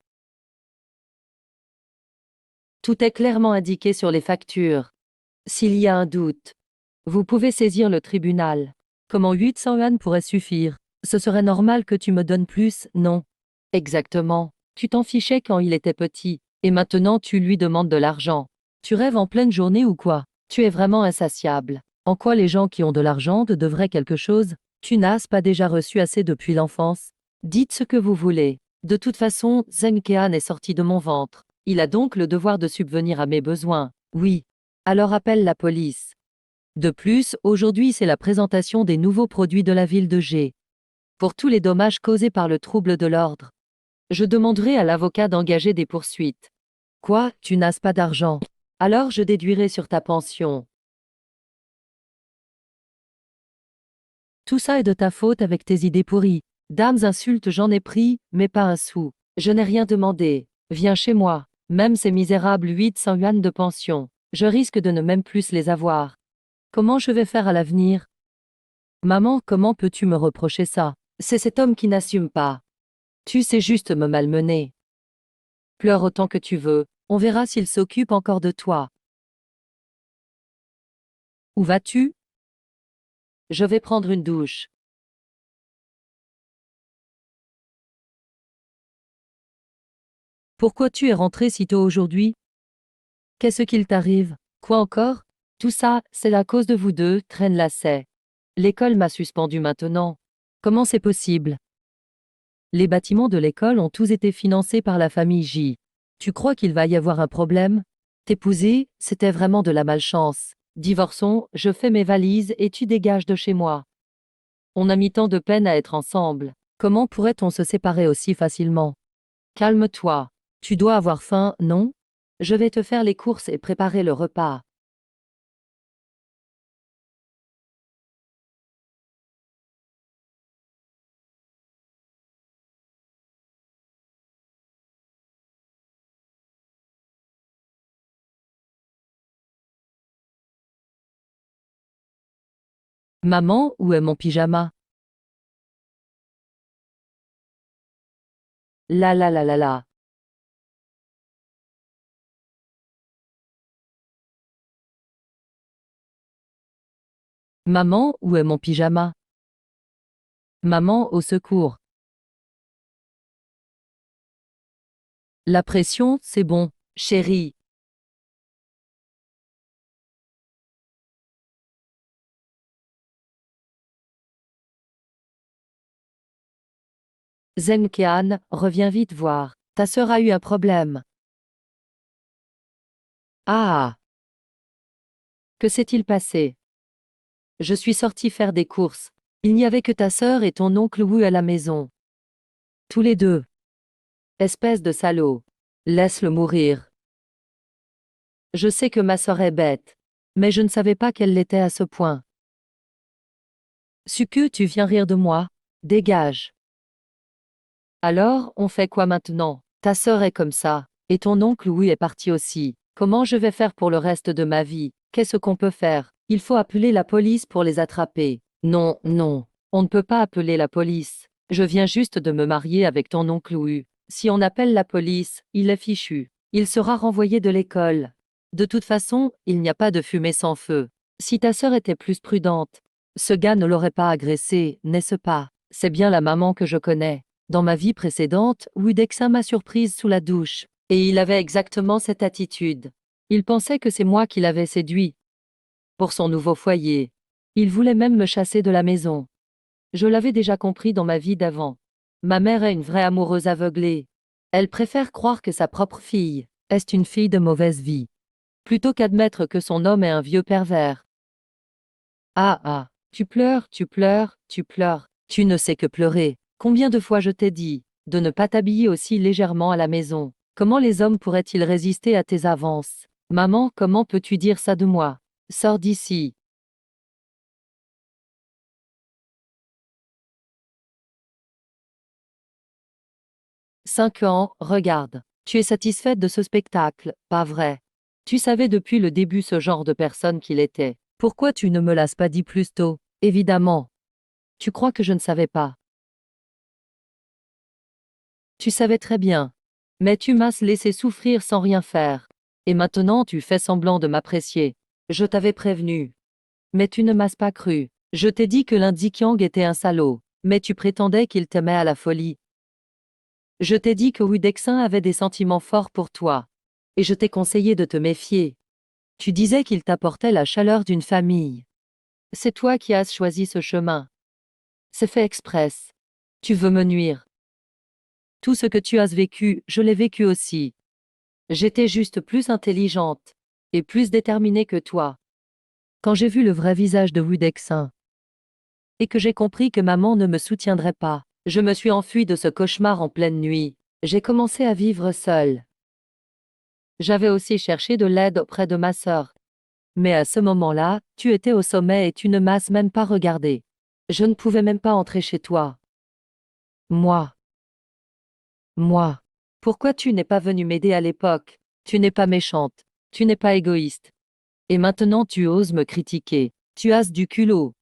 Speaker 1: Tout est clairement indiqué sur les factures. S'il y a un doute, vous pouvez saisir le tribunal. Comment 800 yuan pourrait suffire? Ce serait normal que tu me donnes plus, non? Exactement. Tu t'en fichais quand il était petit, et maintenant tu lui demandes de l'argent. Tu rêves en pleine journée ou quoi? Tu es vraiment insatiable. En quoi les gens qui ont de l'argent te devraient quelque chose? Tu n'as pas déjà reçu assez depuis l'enfance? Dites ce que vous voulez. De toute façon, Zheng Kean est sorti de mon ventre. Il a donc le devoir de subvenir à mes besoins. Oui. Alors appelle la police. De plus, aujourd'hui c'est la présentation des nouveaux produits de la ville de G. Pour tous les dommages causés par le trouble de l'ordre. Je demanderai à l'avocat d'engager des poursuites. Quoi, tu n'as pas d'argent? Alors je déduirai sur ta pension. Tout ça est de ta faute avec tes idées pourries. Dames insultes, j'en ai pris, mais pas un sou. Je n'ai rien demandé. Viens chez moi. Même ces misérables 800 yuan de pension. Je risque de ne même plus les avoir. Comment je vais faire à l'avenir? Maman, comment peux-tu me reprocher ça? C'est cet homme qui n'assume pas. Tu sais juste me malmener. Pleure autant que tu veux, on verra s'il s'occupe encore de toi. Où vas-tu? Je vais prendre une douche. Pourquoi tu es rentré si tôt aujourd'hui? Qu'est-ce qu'il t'arrive? Quoi encore? Tout ça, c'est à cause de vous deux, traîne lacet. L'école m'a suspendu maintenant. Comment c'est possible? Les bâtiments de l'école ont tous été financés par la famille J. Tu crois qu'il va y avoir un problème? T'épouser, c'était vraiment de la malchance. Divorçons, je fais mes valises et tu dégages de chez moi. On a mis tant de peine à être ensemble. Comment pourrait-on se séparer aussi facilement? Calme-toi. Tu dois avoir faim, non? Je vais te faire les courses et préparer le repas. Maman, où est mon pyjama? La la la la la. Maman, où est mon pyjama? Maman, au secours. La pression, c'est bon, chérie. Zenkean, reviens vite voir. Ta sœur a eu un problème. Ah, que s'est-il passé? Je suis sorti faire des courses. Il n'y avait que ta sœur et ton oncle Wu à la maison. Tous les deux. Espèce de salaud. Laisse-le mourir. Je sais que ma sœur est bête. Mais je ne savais pas qu'elle l'était à ce point. Suku, tu viens rire de moi? Dégage. Alors, on fait quoi maintenant? Ta sœur est comme ça. Et ton oncle Wu est parti aussi. Comment je vais faire pour le reste de ma vie? Qu'est-ce qu'on peut faire? Il faut appeler la police pour les attraper. Non, non. On ne peut pas appeler la police. Je viens juste de me marier avec ton oncle Wu. Si on appelle la police, il est fichu. Il sera renvoyé de l'école. De toute façon, il n'y a pas de fumée sans feu. Si ta sœur était plus prudente, ce gars ne l'aurait pas agressée, n'est-ce pas? C'est bien la maman que je connais. Dans ma vie précédente, Wudexin m'a surprise sous la douche. Et il avait exactement cette attitude. Il pensait que c'est moi qui l'avais séduit. Pour son nouveau foyer. Il voulait même me chasser de la maison. Je l'avais déjà compris dans ma vie d'avant. Ma mère est une vraie amoureuse aveuglée. Elle préfère croire que sa propre fille est une fille de mauvaise vie, plutôt qu'admettre que son homme est un vieux pervers. Ah ah, tu pleures, tu pleures, tu pleures. Tu ne sais que pleurer. Combien de fois je t'ai dit de ne pas t'habiller aussi légèrement à la maison? Comment les hommes pourraient-ils résister à tes avances? Maman, comment peux-tu dire ça de moi? Sors d'ici. 5 ans, regarde. Tu es satisfaite de ce spectacle, pas vrai? Tu savais depuis le début ce genre de personne qu'il était. Pourquoi tu ne me l'as pas dit plus tôt? Évidemment. Tu crois que je ne savais pas? Tu savais très bien. Mais tu m'as laissé souffrir sans rien faire. Et maintenant tu fais semblant de m'apprécier. Je t'avais prévenu. Mais tu ne m'as pas cru. Je t'ai dit que l'Indi Kyang était un salaud. Mais tu prétendais qu'il t'aimait à la folie. Je t'ai dit que Wudexin avait des sentiments forts pour toi. Et je t'ai conseillé de te méfier. Tu disais qu'il t'apportait la chaleur d'une famille. C'est toi qui as choisi ce chemin. C'est fait express. Tu veux me nuire. Tout ce que tu as vécu, je l'ai vécu aussi. J'étais juste plus intelligente et plus déterminée que toi. Quand j'ai vu le vrai visage de Wudexin et que j'ai compris que maman ne me soutiendrait pas, je me suis enfuie de ce cauchemar en pleine nuit. J'ai commencé à vivre seule. J'avais aussi cherché de l'aide auprès de ma sœur. Mais à ce moment-là, tu étais au sommet et tu ne m'as même pas regardé. Je ne pouvais même pas entrer chez toi. Moi. Moi. Pourquoi tu n'es pas venu m'aider à l'époque? Tu n'es pas méchante. Tu n'es pas égoïste. Et maintenant tu oses me critiquer. Tu as du culot.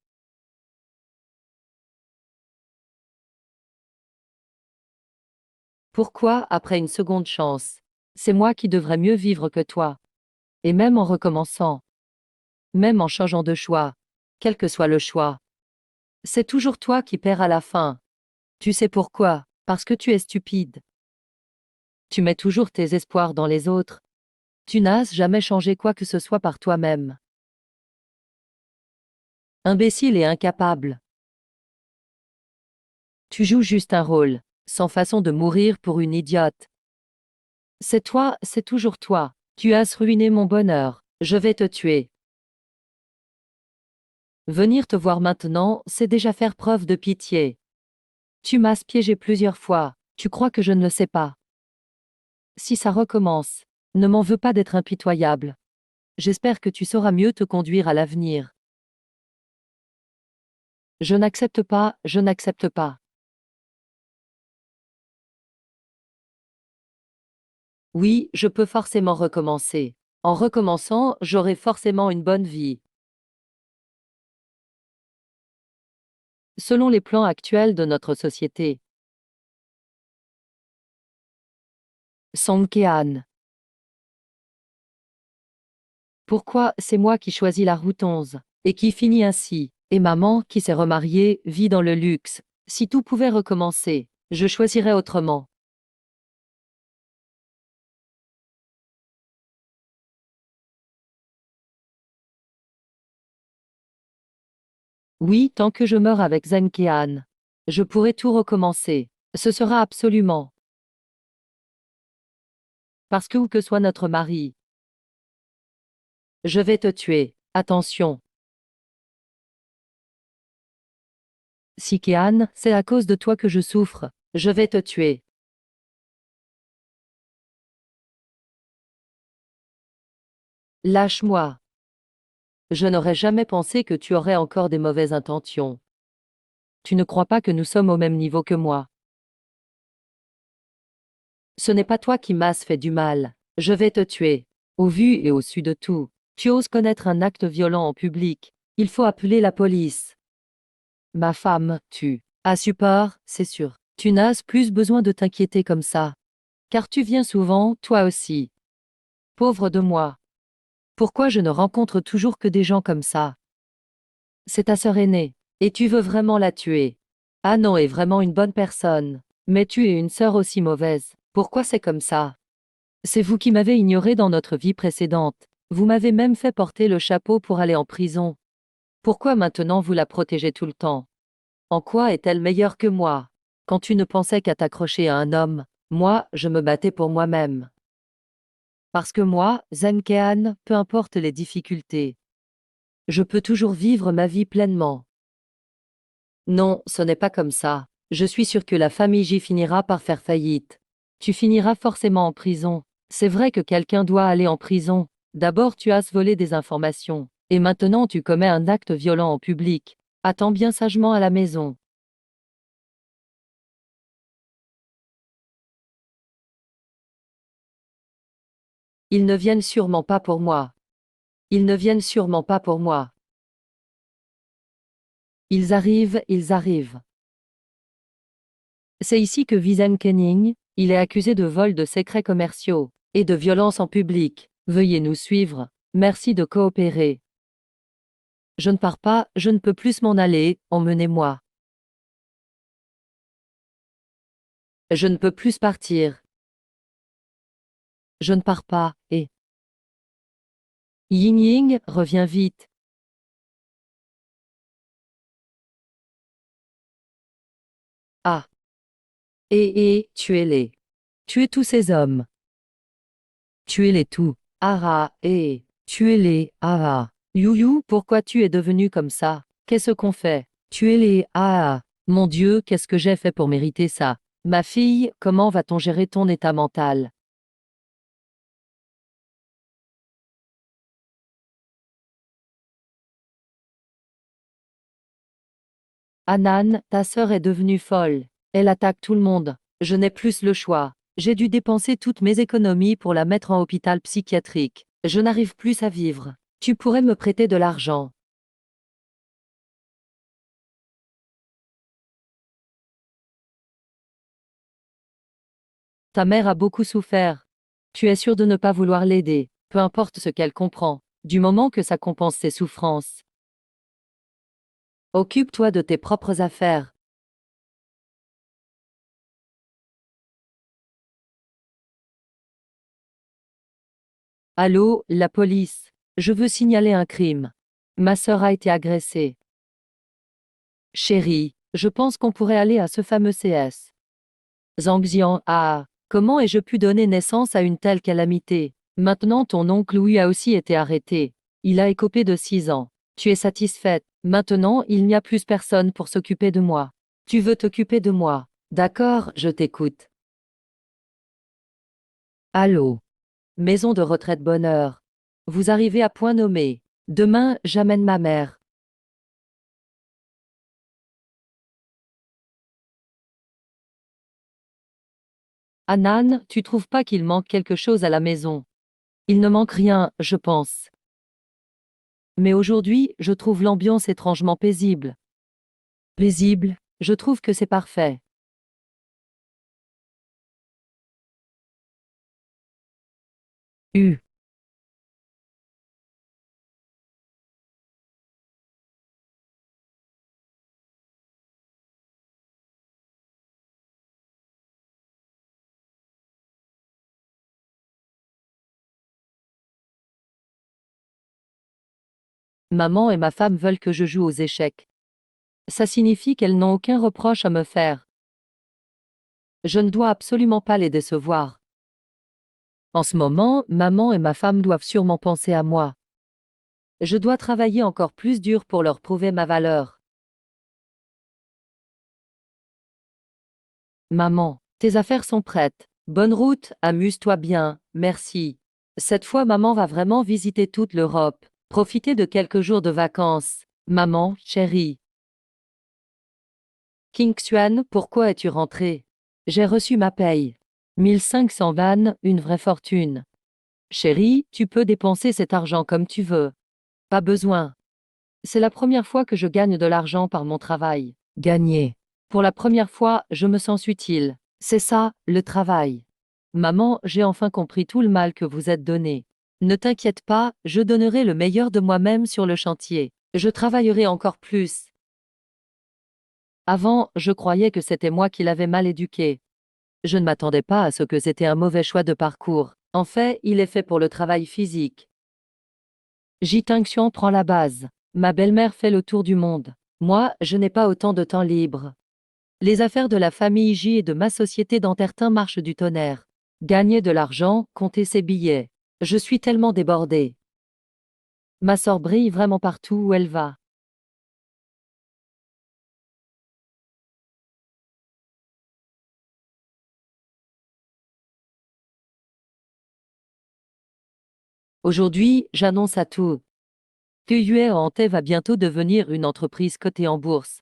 Speaker 1: Pourquoi, après une seconde chance? C'est moi qui devrais mieux vivre que toi. Et même en recommençant. Même en changeant de choix. Quel que soit le choix. C'est toujours toi qui perds à la fin. Tu sais pourquoi? Parce que tu es stupide. Tu mets toujours tes espoirs dans les autres. Tu n'as jamais changé quoi que ce soit par toi-même. Imbécile et incapable. Tu joues juste un rôle, sans façon de mourir pour une idiote. C'est toi, c'est toujours toi. Tu as ruiné mon bonheur. Je vais te tuer. Venir te voir maintenant, c'est déjà faire preuve de pitié. Tu m'as piégé plusieurs fois. Tu crois que je ne le sais pas. Si ça recommence, ne m'en veux pas d'être impitoyable. J'espère que tu sauras mieux te conduire à l'avenir. Je n'accepte pas, je n'accepte pas. Oui, je peux forcément recommencer. En recommençant, j'aurai forcément une bonne vie. selon les plans actuels de notre société. Song Kei-an. Pourquoi c'est moi qui choisis la route 11, et qui finit ainsi, et maman, qui s'est remariée, vit dans le luxe. Si tout pouvait recommencer, je choisirais autrement. Oui, tant que je meurs avec Zhang Kei-an, je pourrai tout recommencer. Ce sera absolument. Parce que où que soit notre mari, je vais te tuer. Attention. Si Kei-an, c'est à cause de toi que je souffre, je vais te tuer. Lâche-moi. Je n'aurais jamais pensé que tu aurais encore des mauvaises intentions. Tu ne crois pas que nous sommes au même niveau que moi. Ce n'est pas toi qui m'as fait du mal. Je vais te tuer. Au vu et au su de tout, tu oses connaître un acte violent en public. Il faut appeler la police. Ma femme, tu as su peur, c'est sûr. Tu n'as plus besoin de t'inquiéter comme ça. Car tu viens souvent, toi aussi. Pauvre de moi. Pourquoi je ne rencontre toujours que des gens comme ça? C'est ta sœur aînée. Et tu veux vraiment la tuer? Ah non, est vraiment une bonne personne. Mais tu es une sœur aussi mauvaise. Pourquoi c'est comme ça? C'est vous qui m'avez ignoré dans notre vie précédente. Vous m'avez même fait porter le chapeau pour aller en prison. Pourquoi maintenant vous la protégez tout le temps? En quoi est-elle meilleure que moi? Quand tu ne pensais qu'à t'accrocher à un homme, moi, je me battais pour moi-même. Parce que moi, Zhang Kei-an, peu importe les difficultés, je peux toujours vivre ma vie pleinement. Non, ce n'est pas comme ça. Je suis sûre que la famille J finira par faire faillite. Tu finiras forcément en prison. C'est vrai que quelqu'un doit aller en prison. D'abord tu as volé des informations. Et maintenant tu commets un acte violent en public. Attends bien sagement à la maison. Ils ne viennent sûrement pas pour moi. Ils ne viennent sûrement pas pour moi. Ils arrivent, ils arrivent. C'est ici que Vizen Kenning, il est accusé de vol de secrets commerciaux et de violence en public. Veuillez nous suivre. Merci de coopérer. Je ne pars pas, je ne peux plus m'en aller, emmenez-moi. Je ne peux plus partir. Je ne pars pas, et... Ying Ying, reviens vite. Ah. Tuez-les. Tuez tous ces hommes. Tuez-les tous. Ah, tuez-les, ah. Youyou, pourquoi tu es devenu comme ça? Qu'est-ce qu'on fait? Tuez-les, ah. Mon Dieu, qu'est-ce que j'ai fait pour mériter ça? Ma fille, comment va-t-on gérer ton état mental? Anan, ta sœur est devenue folle. Elle attaque tout le monde. Je n'ai plus le choix. J'ai dû dépenser toutes mes économies pour la mettre en hôpital psychiatrique. Je n'arrive plus à vivre. Tu pourrais me prêter de l'argent. Ta mère a beaucoup souffert. Tu es sûr de ne pas vouloir l'aider, peu importe ce qu'elle comprend, du moment que ça compense ses souffrances. Occupe-toi de tes propres affaires. Allô, la police. Je veux signaler un crime. Ma sœur a été agressée. Chérie, je pense qu'on pourrait aller à ce fameux CS. Zhangjian, ah, comment ai-je pu donner naissance à une telle calamité? Maintenant ton oncle Louis a aussi été arrêté. Il a écopé de 6 ans. Tu es satisfaite. Maintenant il n'y a plus personne pour s'occuper de moi. Tu veux t'occuper de moi. D'accord, je t'écoute. Allô? Maison de retraite Bonheur. Vous arrivez à point nommé. Demain, j'amène ma mère. Anan, tu trouves pas qu'il manque quelque chose à la maison? Il ne manque rien, je pense. Mais aujourd'hui, je trouve l'ambiance étrangement paisible. Paisible, je trouve que c'est parfait. U. Maman et ma femme veulent que je joue aux échecs. Ça signifie qu'elles n'ont aucun reproche à me faire. Je ne dois absolument pas les décevoir. En ce moment, maman et ma femme doivent sûrement penser à moi. Je dois travailler encore plus dur pour leur prouver ma valeur. Maman, tes affaires sont prêtes. Bonne route, amuse-toi bien, merci. Cette fois, maman va vraiment visiter toute l'Europe. Profiter de quelques jours de vacances. Maman, chérie. King Xuan, pourquoi es-tu rentré? J'ai reçu ma paye. 1500 ban, une vraie fortune. Chérie, tu peux dépenser cet argent comme tu veux. Pas besoin. C'est la première fois que je gagne de l'argent par mon travail. Gagner. Pour la première fois, je me sens utile. C'est ça, le travail. Maman, j'ai enfin compris tout le mal que vous êtes donné. Ne t'inquiète pas, je donnerai le meilleur de moi-même sur le chantier. Je travaillerai encore plus. Avant, je croyais que c'était moi qui l'avais mal éduqué. Je ne m'attendais pas à ce que c'était un mauvais choix de parcours. En fait, il est fait pour le travail physique. Ji Tingxian prend la base. Ma belle-mère fait le tour du monde. Moi, je n'ai pas autant de temps libre. Les affaires de la famille J et de ma société d'Antertin marchent du tonnerre. Gagner de l'argent, compter ses billets. Je suis tellement débordée. Ma sœur brille vraiment partout où elle va. Aujourd'hui, j'annonce à tout. Que Yue Ante va bientôt devenir une entreprise cotée en bourse.